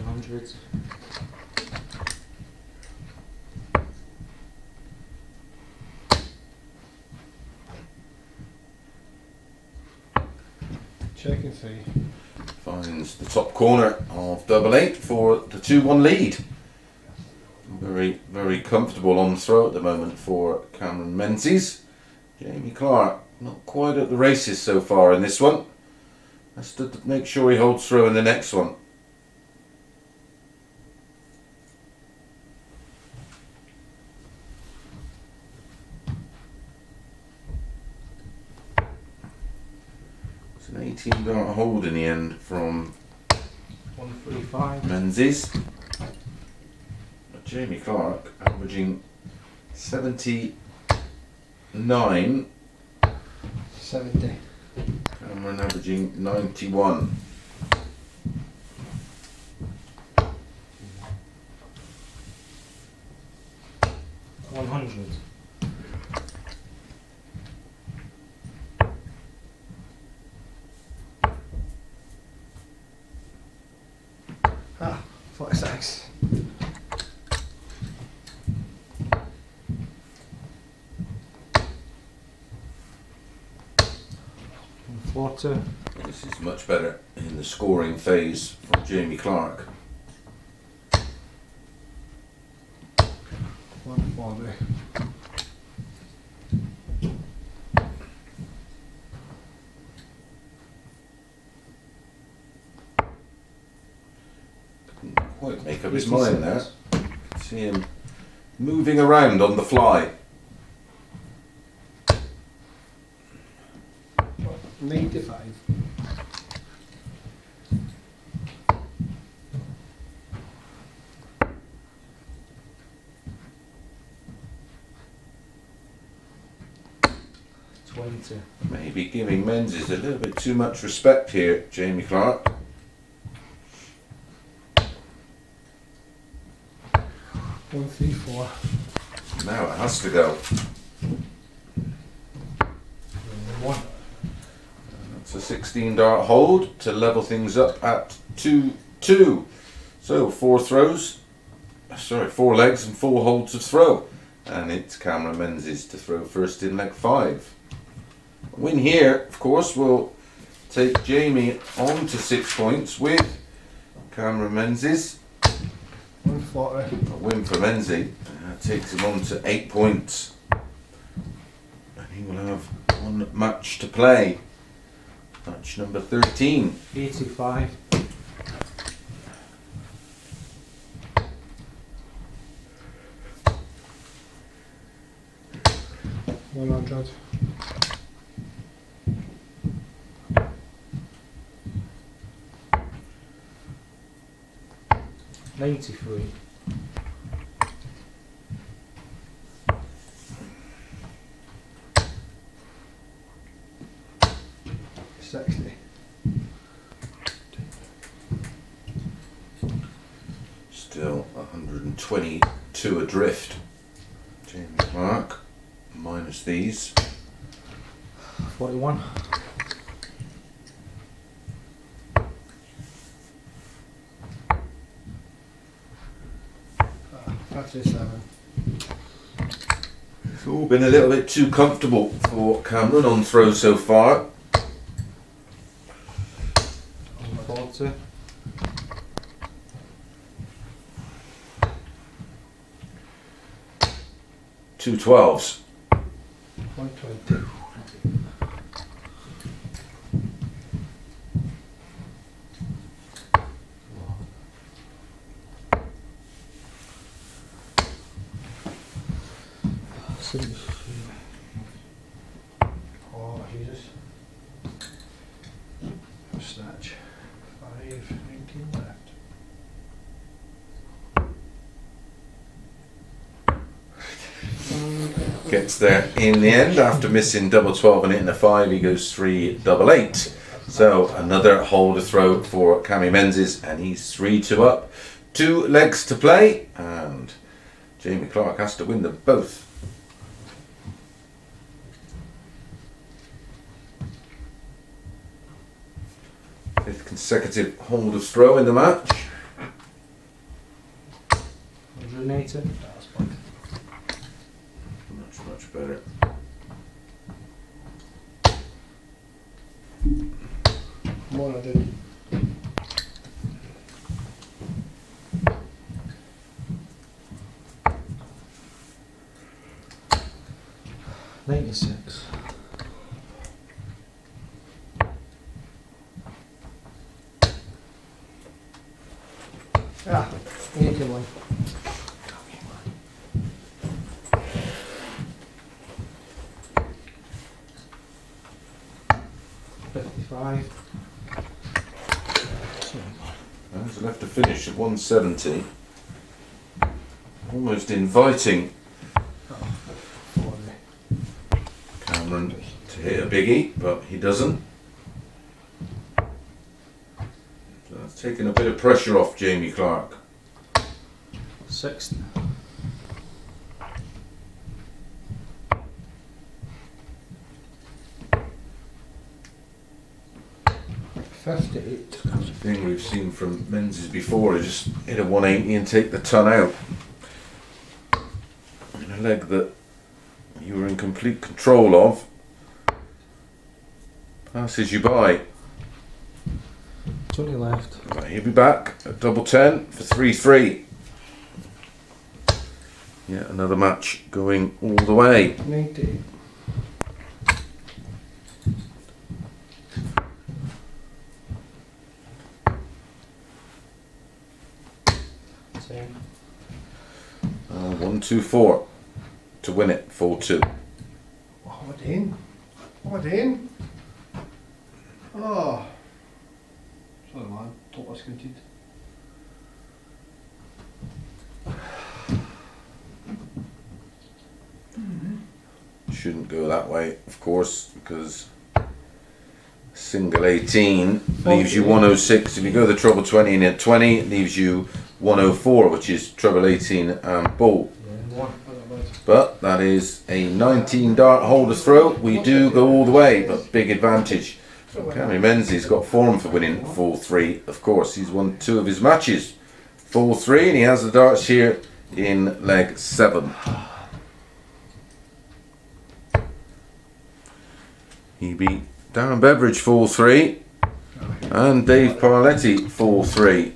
Hundreds.
Checking 3.
Finds the top corner of double 8 for the 2-1 lead. Very, very comfortable on throw at the moment for Cameron Menzies. Jamie Clark not quite at the races so far in this one. Has to make sure he holds throw in the next one. It's an 18 dart hold in the end from
135.
Menzies. Jamie Clark averaging 79.
70.
Cameron averaging 91.
100.
Ah, 46.
Water.
This is much better in the scoring phase from Jamie Clark.
140.
Couldn't quite make up his mind there. See him moving around on the fly.
95.
Maybe giving Menzies a little bit too much respect here, Jamie Clark.
134.
Now it has to go.
One.
It's a 16 dart hold to level things up at 2-2. So 4 legs and 4 holds of throw. And it's Cameron Menzies to throw first in leg 5. A win here, of course, will take Jamie on to 6 points with Cameron Menzies.
140.
A win for Menzies takes him on to 8 points. And he will have one match to play. Match number 13.
85.
100.
100.
93.
60.
Still 122 adrift. Jamie Clark, minus these.
41.
Ah, 57.
It's all been a little bit too comfortable for Cameron on throw so far.
40.
Two 12s.
120. Oh, Jesus. Snatch. 5:19 left.
Gets there in the end after missing double 12 and hitting a 5. He goes 3 double 8. So another hole to throw for Cammy Menzies, and he's 3-2 up. 2 legs to play, and Jamie Clark has to win them both. Fifth consecutive hole to throw in the match.
180.
That's fine.
Much better.
Come on, I did.
$96.
Ah, 81.
55.
There's left to finish at 170. Almost inviting
40.
Cameron to hit a biggie, but he doesn't. So that's taking a bit of pressure off Jamie Clark.
60.
58.
The thing we've seen from Menzies before is just hit a 180 and take the ton out. In a leg that you were in complete control of. Passes you by.
20 left.
Right, he'll be back at double 10 for 3-3. Yeah, another match going all the way.
90.
Same.
1-2-4 to win it. 4-2.
Oh, what in? What in? Oh. Sorry, man. Thought I was squinted.
Shouldn't go that way, of course, because single 18 leaves you 106. If you go the treble 20 and hit 20, it leaves you 104, which is treble 18 and ball.
Yeah, one.
But that is a 19 dart hole to throw. We do go all the way, but big advantage. Cammy Menzies got form for winning 4-3. Of course, he's won 2 of his matches. 4-3, and he has the darts here in leg 7. He beat Darren Beveridge 4-3 and Dave Parletti 4-3.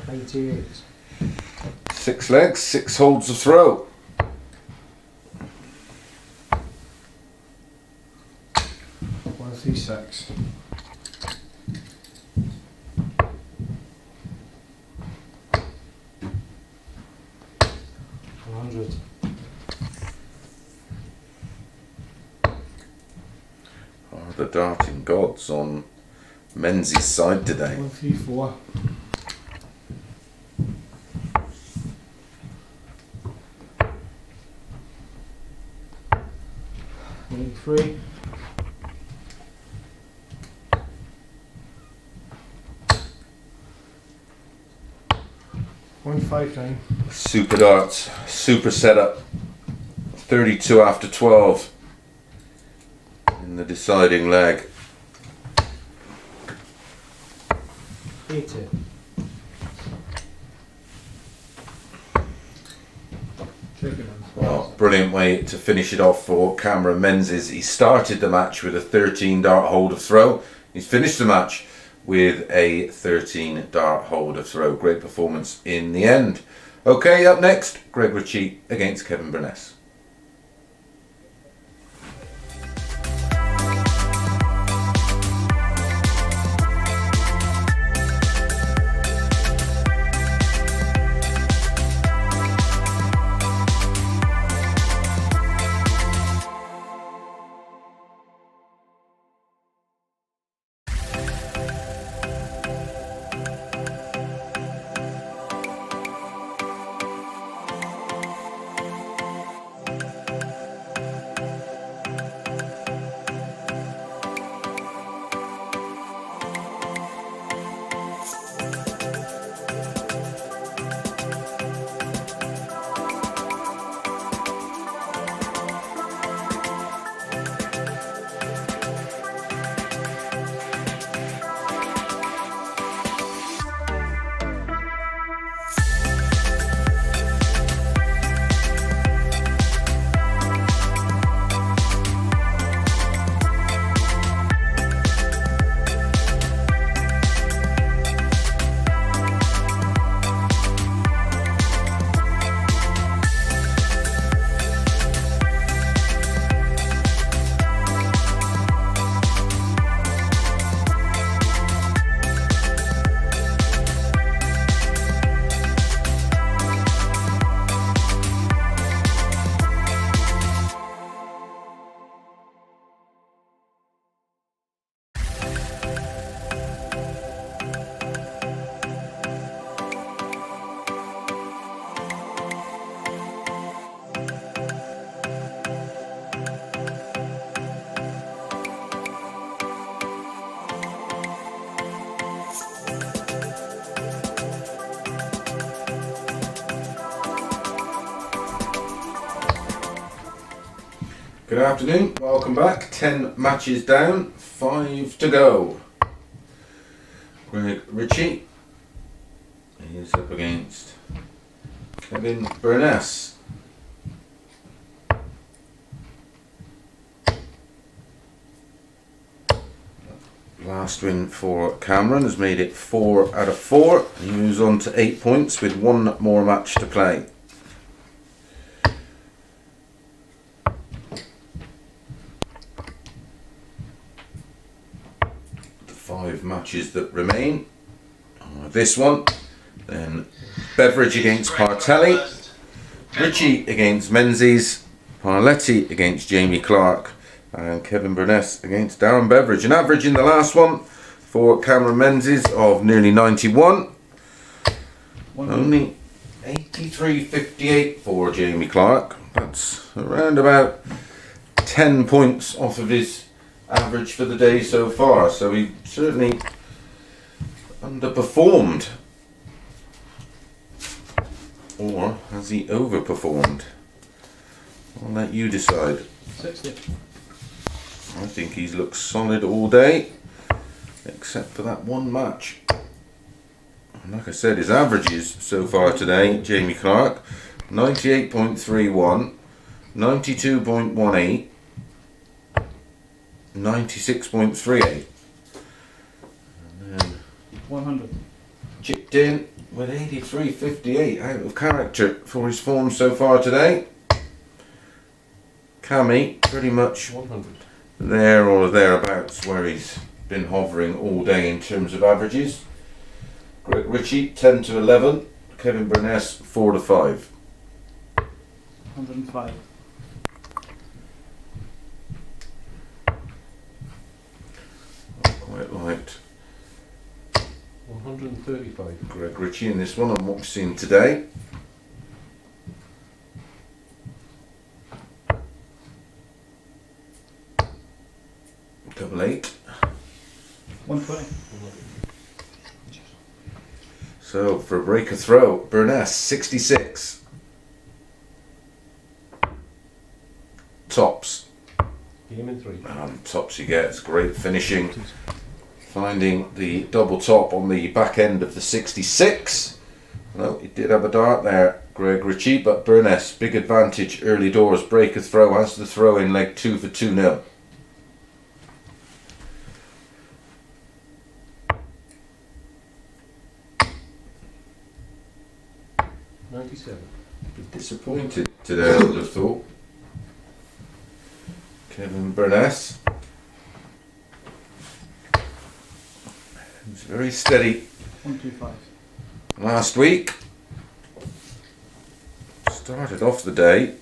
$98.
6 legs, 6 holds to throw.
One, 3, 6.
the darting gods on Menzies' side today.
1, 3, 4. Nine, 3. One, 5, 9.
Super darts, super setup. 32 after 12 in the deciding leg.
80.
Well, brilliant way to finish it off for Cameron Menzies. He started the match with a 13 dart hold of throw. He's finished the match with a 13 dart hold of throw. Great performance in the end. Okay, up next, Greg Ritchie against Kevin Burness. Good afternoon, welcome back. 10 matches down, 5 to go. Greg Ritchie is up against Kevin Burness. Last win for Cameron has made it 4 out of 4. He moves on to 8 points with one more match to play. The 5 matches that remain are this one, then Beveridge against Parletti, Ritchie against Menzies, Parletti against Jamie Clark, and Kevin Burness against Darren Beveridge. An average in the last one for Cameron Menzies of nearly 91. Only 83.58 for Jamie Clark. That's around about 10 points off of his average for the day so far. So he certainly underperformed. Or has he overperformed? I'll let you decide.
60.
I think he's looked solid all day, except for that one match. And like I said, his averages so far today, Jamie Clark, 98.31, 92.18, 96.38. And then
100.
chipped in with 83.58, out of character for his form so far today. Cammy, pretty much
100.
there or thereabouts where he's been hovering all day in terms of averages. Greg Ritchie 10 to 11, Kevin Burness 4 to 5.
105.
Quite liked
135.
Greg Ritchie in this one and what we've seen today. Double 8.
120.
So for a break of throw, Burness 66. Tops.
Game in 3.
Tops you get. It's great finishing. Finding the double top on the back end of the 66. Well, he did have a dart there, Greg Ritchie, but Burness, big advantage early doors, break of throw, has the throw in leg 2 for 2-0. Disappointed today, I would have thought. Kevin Burness. He was very steady
125.
last week. Started off the day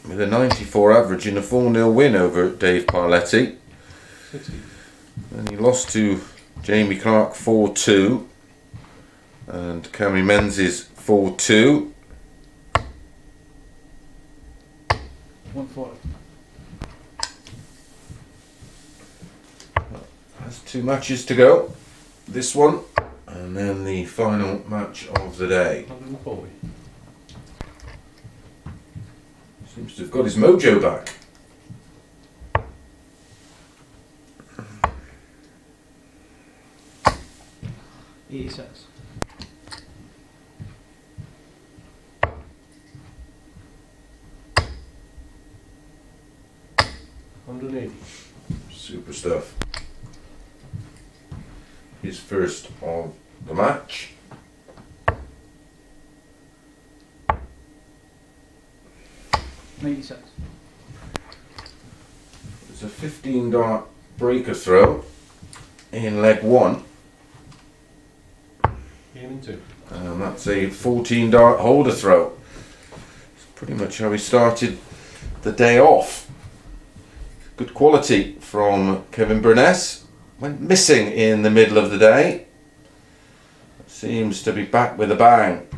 with a 94 average in a 4-0 win over Dave Parletti.
60.
And he lost to Jamie Clark 4-2 and Cammy Menzies 4-2.
140.
Has 2 matches to go. This one and then the final match of the day.
140.
Seems to have got his mojo back.
$86.
180.
Super stuff. His first of the match.
$96.
It's a 15 dart breaker throw in leg 1.
Game in 2.
And that's a 14 dart holder throw. It's pretty much how he started the day off. Good quality from Kevin Burness. Went missing in the middle of the day. Seems to be back with a bang.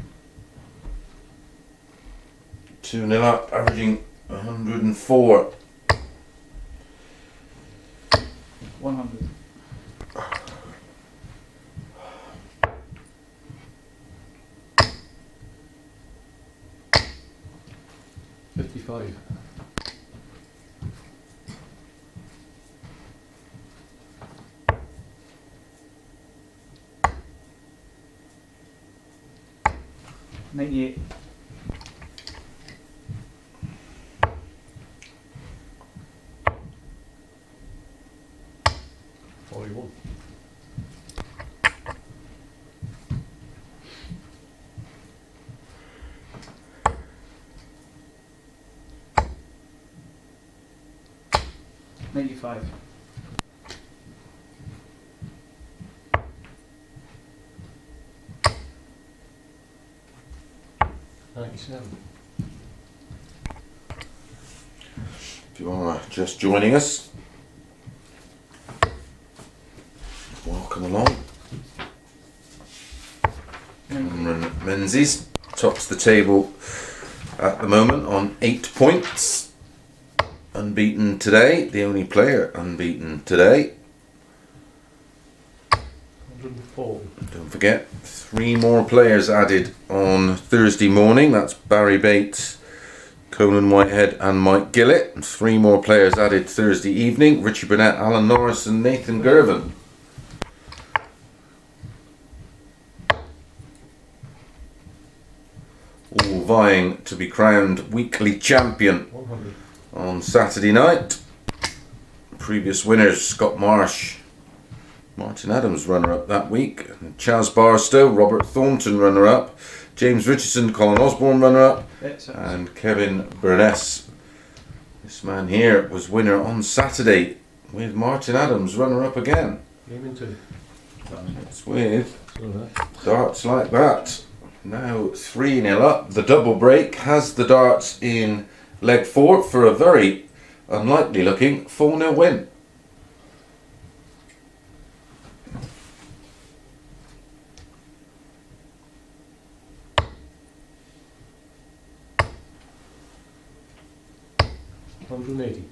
2-0 up, averaging 104.
100.
$55.
98.
41.
95.
97.
If you are just joining us, welcome along. Cameron Menzies tops the table at the moment on 8 points. Unbeaten today, the only player unbeaten today.
104.
Don't forget, 3 more players added on Thursday morning. That's Barry Bates, Conan Whitehead and Mike Gillett. And 3 more players added Thursday evening. Richie Burnett, Alan Norris and Nathan Girvin. All vying to be crowned weekly champion
100.
on Saturday night. Previous winners, Scott Marsh, Martin Adams runner-up that week, Chaz Barstow, Robert Thornton runner-up, James Richardson, Colin Osborne runner-up, and Kevin Burness. This man here was winner on Saturday with Martin Adams runner-up again.
Game in 2.
It's with
So that.
darts like that. Now 3-0 up. The double break has the darts in leg 4 for a very unlikely looking 4-0 win.
180.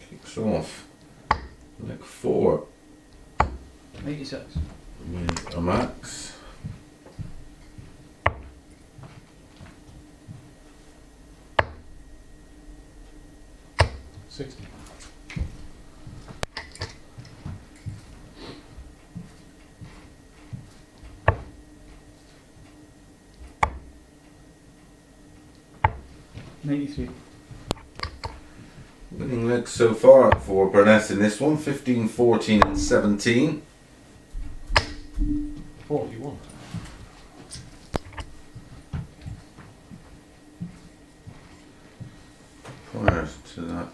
Kicks off. Leg 4
86.
with a max.
$60.
$93.
Winning legs so far for Burness in this one, 15, 14 and 17.
41.
Prior to that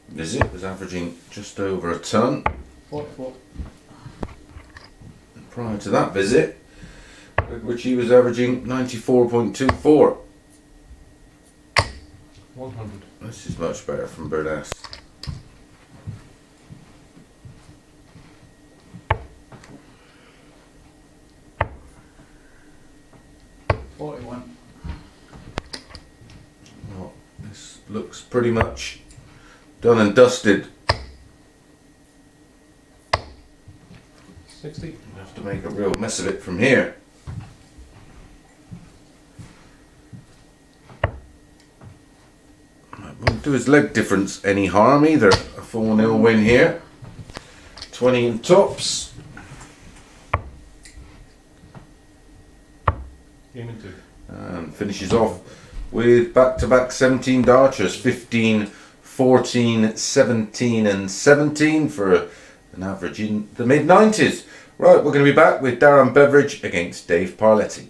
visit was averaging just over a ton.
44.
Prior to that visit, Ritchie was averaging 94.24.
100.
This is much better from Burness.
$41.
Well, this looks pretty much done and dusted.
60.
You have to make a real mess of it from here. Won't do his leg difference any harm either. A 4-0 win here. 20 in tops.
Game in 2.
And finishes off with back-to-back 17 darchers. 15, 14, 17 and 17 for an average in the mid-90s. Right, we're going to be back with Darren Beveridge against Dave Parletti.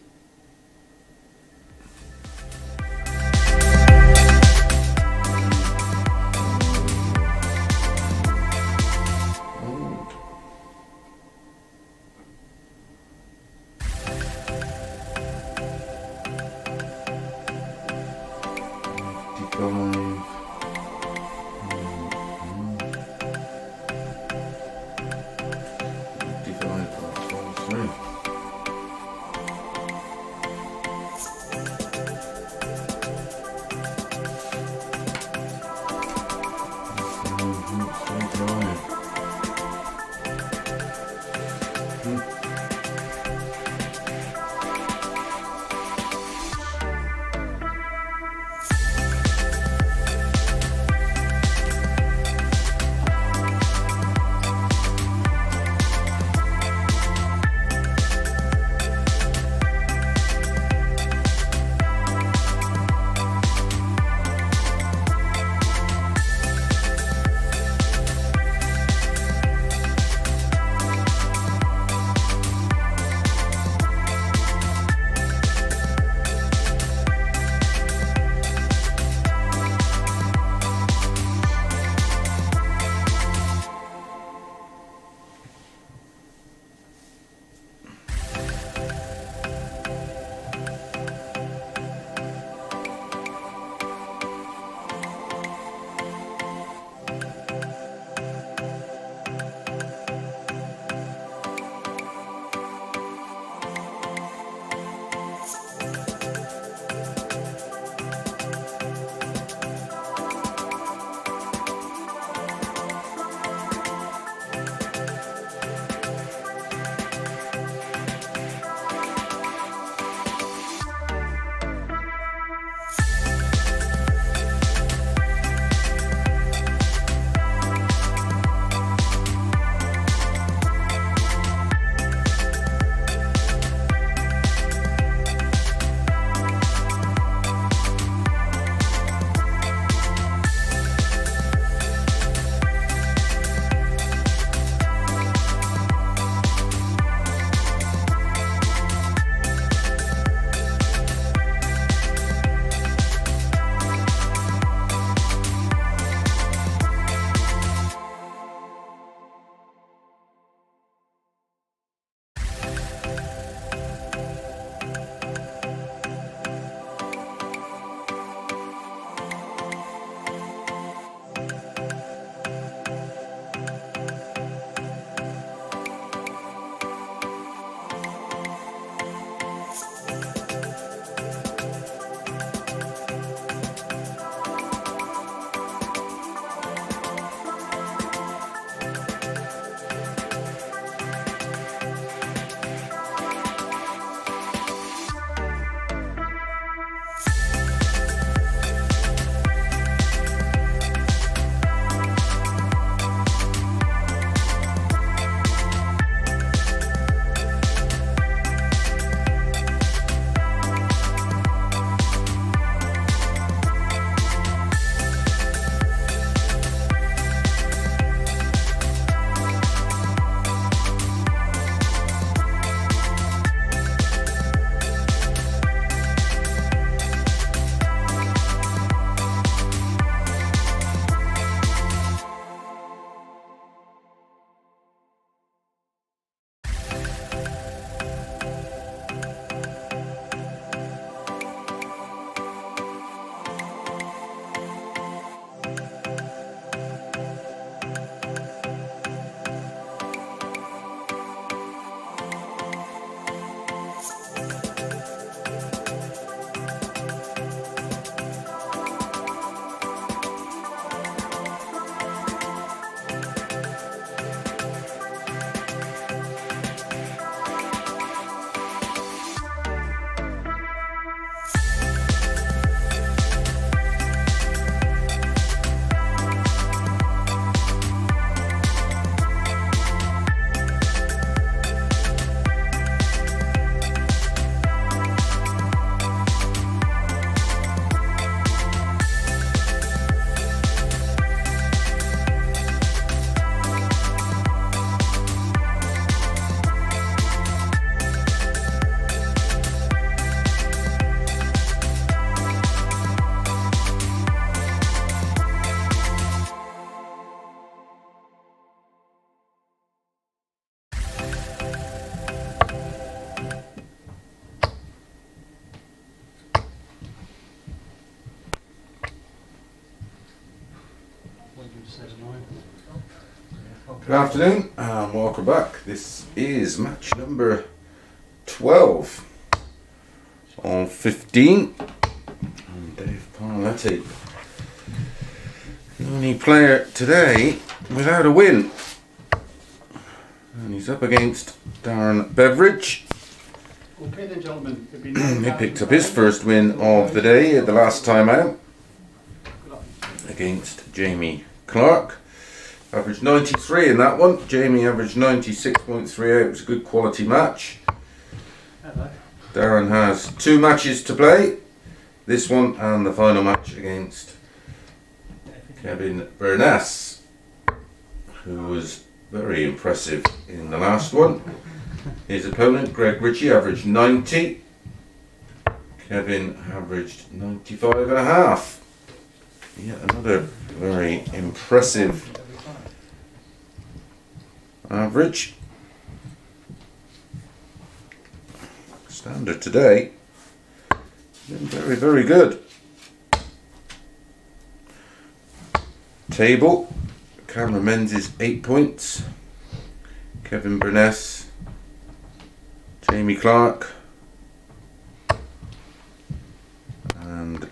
Good afternoon and welcome back. This is match number 12 on 15. And Dave Parletti, the only player today without a win. And he's up against Darren Beveridge.
Okay then, gentlemen.
He picked up his first win of the day at the last time out against Jamie Clark. Averaged 93 in that one. Jamie averaged 96.38. It was a good quality match.
Hello.
Darren has 2 matches to play. This one and the final match against Kevin Burness, who was very impressive in the last one. His opponent, Ritchie, averaged 90. Kevin averaged 95.5. Yet another very impressive average. Standard today. Been very, very good. Table. Cameron Menzies 8 points. Kevin Burness, Jamie Clark, and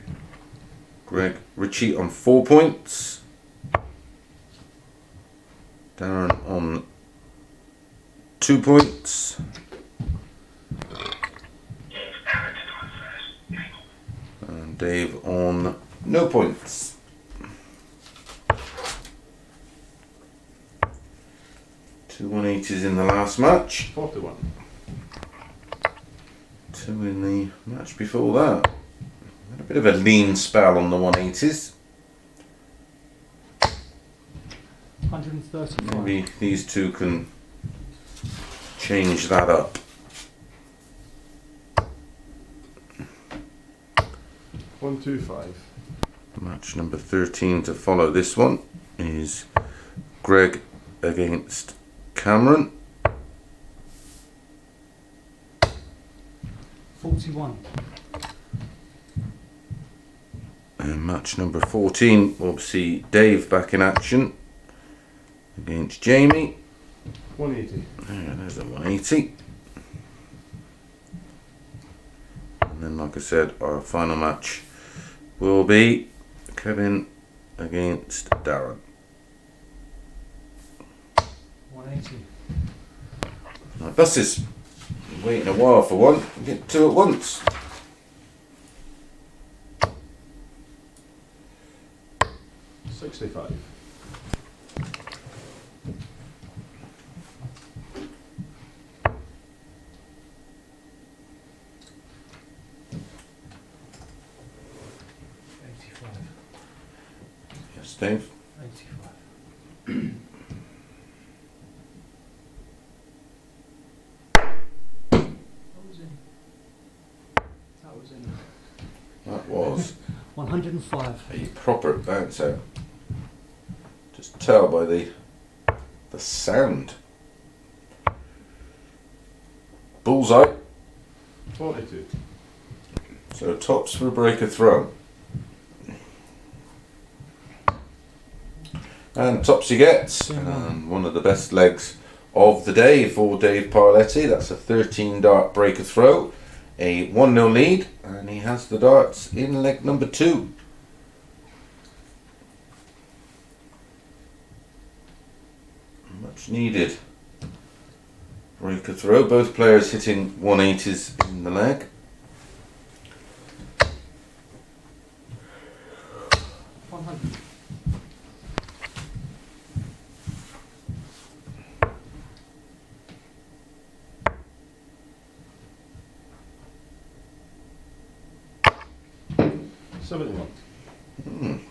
Ritchie on 4 points. Darren on 2 points. And Dave on no points. Two 180s in the last match.
41.
2 in the match before that. Had a bit of a lean spell on the 180s.
135.
Maybe these two can change that up.
125.
Match number 13 to follow this one is Greg against Cameron.
41.
And match number 14 will see Dave back in action against Jamie.
180.
There's a 180. And then, like I said, our final match will be Kevin against Darren.
180.
Now, buses. Been waiting a while for one. Get 2 at once.
$65.
Yes, Dave.
85.
That was
105.
a proper bounce out. Just tell by the sound. Bullseye.
42.
So tops for a breaker throw. And tops he gets. And one of the best legs of the day for Dave Parletti. That's a 13 dart breaker throw. A 1-0 lead. And he has the darts in leg number 2. Much needed breaker throw. Both players hitting 180s in the leg.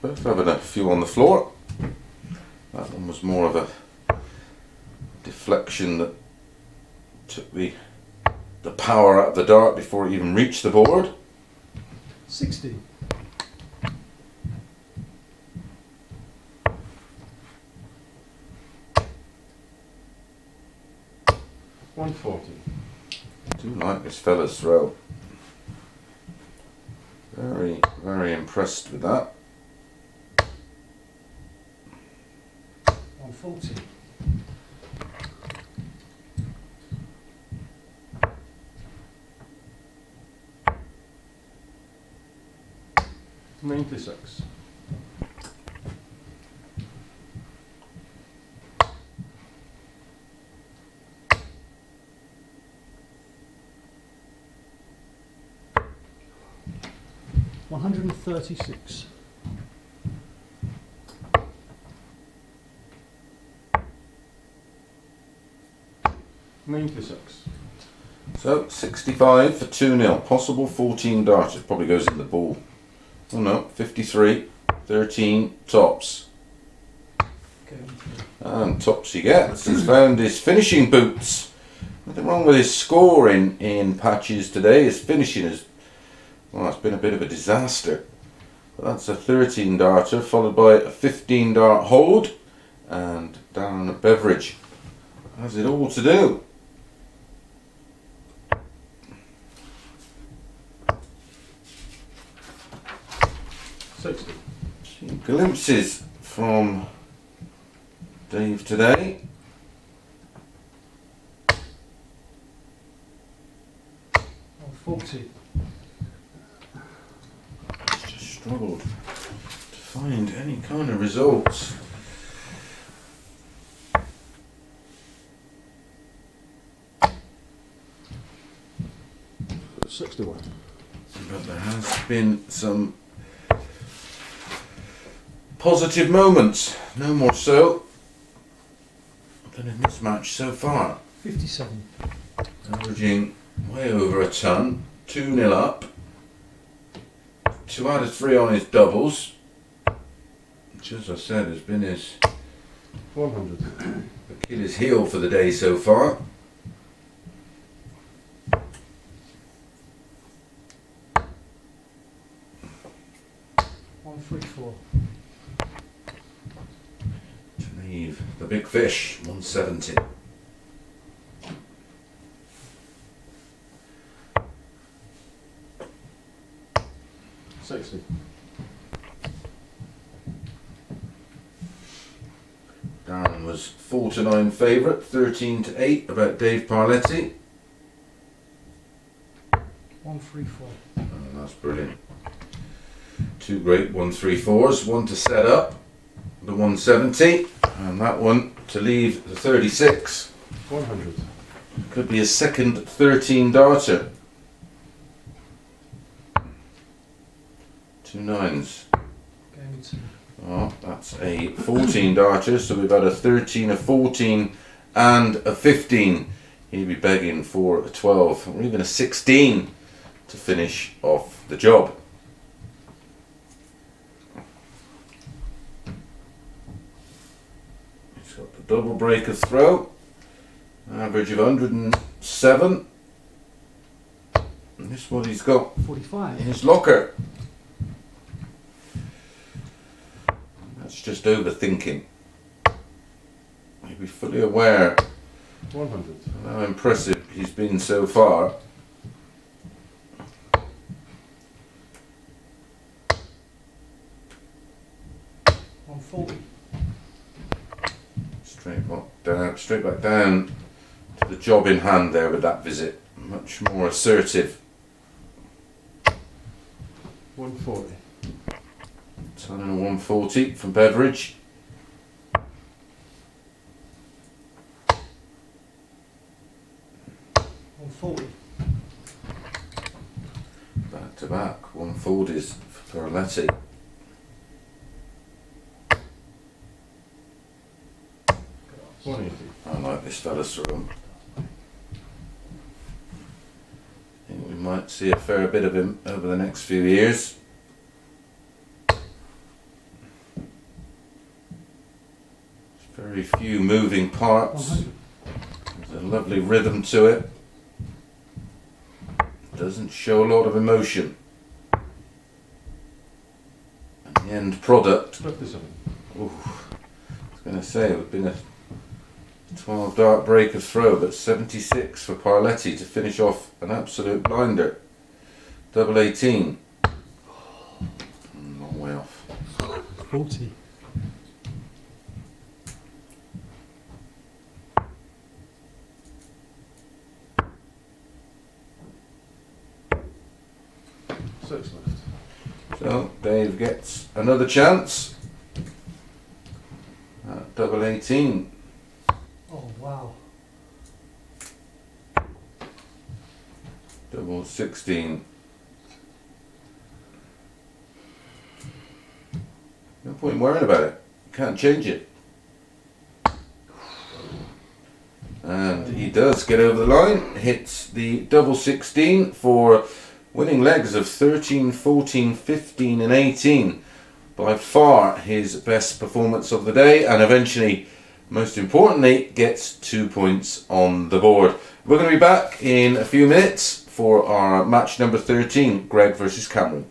Both having a few on the floor. That one was more of a deflection that took the power out of the dart before it even reached the board.
60.
$140.
Do like this fella's throw. Very, very impressed with that.
140.
96.
$136.
96.
So 65 for 2-0. Possible 14 darters. Probably goes in the ball. Oh no, 53. 13 tops.
Okay.
And tops he gets. He's found his finishing boots. Nothing wrong with his scoring in patches today. His finishing is, well, it's been a bit of a disaster. But that's a 13 darter followed by a 15 dart hold. And Darren at Beveridge has it all to do.
60.
Some glimpses from Dave today.
Oh, 40.
He's just struggled to find any kind of results.
Got 61.
But there has been some positive moments, no more so than in this match so far.
57.
Averaging way over a ton, 2-0 up, 2 out of 3 on his doubles, which as I said has been his
100.
Achilles heel for the day so far.
$134.
To leave the big fish, 170. Darren was 4-9 favourite, 13-8 about Dave Parletti.
134.
Oh, that's brilliant. 2 great 134s, one to set up the 170, and that one to leave the 36.
100.
Could be a second 13 darter. 2 9s.
Game 2.
Oh, that's a 14 darter, so we've had a 13, a 14, and a 15. He'd be begging for a 12 or even a 16 to finish off the job. He's got the double breaker throw, average of 107. And this is what he's got
45.
in his locker. That's just overthinking. He'd be fully aware
100.
of how impressive he's been so far.
$140.
Straight back down to the job in hand there with that visit. Much more assertive.
140.
Ton and a 140 from Beveridge.
$140.
Back to back 140s for Parletti. I like this fella's through. I think we might see a fair bit of him over the next few years. Very few moving parts.
100.
There's a lovely rhythm to it. Doesn't show a lot of emotion. And the end product.
57.
Ooh, I was going to say it would have been a 12 dart breaker throw, but 76 for Parletti to finish off an absolute blinder. Double 18. Long way off.
40.
Six left.
So Dave gets another chance at double 18.
Oh, wow.
Double 16. No point in worrying about it. Can't change it. And he does get over the line, hits the double 16 for winning legs of 13, 14, 15 and 18. By far his best performance of the day, and eventually, most importantly, gets 2 points on the board. We're going to be back in a few minutes for our match number 13, Greg versus Cameron.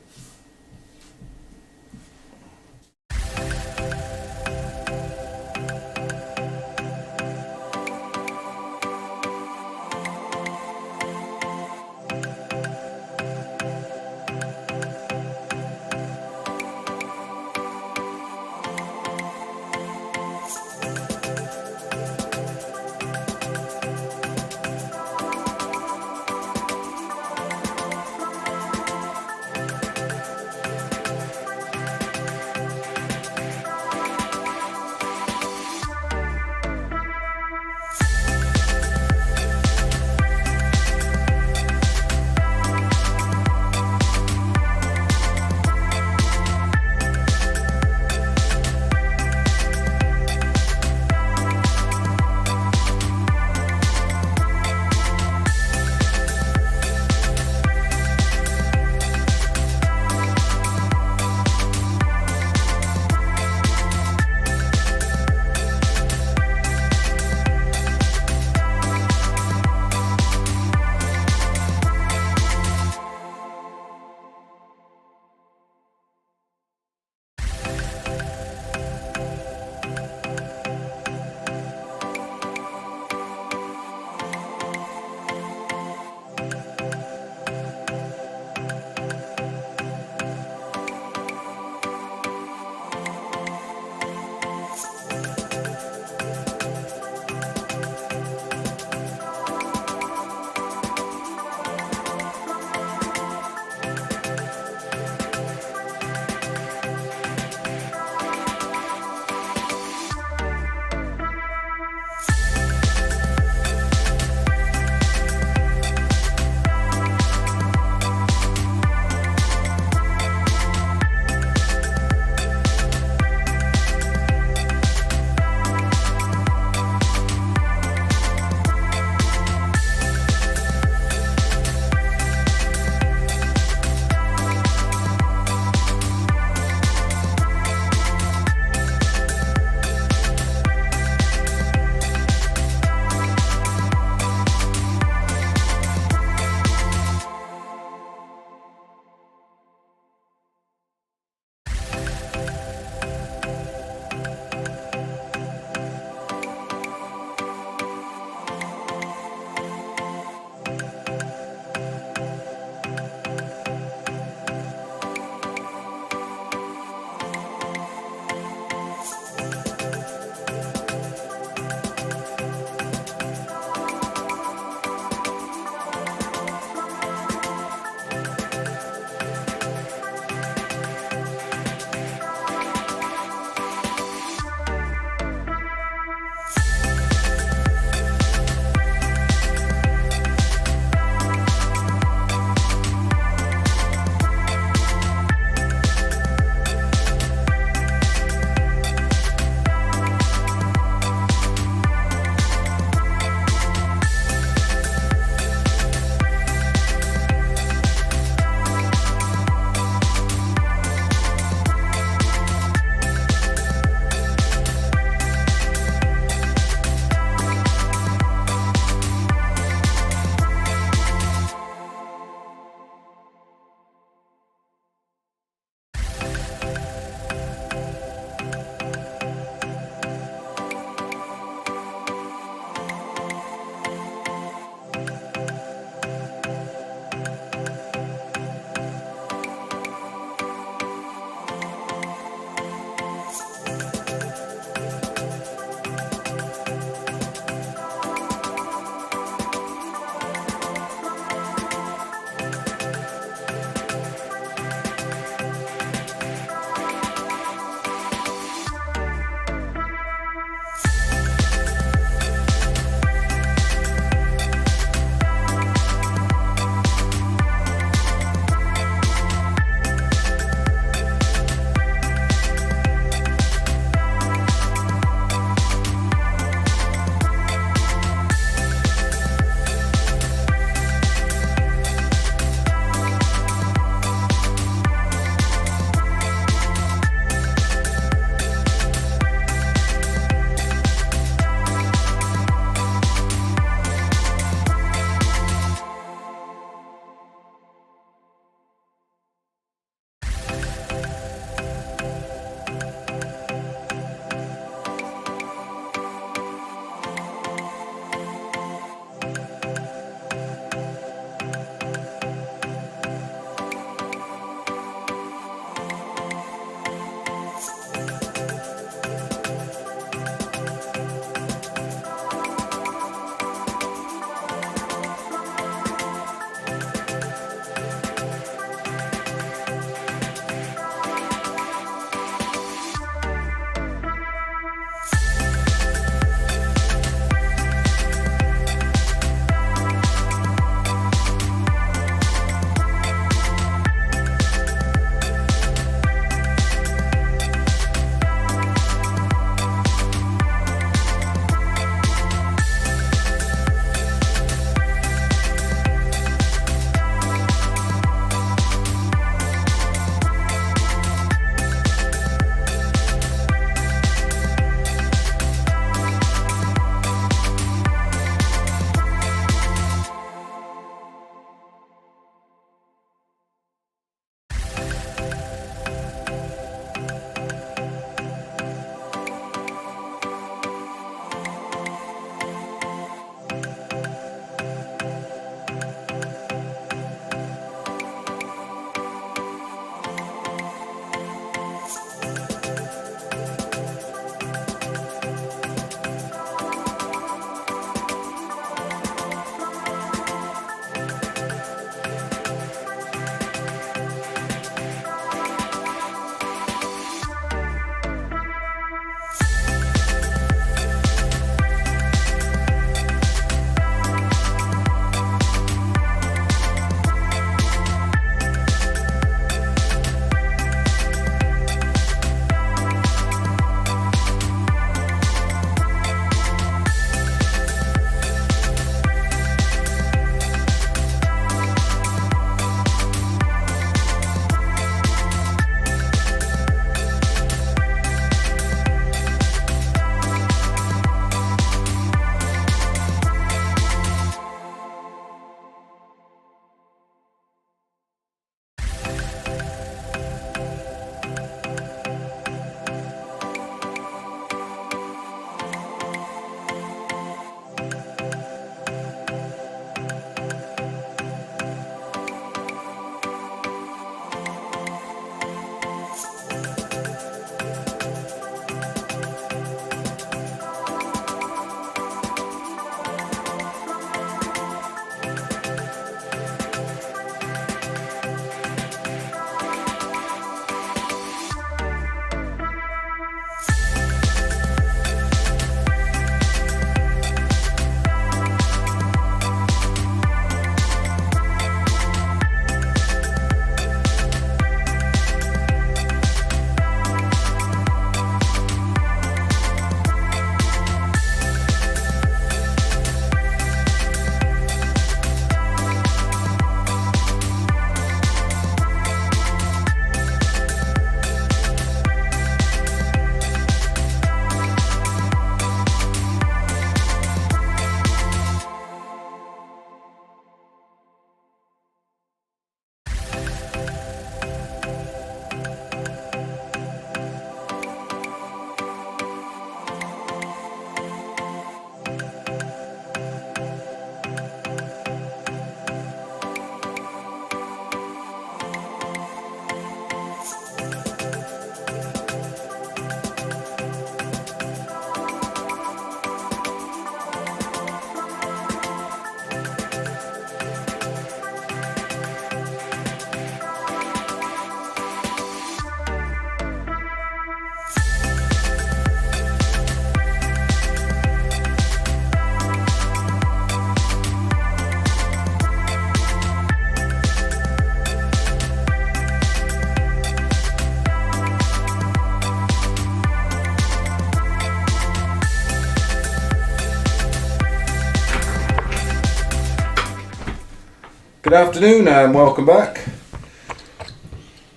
Good afternoon and welcome back.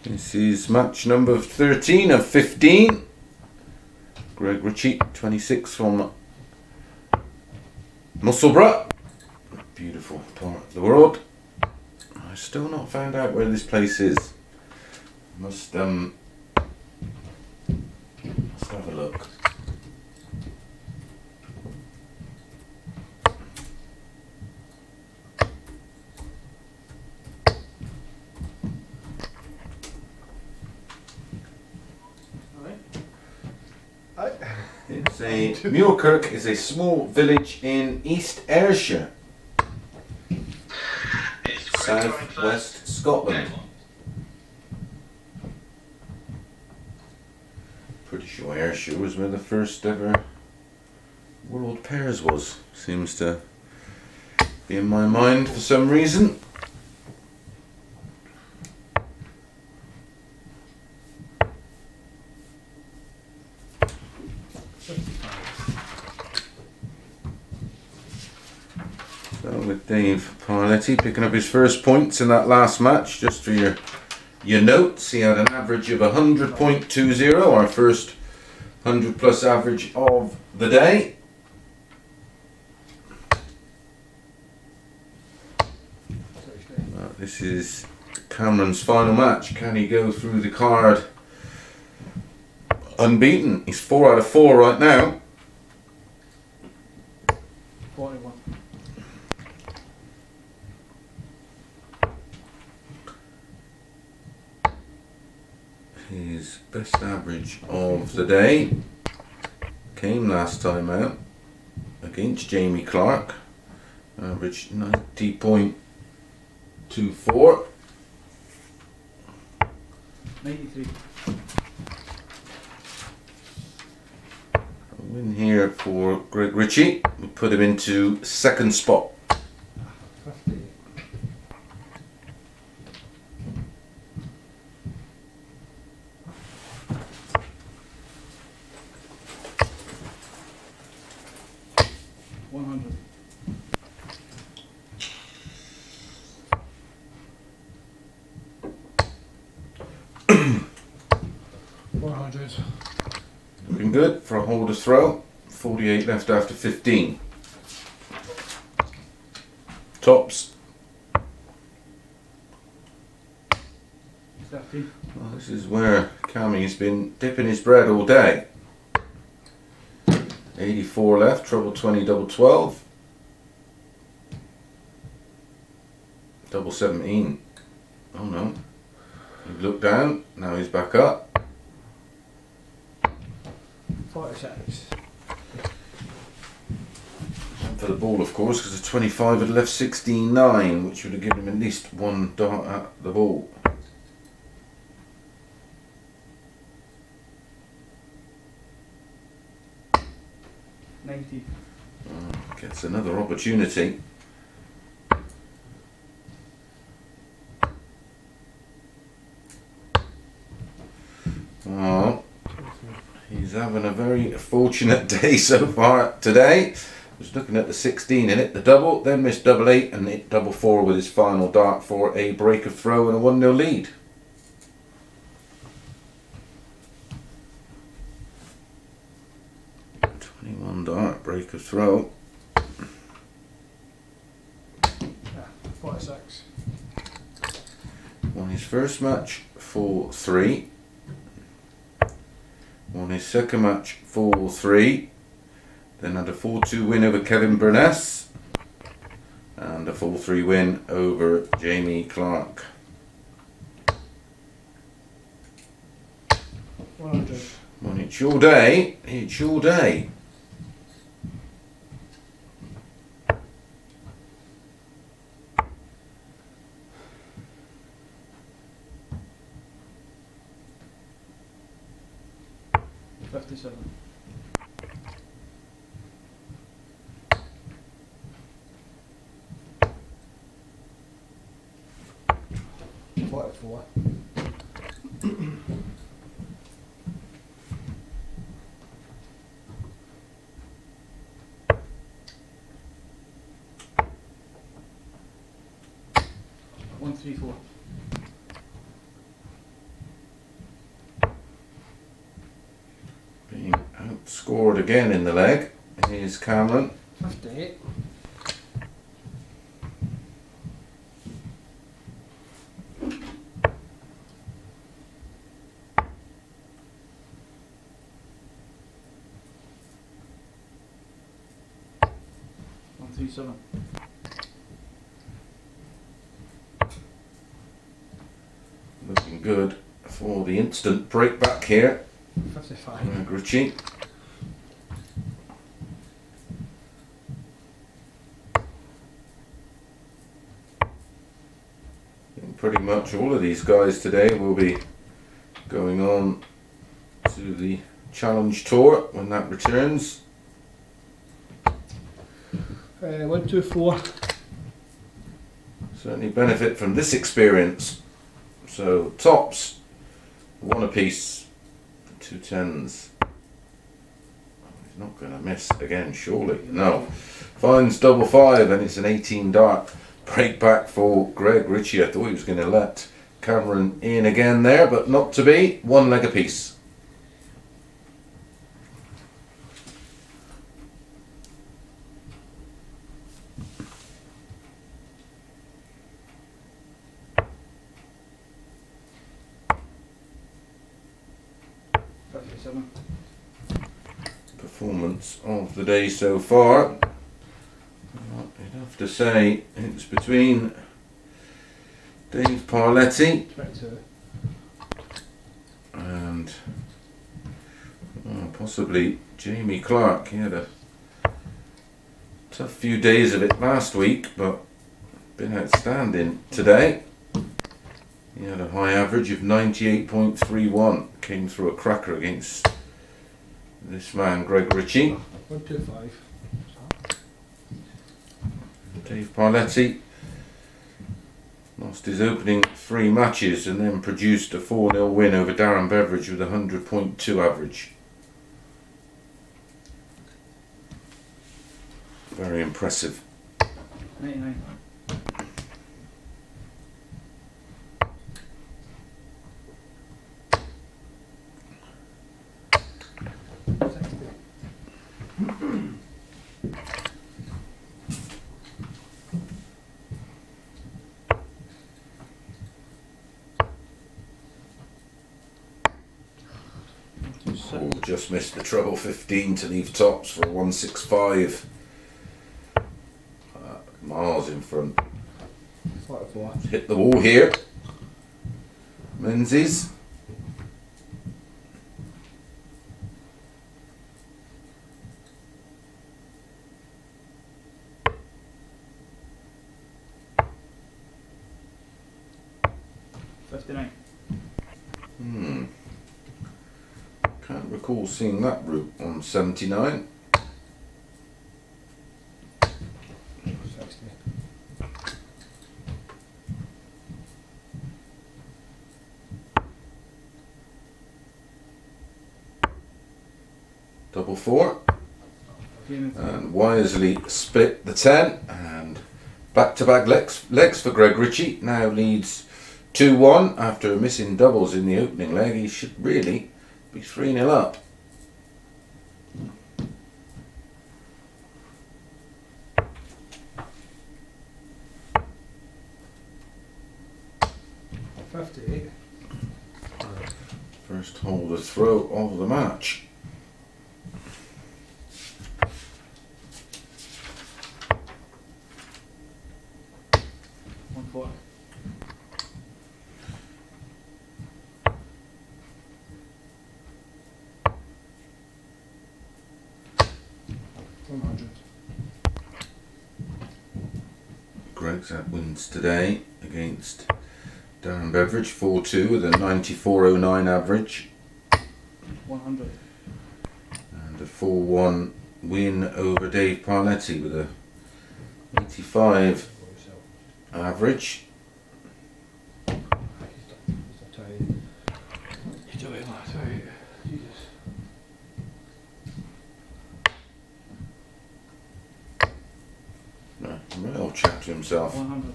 This is match number 13 of 15. Greg Ritchie, 26 from Musselburgh. Beautiful part of the world. I've still not found out where this place is. Must have a look. It's a Muirkirk is a small village in East Ayrshire,
It's Greg
south
going first.
west Scotland.
Game on.
Pretty sure Ayrshire was where the first ever World Pairs was. Seems to be in my mind for some reason. So with Dave Parletti picking up his first points in that last match, just for your notes, he had an average of 100.20, our first 100 plus average of the day. This is Cameron's final match. Can he go through the card unbeaten? He's 4 out of 4 right now.
41.
His best average of the day came last time out against Jamie Clark. Average 90.24.
93.
A win here for Greg Ritchie. We put him into second spot.
50.
100.
100.
Looking good for a holder throw. 48 left after 15. Tops.
30.
Well, this is where Cammy's been dipping his bread all day. 84 left, treble 20, double 12. Double 17. Oh no. He looked down, now he's back up.
46.
And for the ball, of course, because the 25 had left 16-9, which would have given him at least one dart at the ball. Gets another opportunity. Oh, he's having a very fortunate day so far today. Was looking at the 16 in it, the double, then missed double 8 and hit double 4 with his final dart for a break of throw and a 1-0 lead. Dart, break of throw.
46.
Won his first match 4-3. Won his second match 4-3. Then had a 4-2 win over Kevin Burness. And a 4-3 win over Jamie Clark.
100.
Well, it's your day. It's your day.
57.
44.
100.
134.
Being outscored again in the leg is Cameron.
58.
$137.
Looking good for the instant break back here.
55.
Ritchie. Pretty much all of these guys today will be going on to the Challenge Tour when that returns.
124.
Certainly benefit from this experience. So tops, one apiece, 2 10s. He's not going to miss again, surely. No. Finds double 5 and it's an 18 dart. Break back for Greg Ritchie. I thought he was going to let Cameron in again there, but not to be. 1 leg apiece. Performance of the day so far. I'd have to say it's between Dave Parletti
22.
and possibly Jamie Clark. He had a tough few days of it last week, but been outstanding today. He had a high average of 98.31. Came through a cracker against this man, Greg Ritchie.
125.
Dave Parletti lost his opening 3 matches and then produced a 4-0 win over Darren Beveridge with a 100.2 average. Very impressive.
99.
Oh, just missed the treble 15 to leave tops for a 165. Miles in front.
44.
Hit the wall here. Menzies. Can't recall seeing that route on 79.
60.
Double 4.
Game
And wisely split the 10 and back-to-back legs for Greg Ritchie. Now leads 2-1 after missing doubles in the opening leg. He should really be 3-0 up. First holder throw of the match.
$140.
Greg's had wins today against Darren Beveridge 4-2 with a 94.09 average
100.
and a 4-1 win over Dave Parletti with a 85 average. Real chap to himself.
100.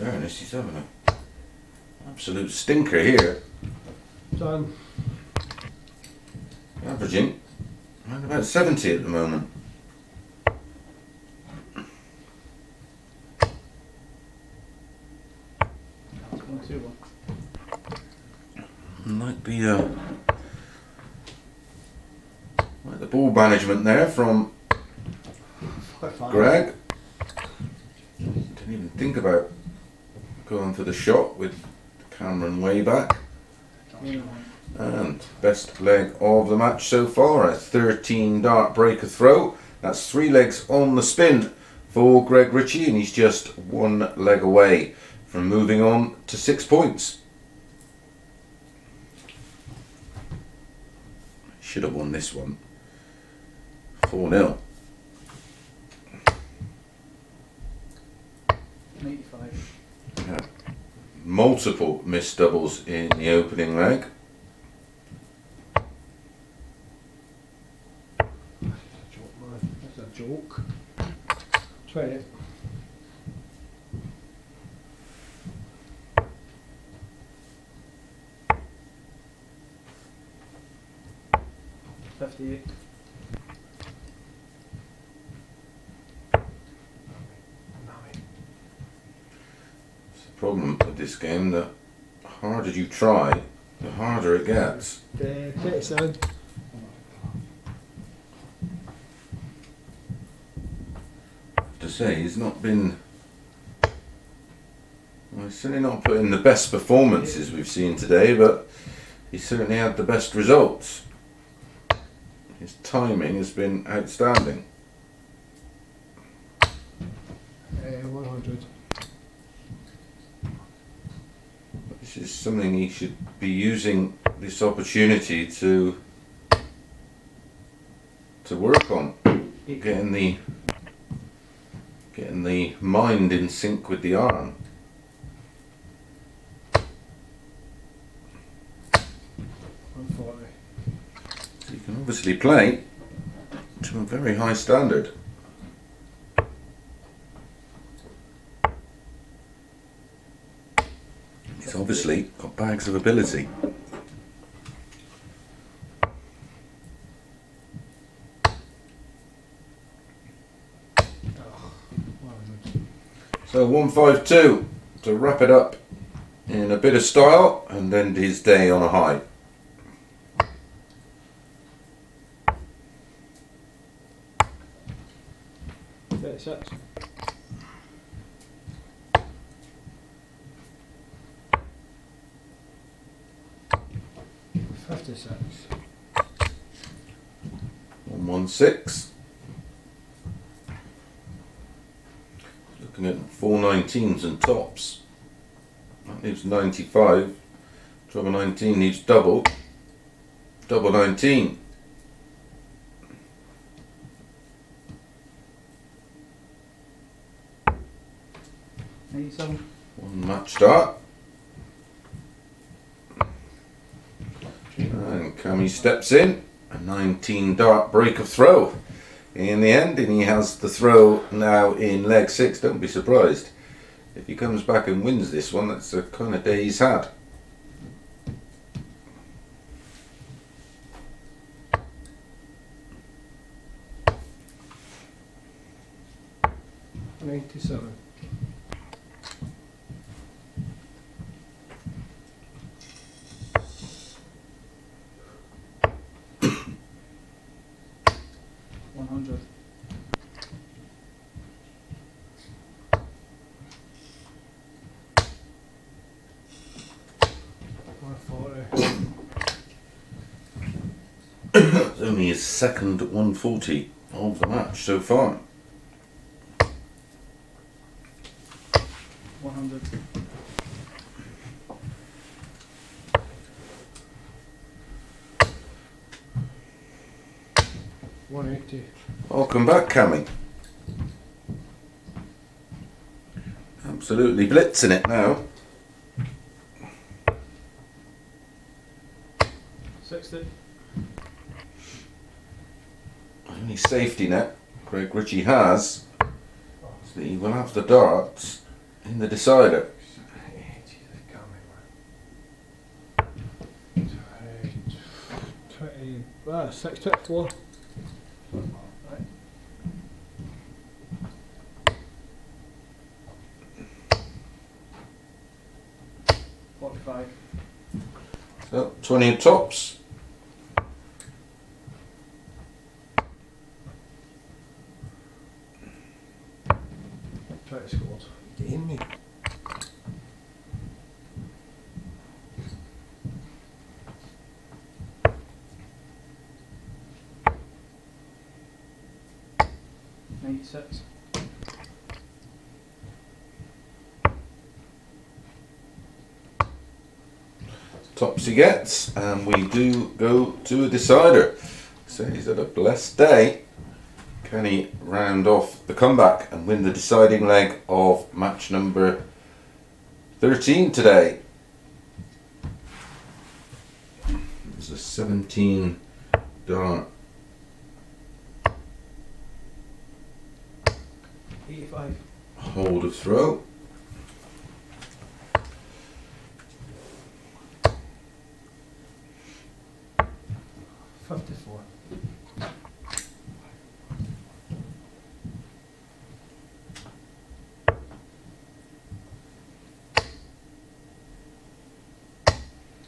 Burness, he's having an absolute stinker here.
Done.
Averaging around about 70 at the moment.
One, two, one.
Like the ball management there from Greg. Didn't even think about going for the shot with Cameron way back. And best leg of the match so far, a 13 dart breaker throw. That's 3 legs on the spin for Greg Ritchie, and he's just 1 leg away from moving on to 6 points. Should have won this one. 4-0.
85.
Yeah. Multiple missed doubles in the opening leg.
That's a joke. Try it.
$58.
It's the problem with this game, the harder you try, the harder it gets.
37.
To say he's not been, well, he's certainly not put in the best performances we've seen today, but he certainly had the best results. His timing has been outstanding.
100.
This is something he should be using this opportunity to work on, getting the mind in sync with the arm.
140.
So you can obviously play to a very high standard. He's obviously got bags of ability. So 152 to wrap it up in a bit of style and end his day on a high.
$36. $56.
116. Looking at 419s and tops. That leaves 95. Treble 19 needs double. Double 19.
$87.
One match start. And Cammy steps in. A 19 dart break of throw in the end, and he has the throw now in leg 6. Don't be surprised if he comes back and wins this one. That's the kind of day he's had.
$97.
$100.
It's only his second 140 of the match so far.
100.
$180.
Welcome back, Cammy. Absolutely blitzing it now.
60.
Only safety net Greg Ritchie has is that he will have the darts in the decider.
6 to 4.
Right.
$45.
So 20 of tops.
Try to score. Get in me.
$96.
Tops he gets, and we do go to a decider. So he's had a blessed day. Can he round off the comeback and win the deciding leg of match number 13 today? It's a 17 dart.
85.
Hold of throw.
$54.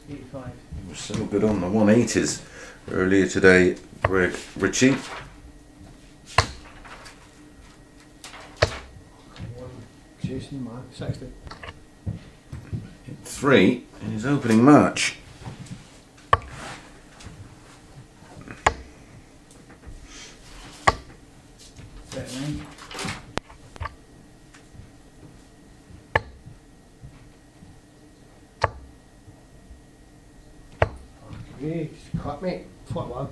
$85.
He was so good on the 180s earlier today, Greg Ritchie.
One chasing man.
60.
3 in his opening match.
$39.
Hey, cut me. 41.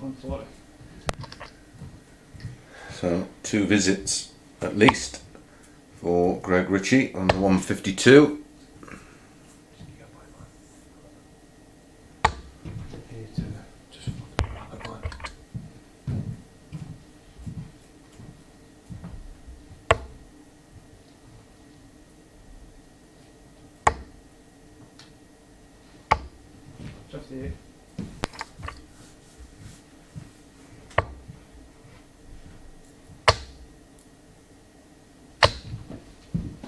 $140.
So 2 visits at least for Greg Ritchie on the 152.
Just fucking rapid one.
$58.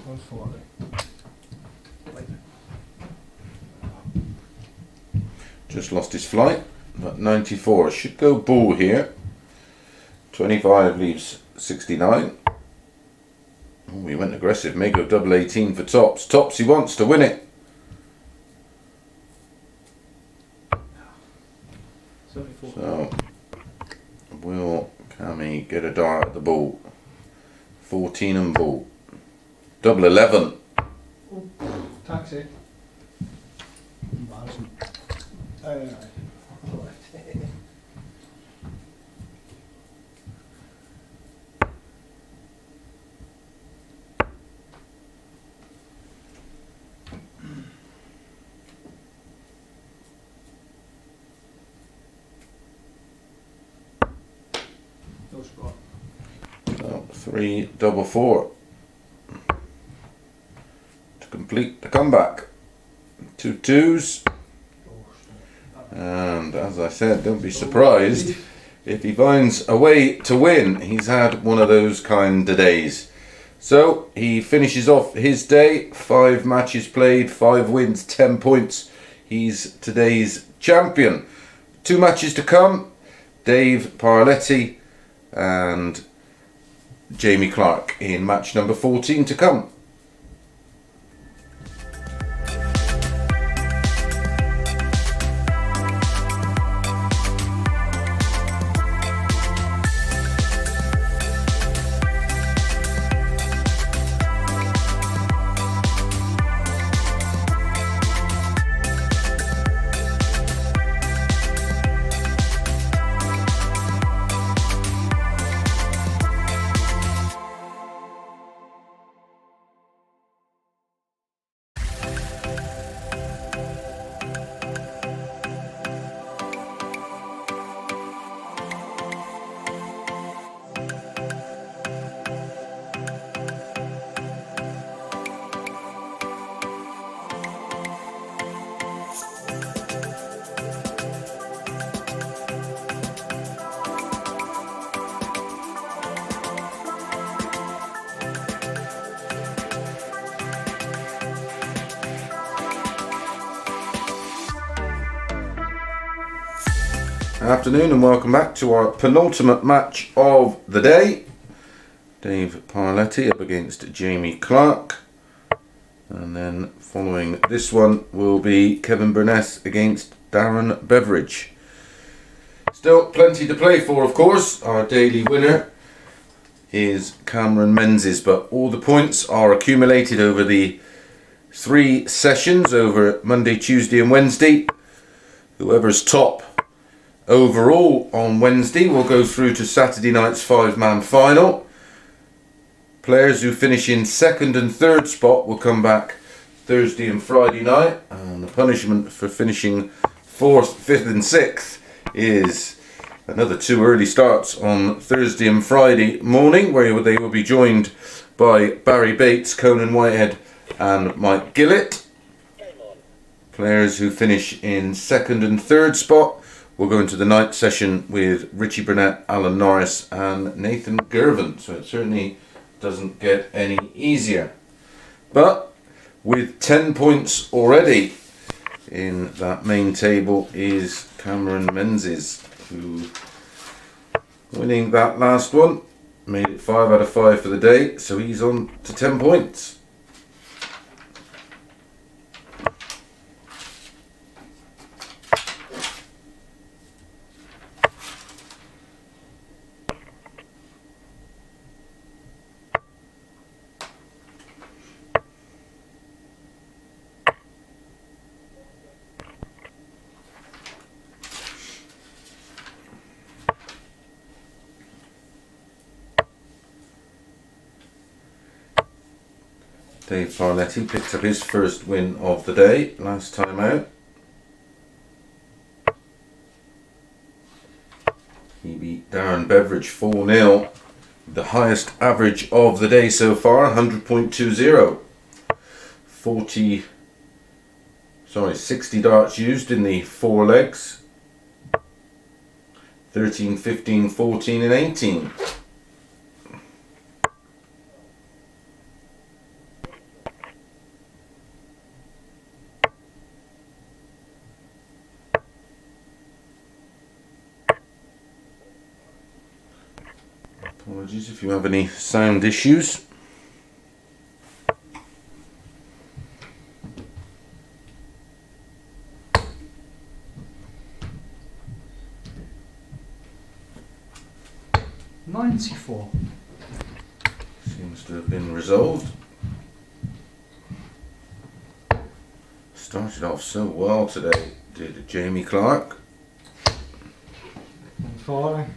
$140.
Just lost his flight, but 94 should go bull here. 25 leaves 69. Oh, he went aggressive. May go double 18 for tops. Tops, he wants to win it.
74.
So, will Cammy get a dart at the bull? 14 and bull. Double 11.
Taxi.
Embarrassing.
Aye.
No spot.
So, 3 double 4 to complete the comeback. 2 twos. And as I said, don't be surprised if he finds a way to win. He's had one of those kind of days. So he finishes off his day. 5 matches played, 5 wins, 10 points. He's today's champion. 2 matches to come. Dave Parletti and Jamie Clark in match number 14 to come. Afternoon and welcome back to our penultimate match of the day. Dave Parletti up against Jamie Clark. And then following this one will be Kevin Burness against Darren Beveridge. Still plenty to play for, of course. Our daily winner is Menzies, but all the points are accumulated over the 3 sessions over Monday, Tuesday and Wednesday. Whoever's top overall on Wednesday will go through to Saturday night's 5-man final. Players who finish in 2nd and 3rd spot will come back Thursday and Friday night, and the punishment for finishing 4th, 5th and 6th is another 2 early starts on Thursday and Friday morning, where they will be joined by Barry Bates, Conan Whitehead and Mike Gillett. Players who finish in 2nd and 3rd spot will go into the night session with Richie Burnett, Alan Norris and Nathan Girvan, so it certainly doesn't get any easier. But with 10 points already in that main table is Cameron Menzies, who, winning that last one, made it 5 out of 5 for the day, so he's on to 10 points. Dave Parletti picked up his first win of the day last time out. He beat Darren Beveridge 4-0, the highest average of the day so far, 100.20. 60 darts used in the 4 legs. 13, 15, 14 and 18. Apologies if you have any sound issues.
$94.
Seems to have been resolved. Started off so well today, did Jamie Clark.
$140.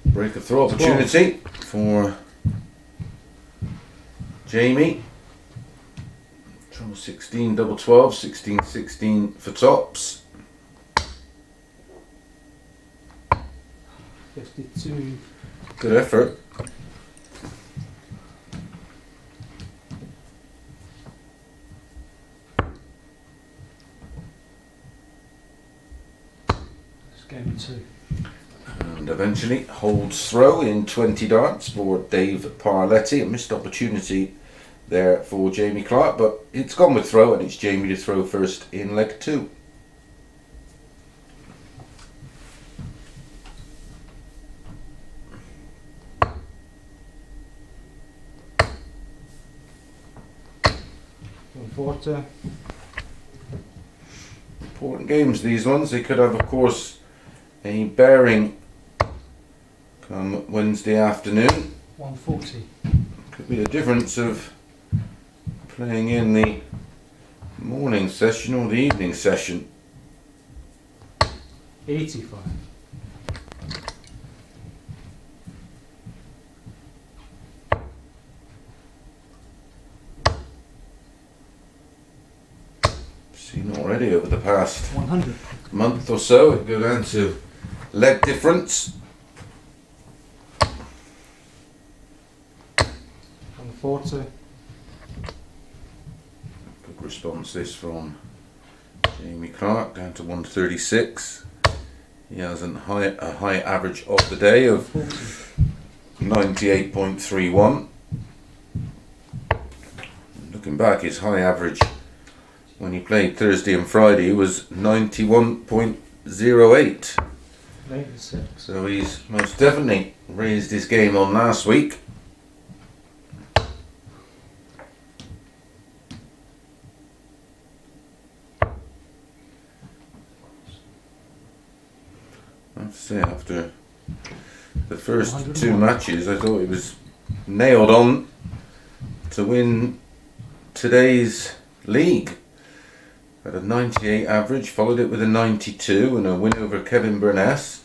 Break of throw opportunity for Jamie. Trouble 16, double 12, 16, 16 for tops.
52.
Good effort.
It's game 2.
And eventually holds throw in 20 darts for Dave Parletti. A missed opportunity there for Jamie Clark, but it's gone with throw and it's Jamie to throw first in leg 2.
$140.
Important games, these ones. They could have, of course, a bearing come Wednesday afternoon.
$140.
Could be the difference of playing in the morning session or the evening session.
$85.
Seen already over the past
100.
month or so, it go down to leg difference.
140.
Good response this from Jamie Clark, down to 136. He has a high average of the day of 98.31. Looking back, his high average when he played Thursday and Friday was 91.08.
96.
So he's most definitely raised his game on last week. I have to say, after the first
101.
two matches, I thought he was nailed on to win today's league. Had a 98 average, followed it with a 92 and a win over Kevin Burness.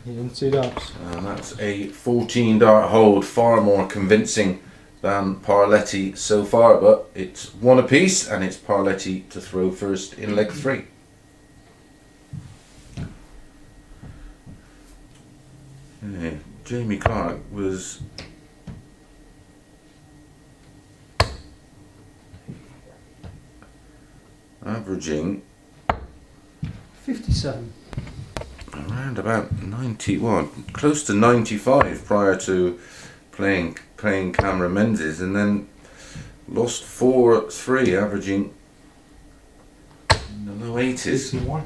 He didn't see that.
And that's a 14 dart hold, far more convincing than Parletti so far, but it's one apiece and it's Parletti to throw first in leg 3. Yeah, Jamie Clark was averaging
57.
around about 91, close to 95 prior to playing Cameron Menzies, and then lost 4-3, averaging in the low 80s.
81.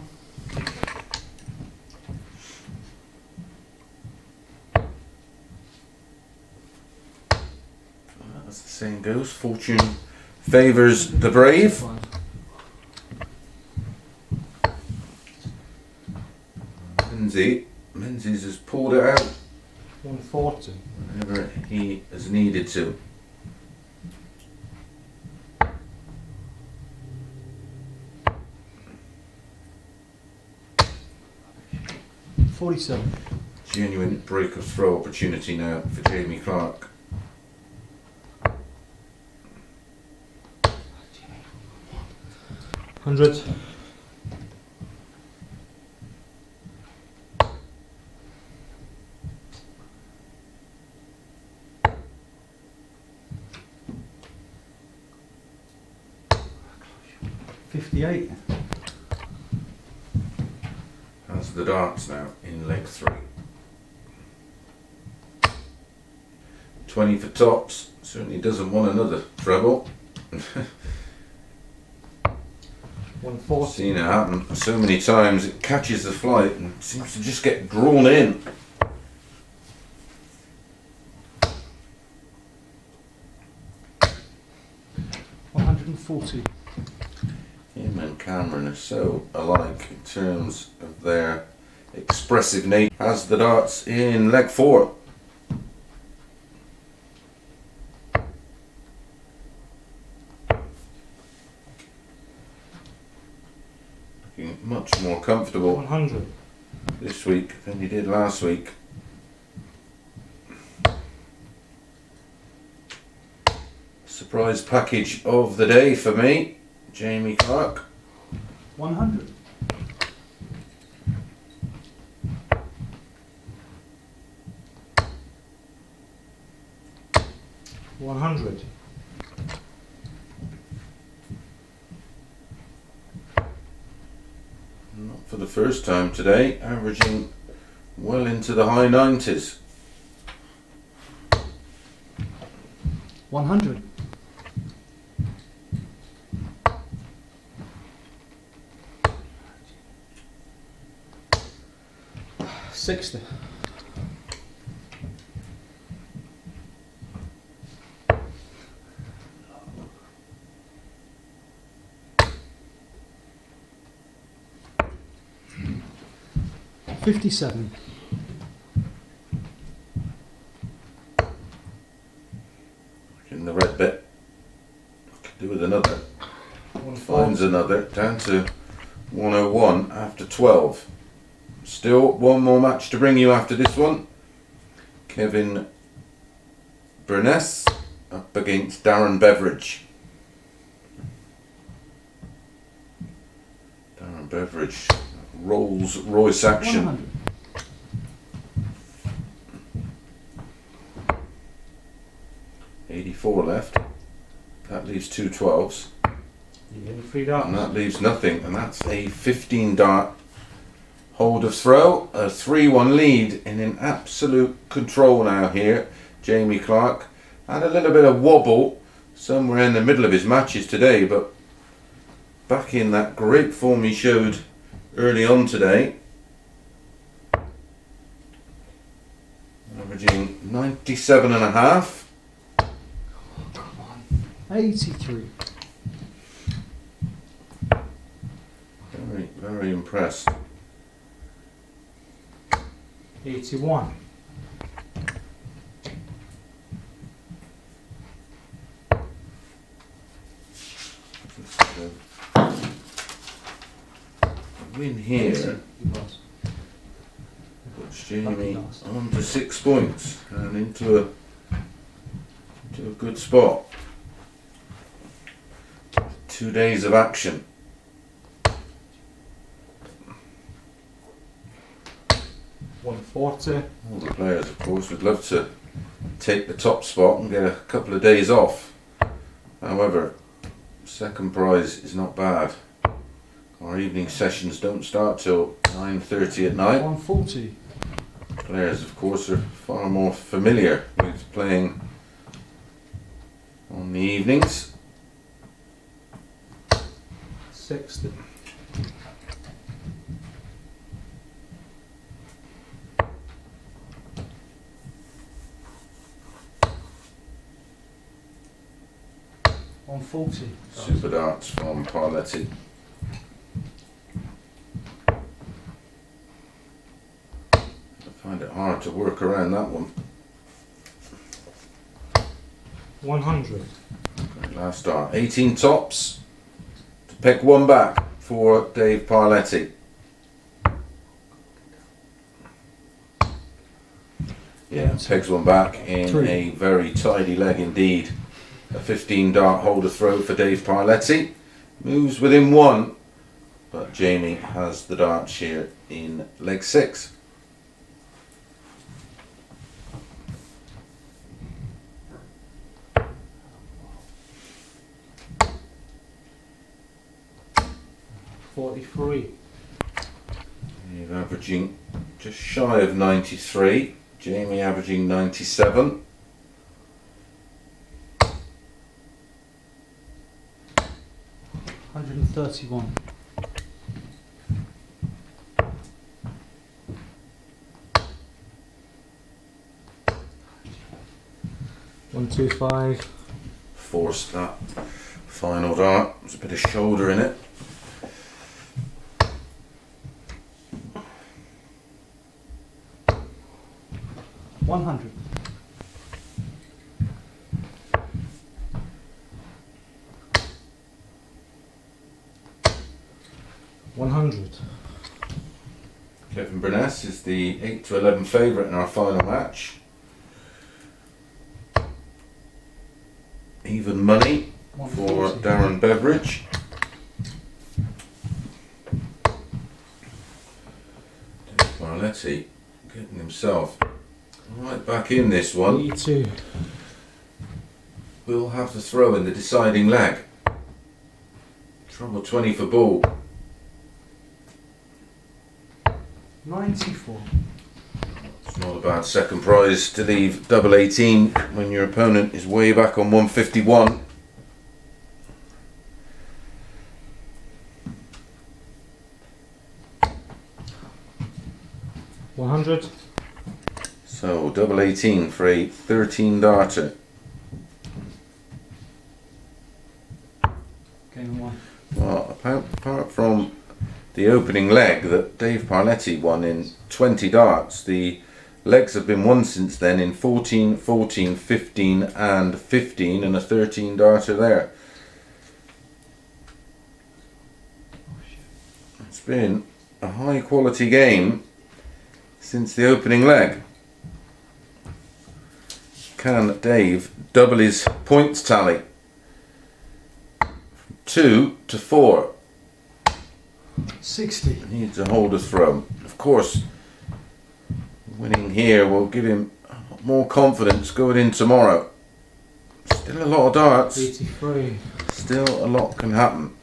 As the saying goes, fortune favours the brave. Menzies has pulled it out
140.
whenever he has needed to.
$47.
Genuine break of throw opportunity now for Jamie Clark.
$100. $58.
Has the darts now in leg 3. 20 for tops. Certainly doesn't want another treble.
140.
Seen it happen so many times. It catches the flight and seems to just get drawn in.
$140.
Him and Cameron are so alike in terms of their expressive nature. Has the darts in leg 4. Looking much more comfortable
100.
this week than he did last week. Surprise package of the day for me, Jamie Clark.
100. $100.
Not for the first time today, averaging well into the high 90s.
100. $60. $57.
In the red bit. Could do with another. Finds another. Down to 101 after 12. Still one more match to bring you after this one. Kevin Burness up against Darren Beveridge. Darren Beveridge, Rolls Royce action.
100.
$84 left. That leaves 2 12s.
You get 3 darts.
And that leaves nothing. And that's a 15 dart hold of throw. A 3-1 lead in an absolute control now here. Jamie Clark had a little bit of wobble somewhere in the middle of his matches today, but back in that great form he showed early on today. Averaging 97.5.
83.
Very, very impressed.
81.
Win here puts Jamie on to 6 points and into a good spot. 2 days of action.
140.
All the players, of course, would love to take the top spot and get a couple of days off. However, second prize is not bad. Our evening sessions don't start till 9:30 at night.
140.
Players, of course, are far more familiar with playing on the evenings.
60. On 40.
Super darts from Parletti. I find it hard to work around that one.
100.
Great last start. 18 tops to pick one back for Dave Parletti. Yeah, pegs one back in
3.
a very tidy leg indeed. A 15 dart holder throw for Dave Parletti. Moves within 1, but Jamie has the dart here in leg 6.
$43.
Dave averaging just shy of 93. Jamie averaging 97.
$131. $125.
Forced that final dart. There's a bit of shoulder in it.
$100. $100.
Kevin Burness is the 8 to 11 favourite in our final match. Even money for
140.
Darren Beveridge. Parletti getting himself right back in this one.
82.
Will have to throw in the deciding leg. Trouble 20 for ball.
94.
It's not a bad second prize to leave double 18 when your opponent is way back on 151.
$100.
So double 18 for a 13 darter.
Game 1.
Well, apart from the opening leg that Dave Parletti won in 20 darts, the legs have been won since then in 14, 14, 15 and 15 and a 13 darter there. It's been a high quality game since the opening leg. Can Dave double his points tally? From 2 to 4.
60.
Needs a holder throw. Of course, winning here will give him more confidence going in tomorrow. Still a lot of darts.
83.
Still a lot can happen.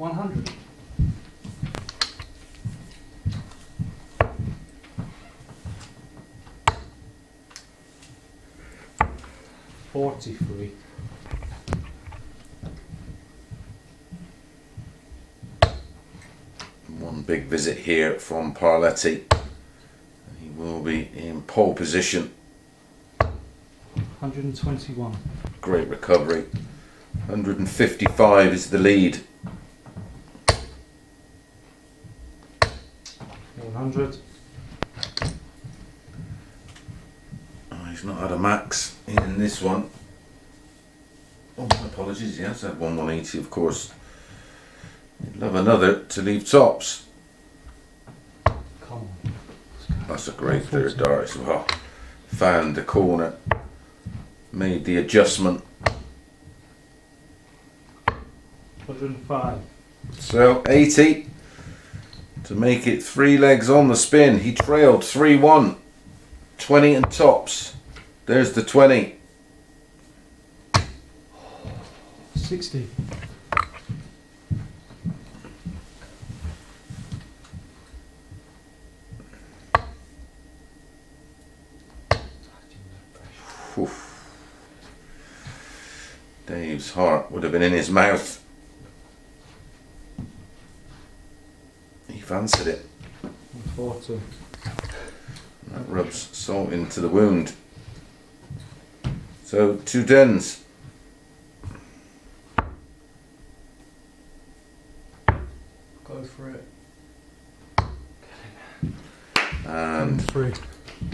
100. $43.
One big visit here from Parletti. He will be in pole position.
121.
Great recovery. 155 is the lead.
100.
Oh, he's not had a max in this one. Oh, my apologies, he has had 180, of course. He'd love another to leave tops.
Come on.
That's a great third dart as well. Found the corner. Made the adjustment.
105.
So 80 to make it 3 legs on the spin. He trailed 3-1. 20 and tops. There's the 20.
60.
Oof. Dave's heart would have been in his mouth. He fancied it.
140.
That rubs salt into the wound. So 2 dens.
Go for it.
And
3.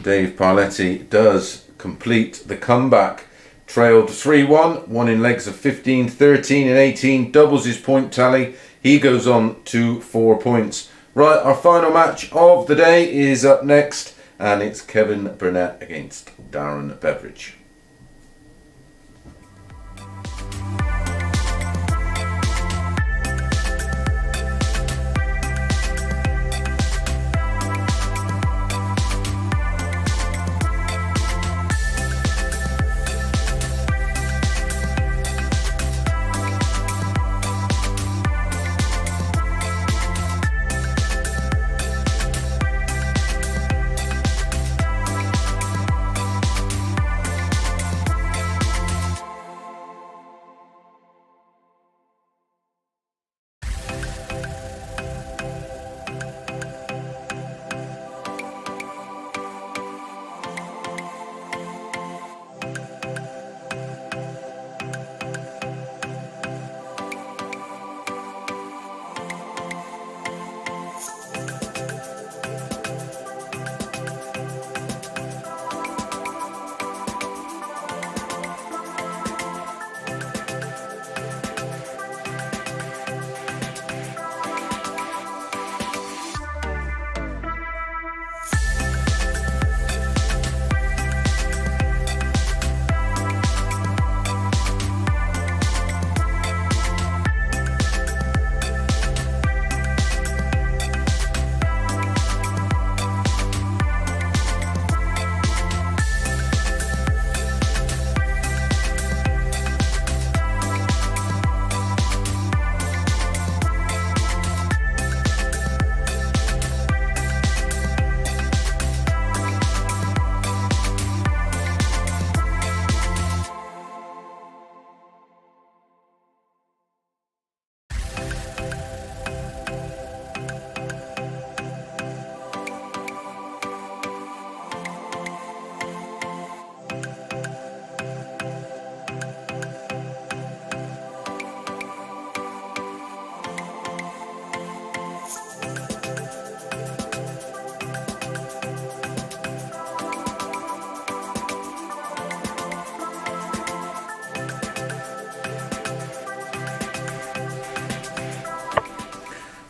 Dave Parletti does complete the comeback. Trailed 3-1, won in legs of 15, 13 and 18, doubles his point tally. He goes on to 4 points. Right, our final match of the day is up next, and it's Kevin Burnett against Darren Beveridge.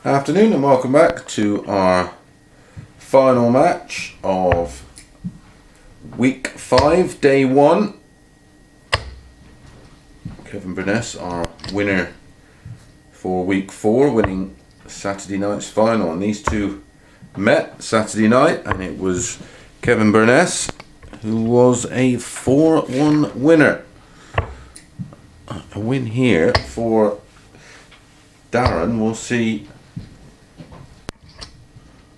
Afternoon and welcome back to our final match of week 5, day 1. Kevin Burness, our winner for week 4, winning Saturday night's final, and these two met Saturday night, and it was Kevin Burness who was a 4-1 winner. A win here for Darren will see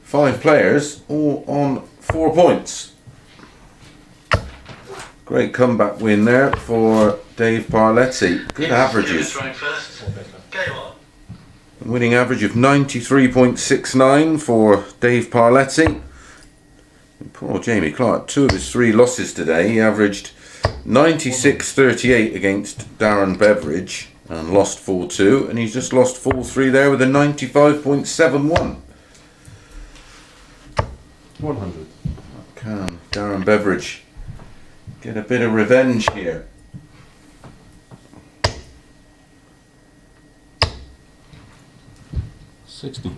5 players all on 4 points. Great comeback win there for Dave Parletti. Good averages.
Throwing first. Game on.
Winning average of 93.69 for Dave Parletti. Poor Jamie Clark, 2 of his 3 losses today. He averaged 96.38 against Darren Beveridge and lost 4-2, and he's just lost 4-3 there with a 95.71.
100.
Can Darren Beveridge get a bit of revenge here? $60.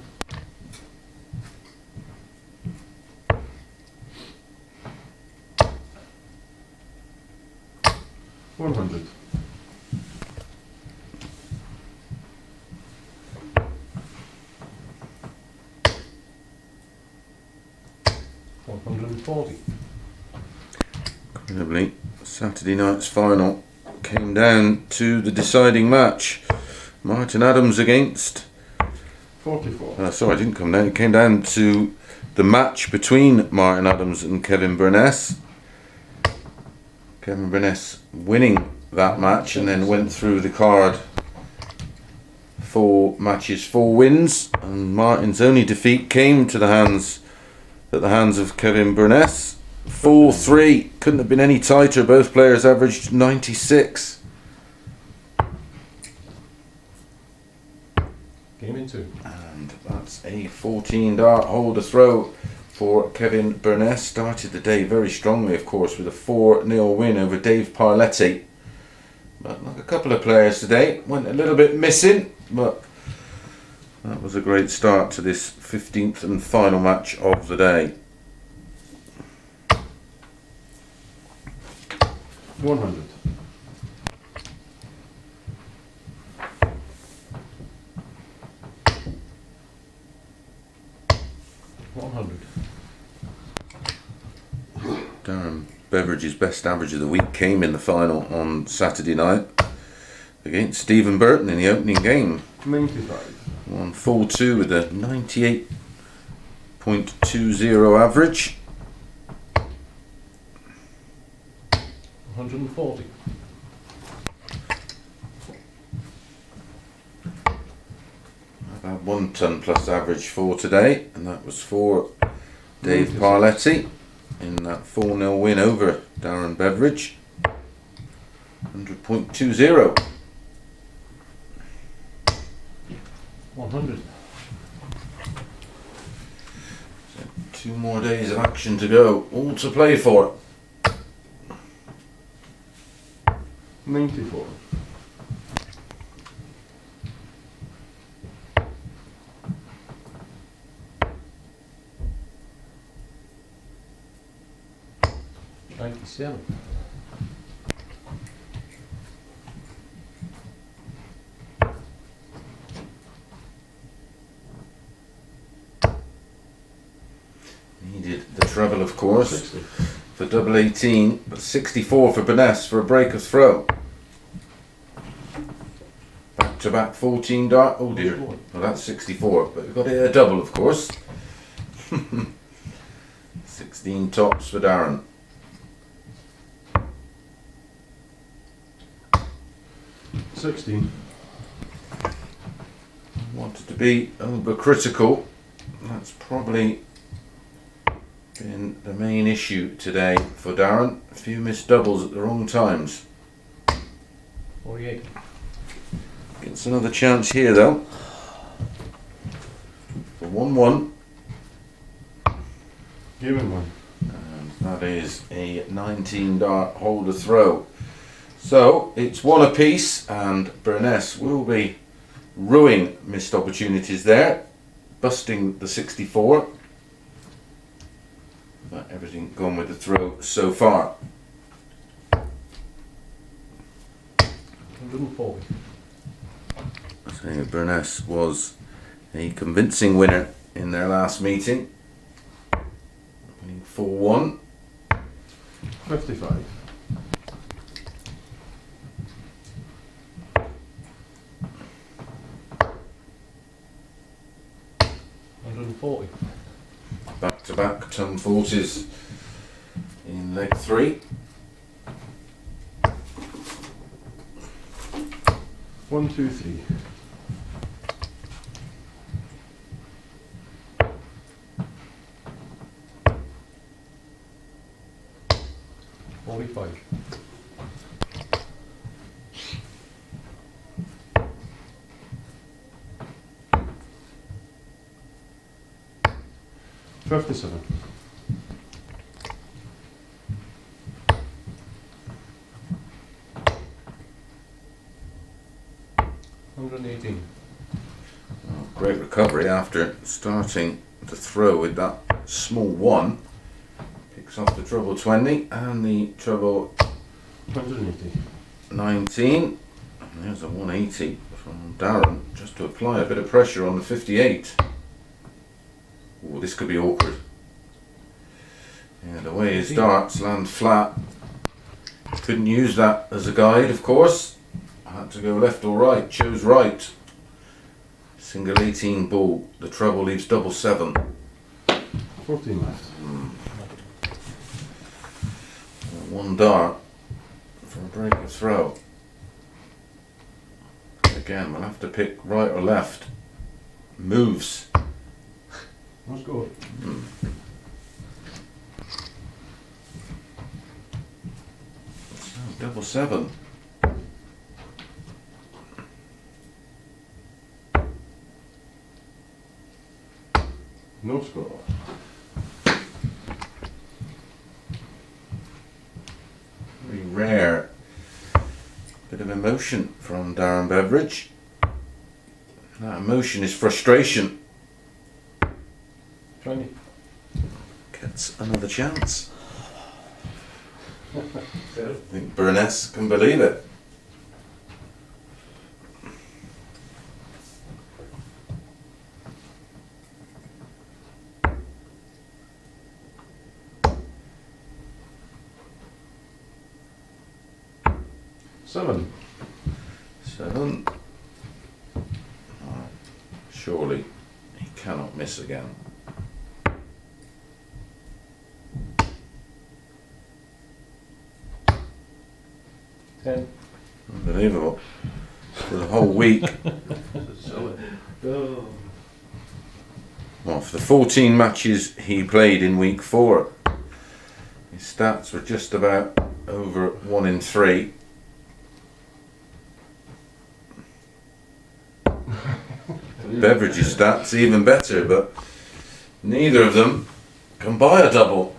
100. 140.
Incredibly, Saturday night's final came down to the deciding match. Martin Adams against...
44.
sorry, it didn't come down. It came down to the match between Martin Adams and Kevin Burness. Kevin Burness winning that match and then went through the card 4 matches, 4 wins, and Martin's only defeat came to the hands of Kevin Burness. 4-3, couldn't have been any tighter. Both players averaged 96.
Game in 2.
And that's a 14 dart hole to throw for Kevin Burness. Started the day very strongly, of course, with a 4-0 win over Dave Parletti. But like a couple of players today, went a little bit missing, but that was a great start to this 15th and final match of the day.
100. 100.
Darren Beveridge's best average of the week came in the final on Saturday night against Stephen Burton in the opening game.
95.
Won 4-2 with a 98.20 average.
140.
I've had 1 ton plus average for today, and that was for Dave Parletti in that 4-0 win over Darren Beveridge. 100.20.
100.
So 2 more days of action to go, all to play for.
94. 97.
'The treble, of course,
60.
for double 18, but 64 for Burness for a break of throw. Back to back 14 dart. Oh dear. Well, that's 64, but we've got a double, of course. 16 tops for Darren.
16.
Wanted to be overcritical. That's probably been the main issue today for Darren. A few missed doubles at the wrong times.
48.
Gets another chance here though. For 1-1.
Give him one.
And that is a 19 dart hole to throw. So it's 1 apiece, and Burness will be ruining missed opportunities there, busting the 64. But everything gone with the throw so far.
140.
So Burness was a convincing winner in their last meeting, winning 4-1.
55. 140.
Back to back ton 40s in leg 3.
1, 2, 3. $45. $57. $118.
Great recovery after starting the throw with that small 1. Picks off the treble 20 and the treble
180.
19. And there's a 180 from Darren just to apply a bit of pressure on the 58. Oh, this could be awkward. Yeah, the way his darts land flat. Couldn't use that as a guide, of course. I had to go left or right. Chose right. Single 18 ball. The treble leaves double 7.
14 left.
One dart for a break of throw. Again, we'll have to pick right or left. Moves.
Let's go.
Double 7.
No score.
Very rare bit of emotion from Darren Beveridge. That emotion is frustration.
20.
Gets another chance. I think Burness can believe it.
Seven.
7. Surely he cannot miss again.
$10.
Unbelievable. For the whole week.
Oh.
Well, for the 14 matches he played in week 4, his stats were just about over 1 in 3. Beveridge's stats even better, but neither of them can buy a double.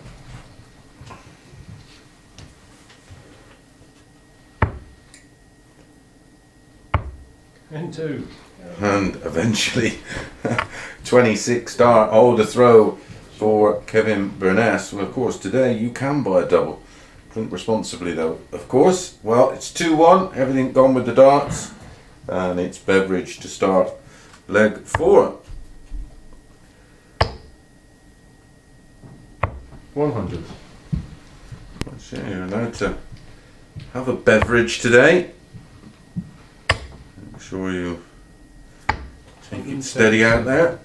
And 2.
And eventually 26 dart holder throw for Kevin Burness. Well, of course today you can buy a double. Drink responsibly though, of course. Well, it's 2-1, everything gone with the darts, and it's Beveridge to start leg 4.
100.
So you're allowed to have a beverage today. Make sure you take it steady out there.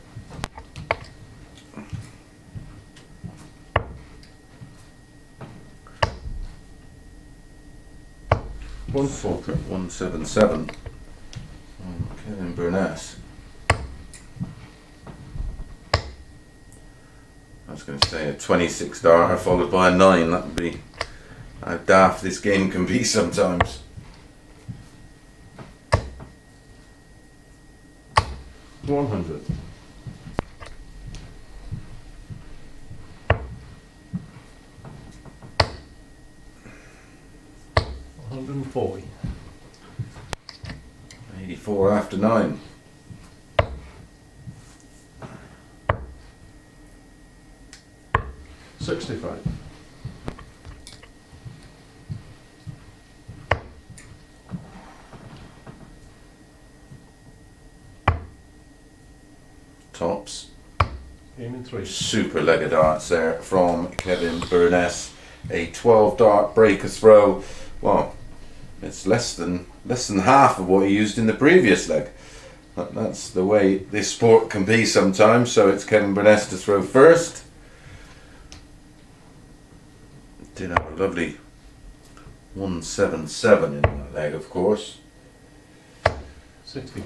One
Falter 177 on Kevin Burness. I was going to say a 26 darter followed by a 9. That would be how daft this game can be sometimes.
100. $140.
84 after 9.
$65.
Tops.
Aiming 3.
Super leg of darts there from Kevin Burness. A 12 dart breaker throw. Well, it's less than half of what he used in the previous leg. But that's the way this sport can be sometimes. So it's Kevin Burness to throw first. Did have a lovely 177 in that leg, of course.
60.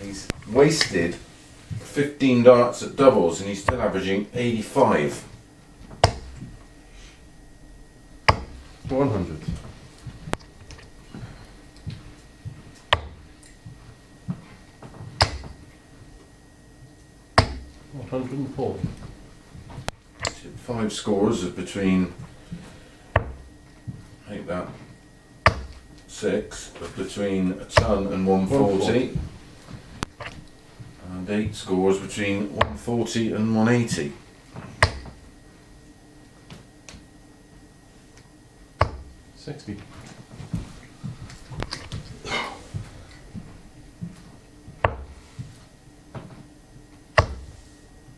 He's wasted 15 darts at doubles and he's still averaging 85.
100. 140.
5 scores of between, make that 6, of between a ton and 140. And 8 scores between 140 and 180.
60.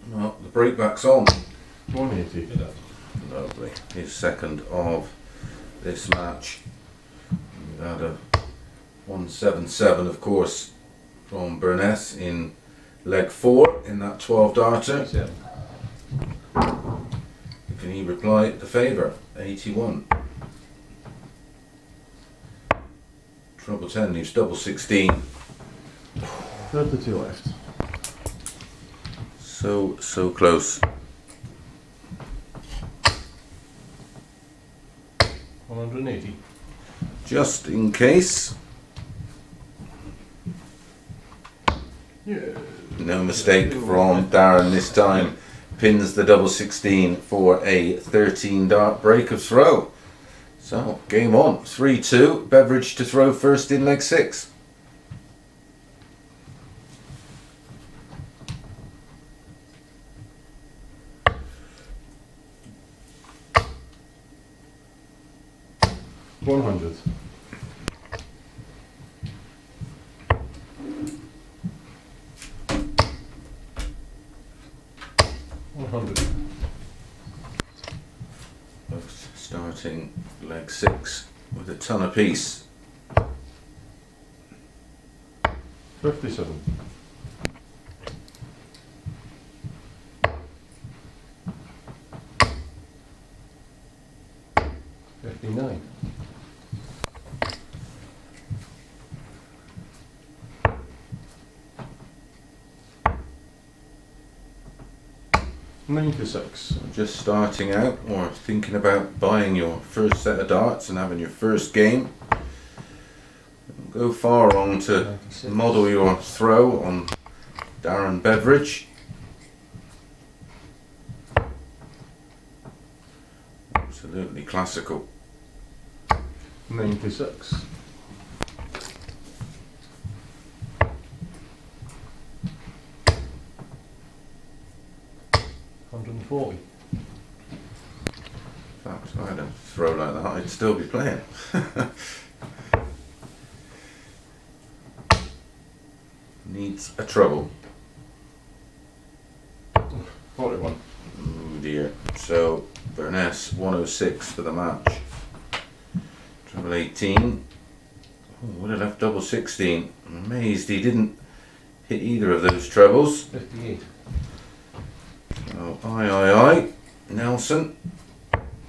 Well, the breakback's on.
180.
Lovely. His second of this match. We had a 177, of course, from Burness in leg 4 in that 12 darter. Can he reply the favour? 81. Trouble 10 leaves double 16.
32 left.
So close.
180.
Just in case.
Yeah.
No mistake from Darren this time. Pins the double 16 for a 13 dart break of throw. So, game on. 3-2. Beveridge to throw first in leg 6.
$100. 100.
Both starting leg 6 with a ton apiece.
57. 59. 96.
Just starting out or thinking about buying your first set of darts and having your first game. Go far wrong to
96.
model your throw on Darren Beveridge. Absolutely classical.
96. 140.
In fact, if I had a throw like that, I'd still be playing. Needs a treble.
41.
Oh dear. So, Burness 106 for the match. Treble 18. Oh, would have left double 16. I'm amazed he didn't hit either of those trebles.
58.
Oh, aye. Nelson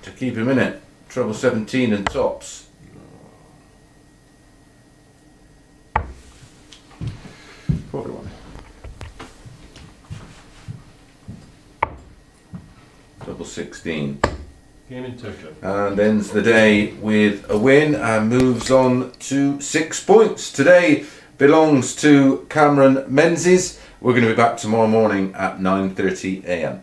to keep him in it. Treble 17 and tops.
41.
Double 16.
Game in Tokyo.
And ends the day with a win and moves on to 6 points. Today belongs to Cameron Menzies. We're going to be back tomorrow morning at 9:30 AM.